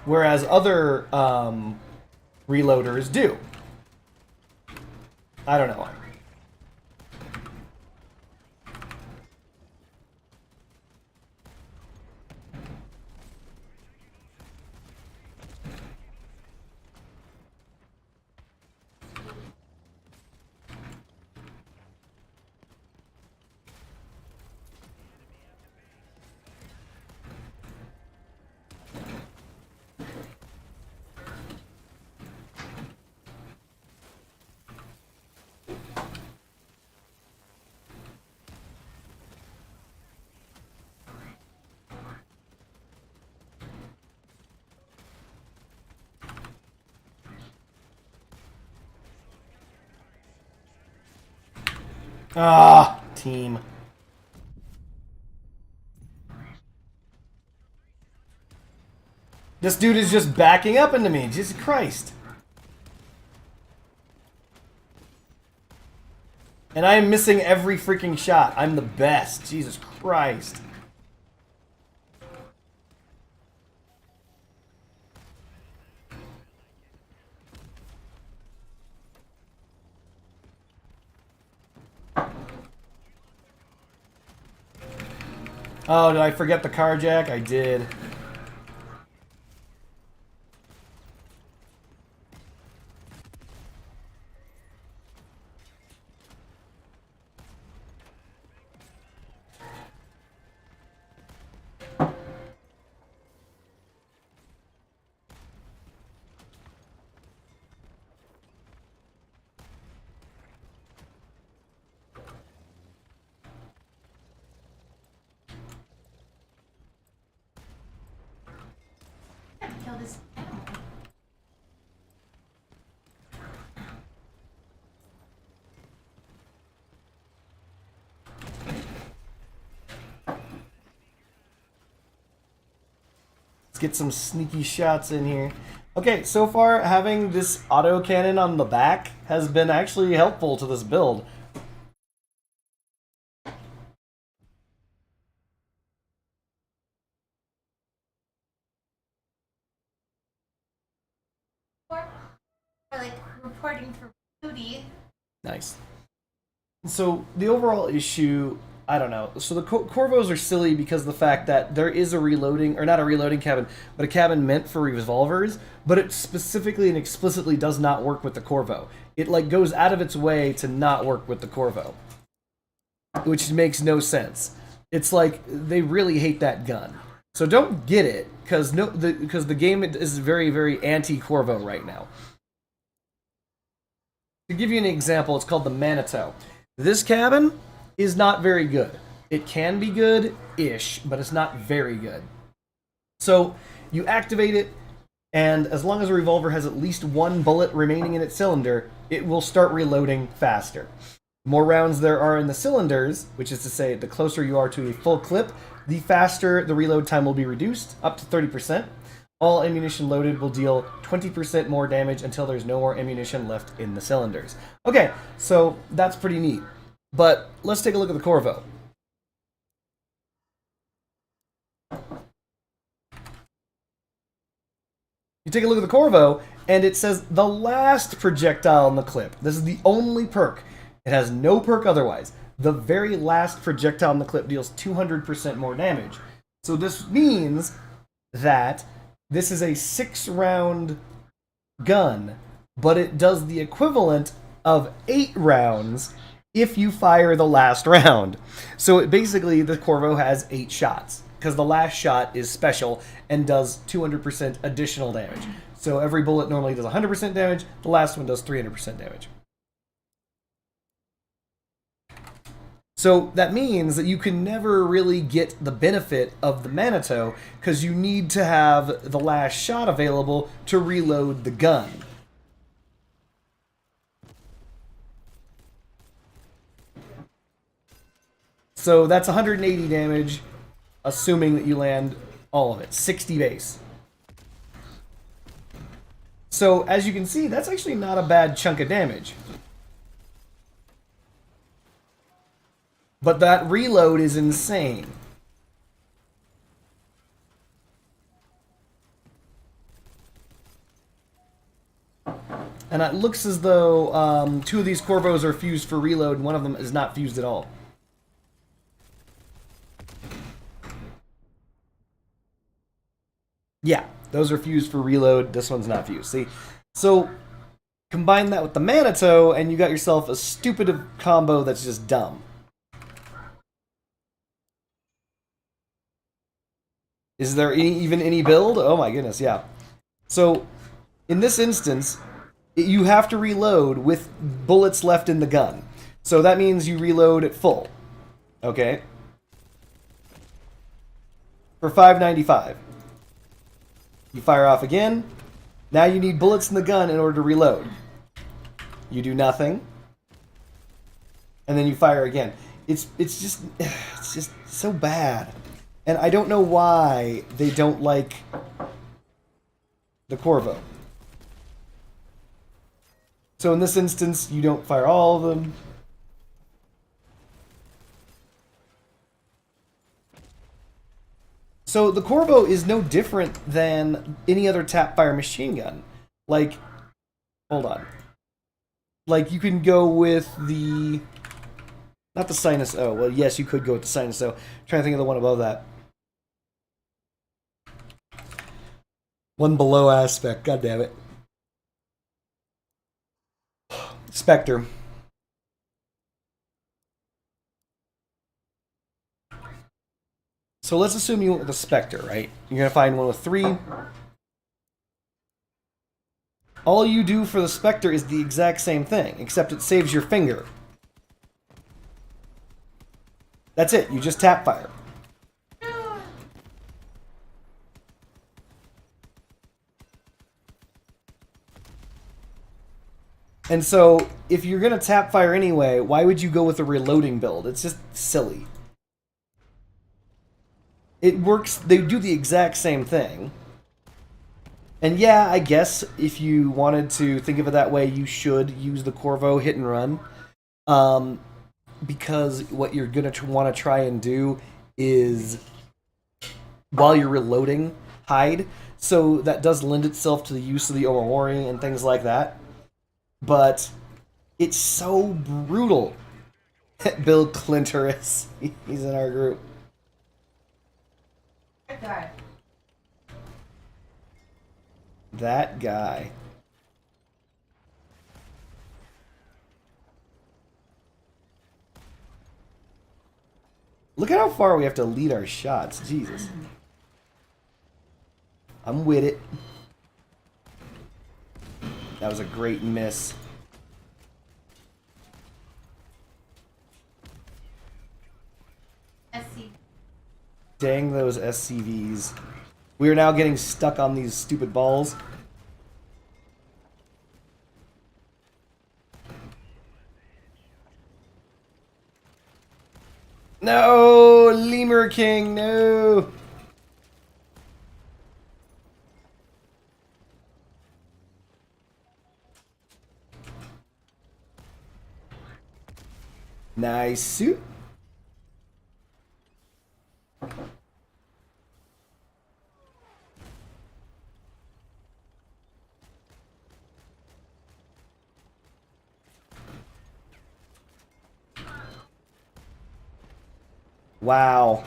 Whereas other reloaders do. I don't know. Ah, team. This dude is just backing up into me. Jesus Christ. And I am missing every freaking shot. I'm the best. Jesus Christ. Oh, did I forget the carjack? I did. Kill this animal. Let's get some sneaky shots in here. Okay, so far having this auto cannon on the back has been actually helpful to this build. Or like reporting for duty. Nice. So the overall issue, I don't know. So the Corvos are silly because of the fact that there is a reloading, or not a reloading cabin, but a cabin meant for revolvers, but it specifically and explicitly does not work with the Corvo. It like goes out of its way to not work with the Corvo, which makes no sense. It's like they really hate that gun. So don't get it, because the game is very, very anti-Corvo right now. To give you an example, it's called the Manitou. This cabin is not very good. It can be good-ish, but it's not very good. So you activate it, and as long as a revolver has at least one bullet remaining in its cylinder, it will start reloading faster. The more rounds there are in the cylinders, which is to say the closer you are to a full clip, the faster the reload time will be reduced, up to 30%. All ammunition loaded will deal 20% more damage until there's no more ammunition left in the cylinders. Okay, so that's pretty neat. But let's take a look at the Corvo. You take a look at the Corvo, and it says the last projectile in the clip. This is the only perk. It has no perk otherwise. The very last projectile in the clip deals 200% more damage. So this means that this is a 6-round gun, but it does the equivalent of 8 rounds if you fire the last round. So basically, the Corvo has 8 shots, because the last shot is special and does 200% additional damage. So every bullet normally does 100% damage, the last one does 300% damage. So that means that you can never really get the benefit of the Manitou because you need to have the last shot available to reload the gun. So that's 180 damage, assuming that you land all of it. 60 base. So as you can see, that's actually not a bad chunk of damage. But that reload is insane. And it looks as though 2 of these Corvos are fused for reload, and one of them is not fused at all. Yeah, those are fused for reload. This one's not fused. See? So combine that with the Manitou, and you got yourself a stupid combo that's just dumb. Is there even any build? Oh my goodness, yeah. So, in this instance, you have to reload with bullets left in the gun. So that means you reload at full. Okay? For $5.95. You fire off again. Now you need bullets in the gun in order to reload. You do nothing. and then you fire again. It's just so bad, and I don't know why they don't like the Corvo. So in this instance, you don't fire all of them. So the Corvo is no different than any other tap-fire machine gun. Like, hold on. Like, you can go with the... Not the Sinus O. Well, yes, you could go with the Sinus O. I'm trying to think of the one above that. One below Aspect. God damn it. Spectre. So let's assume you went with the Spectre, right? You're going to find one with 3. All you do for the Spectre is the exact same thing, except it saves your finger. That's it. You just tap fire. And so, if you're going to tap fire anyway, why would you go with a reloading build? It's just silly. It works, they do the exact same thing. And yeah, I guess if you wanted to think of it that way, you should use the Corvo hit and run. Because what you're going to want to try and do is, while you're reloading, hide. So that does lend itself to the use of the Omori and things like that. But it's so brutal. Bill Clintoris, he's in our group. That guy. Look at how far we have to lead our shots. Jesus. I'm with it. That was a great miss. SC. Dang those SCVs. We are now getting stuck on these stupid balls. No! Lemur King, no! Nice suit. Wow.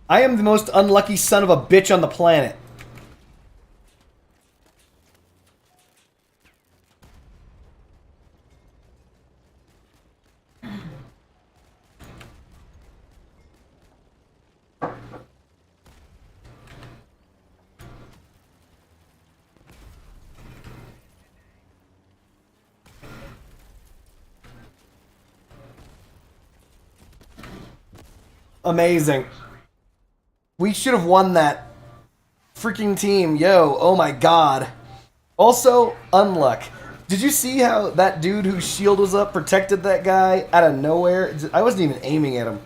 I am the most unlucky son of a bitch on the planet. Amazing. We should have won that freaking team. Yo, oh my god. Also, unluck. Did you see how that dude whose shield was up protected that guy out of nowhere? I wasn't even aiming at him.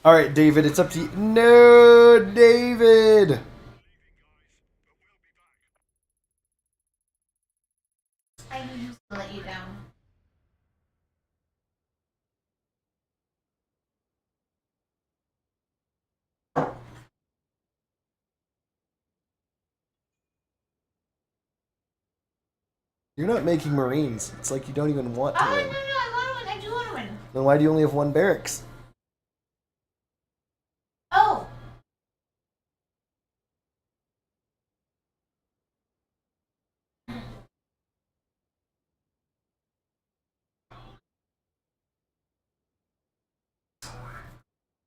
Alright, David, it's up to you. No, David! I used to let you down. You're not making Marines. It's like you don't even want to Oh, no, win. I want to win. I do want to win. Then why do you only have 1 barracks? Oh.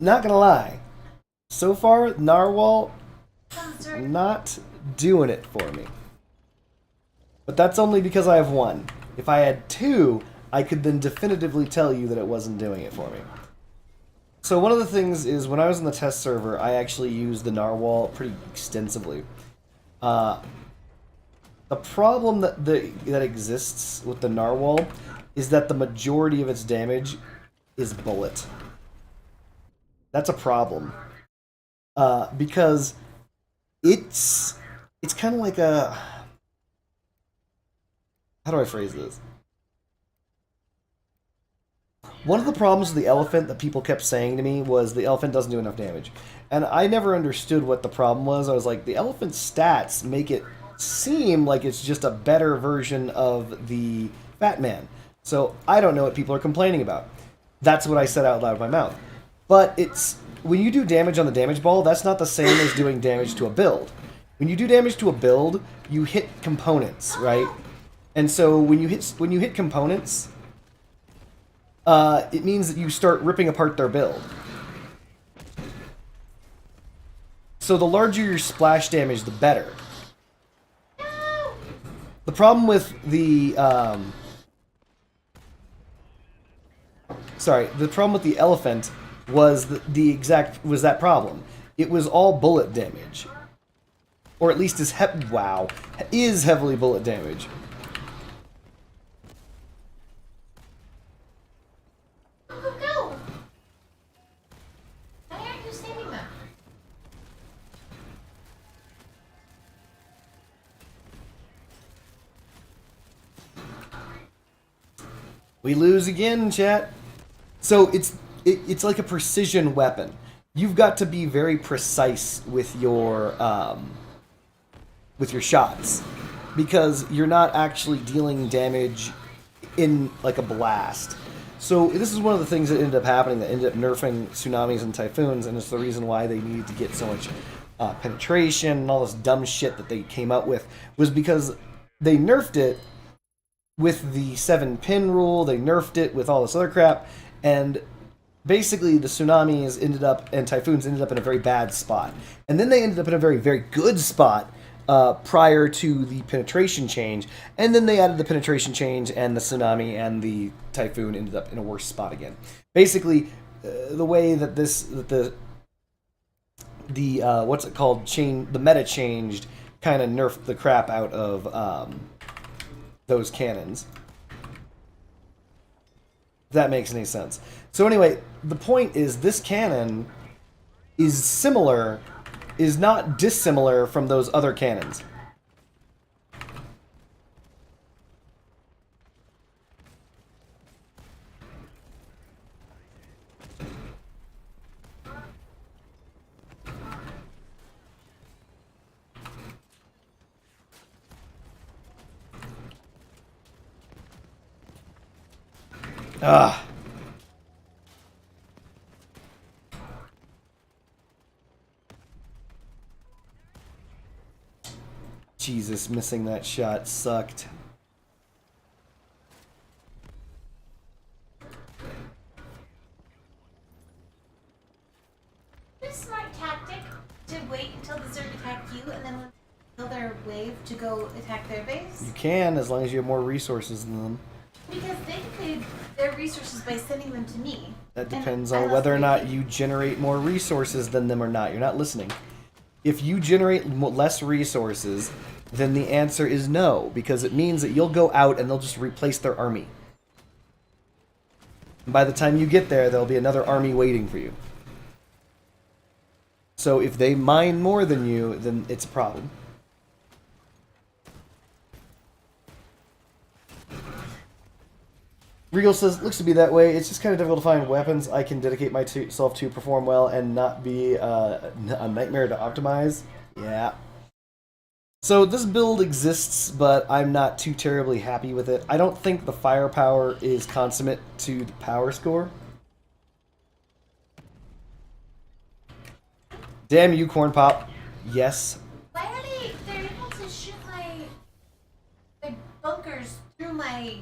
Not gonna lie. So far, Narwhal, Come, sir. not doing it for me. But that's only because I have 1. If I had 2, I could then definitively tell you that it wasn't doing it for me. So one of the things is, when I was in the test server, I actually used the Narwhal pretty extensively. The problem that exists with the narwhal is that the majority of its damage is bullet. That's a problem. Because it's kind of like a, how do I phrase this? One of the problems with the elephant that people kept saying to me was the elephant doesn't do enough damage. And I never understood what the problem was. I was like, the elephant's stats make it seem like it's just a better version of the Fat Man. So I don't know what people are complaining about. That's what I said out loud of my mouth. But it's, when you do damage on the damage ball, that's not the same as doing damage to a build. When you do damage to a build, you hit components, right? And so when you hit components, it means that you start ripping apart their build. So the larger your splash damage, the better. The problem with the the problem with the elephant was that problem. It was all bullet damage, or at least is heavily bullet damage. Go! Why aren't you saving them? We lose again, chat. So it's like a precision weapon. You've got to be very precise with your shots, because you're not actually dealing damage in like a blast. So this is one of the things that ended up happening, that ended up nerfing tsunamis and typhoons, and it's the reason why they needed to get so much penetration and all this dumb shit that they came up with, was because they nerfed it with the 7-pin rule, they nerfed it with all this other crap, and basically the tsunamis ended up, and typhoons ended up in a very bad spot. And then they ended up in a very, very good spot prior to the penetration change, and then they added the penetration change, and the tsunami and the typhoon ended up in a worse spot again. Basically, the way that the what's it called, the meta changed, kind of nerfed the crap out of those cannons. If that makes any sense. So anyway, the point is, this cannon is not dissimilar from those other cannons. Ah. Jesus, missing that shot sucked. It's a smart tactic to wait until the Zerg attack you, and then until their wave to go attack their base. You can, as long as you have more resources than them. Because they created their resources by sending them to me. That depends on whether or not you generate more resources than them or not. You're not listening. If you generate less resources, then the answer is no, because it means that you'll go out and they'll just replace their army. And by the time you get there, there'll be another army waiting for you. So if they mine more than you, then it's a problem. Regal says, looks to be that way. It's just kind of difficult to find weapons I can dedicate myself to perform well and not be a nightmare to optimize. Yeah. So this build exists, but I'm not too terribly happy with it. I don't think the firepower is consummate to the power score. Damn you, Corn Pop. Yes. Why are they're able to shoot my bunkers through my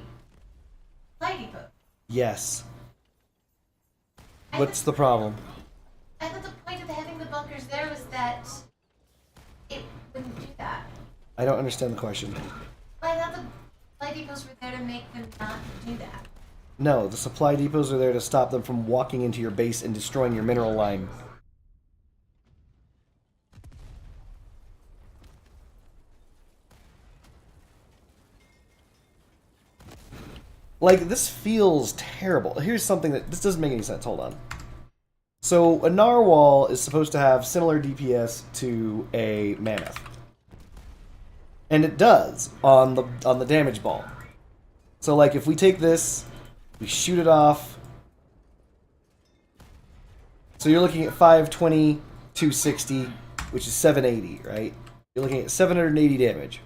supply depot? Yes. What's the problem? I thought the point of having the bunkers there was that it wouldn't do that. I don't understand the question. I thought the supply depots were there to make them not do that. No, the supply depots are there to stop them from walking into your base and destroying your mineral line. Like, this feels terrible. Here's something that... This doesn't make any sense. Hold on. So, a narwhal is supposed to have similar DPS to a mammoth. And it does on the damage ball. So, like, if we take this, we shoot it off. So you're looking at 520, 260, which is 780, right? You're looking at 780 damage.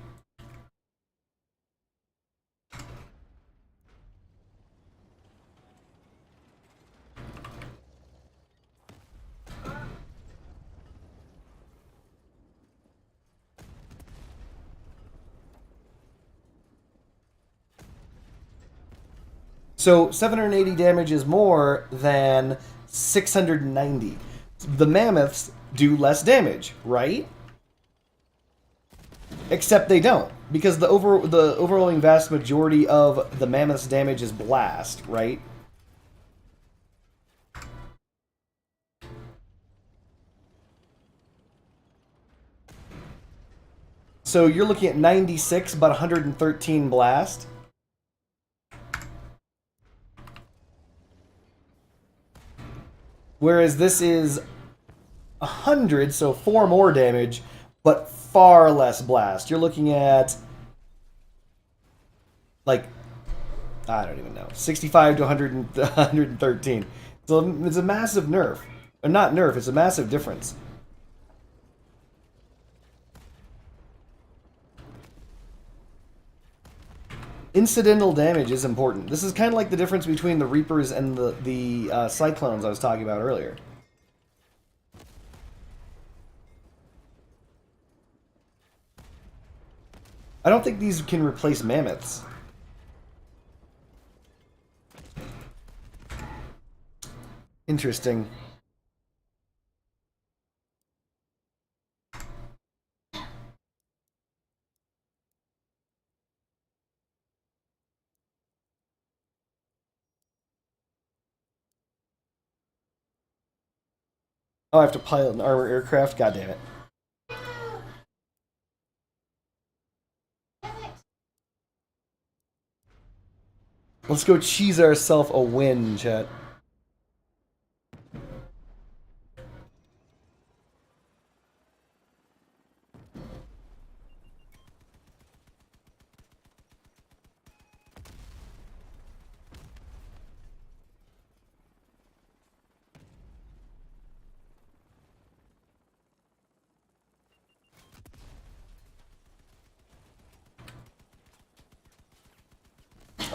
So 780 damage is more than 690. The mammoths do less damage, right? Except they don't, because the overwhelming vast majority of the mammoth's damage is blast, right? So you're looking at 96, but 113 blast. Whereas this is 100, so 4 more damage, but far less blast. You're looking at, like, I don't even know, 65 to 100 113. So it's a massive nerf. Or not nerf, it's a massive difference. Incidental damage is important. This is kind of like the difference between the Reapers and the Cyclones I was talking about earlier. I don't think these can replace mammoths. Interesting. Oh, I have to pilot an armor aircraft? God damn it. Let's go cheese ourselves a win, chat.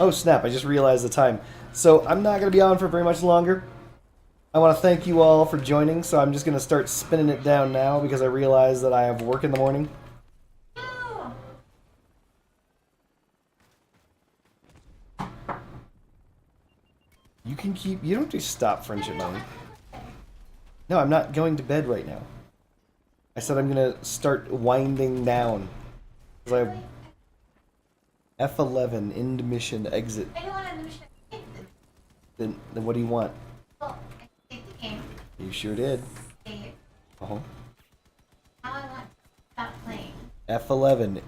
Oh snap, I just realized the time. So I'm not going to be on for very much longer. I want to thank you all for joining, so I'm just going to start spinning it down now because I realize that I have work in the morning. You can keep... You don't just stop friendship money. No, I'm not going to bed right now. I said I'm going to start winding down. Because I have F11, end mission, exit. I don't want to mission. Then what do you want? Well, I saved the game. You sure did. Save. Uh-huh. Now I want to stop playing. F11,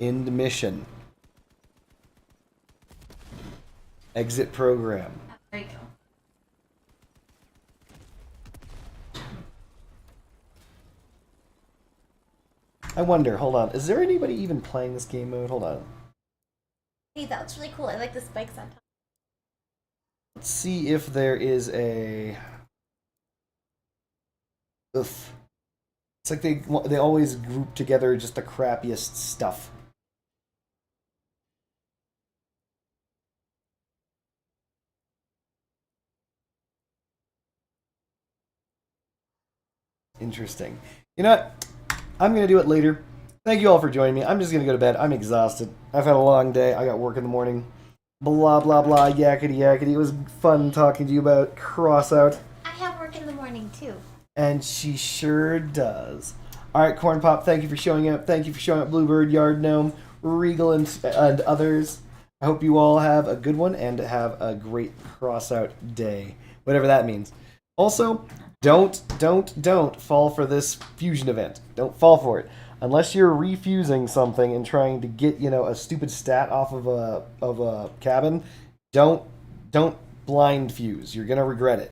end mission. Exit program. Oh, there you go. I wonder, hold on, is there anybody even playing this game mode? Hold on. Hey, that looks really cool. I like the spikes on top. Let's see if there is a... Oof. It's like they always group together just the crappiest stuff. Interesting. You know what? I'm going to do it later. Thank you all for joining me. I'm just going to go to bed. I'm exhausted. I've had a long day. I got work in the morning. Blah, blah, blah, yakety, yakety. It was fun talking to you about Crossout. I have work in the morning, too. And she sure does. Alright, Corn Pop, thank you for showing up. Thank you for showing up, Bluebird, Yard Gnome, Regal, and others. I hope you all have a good one and have a great Crossout day. Whatever that means. Also, don't fall for this fusion event. Don't fall for it. Unless you're refusing something and trying to get, you know, a stupid stat off of a cabin, Don't blind fuse. You're gonna regret it.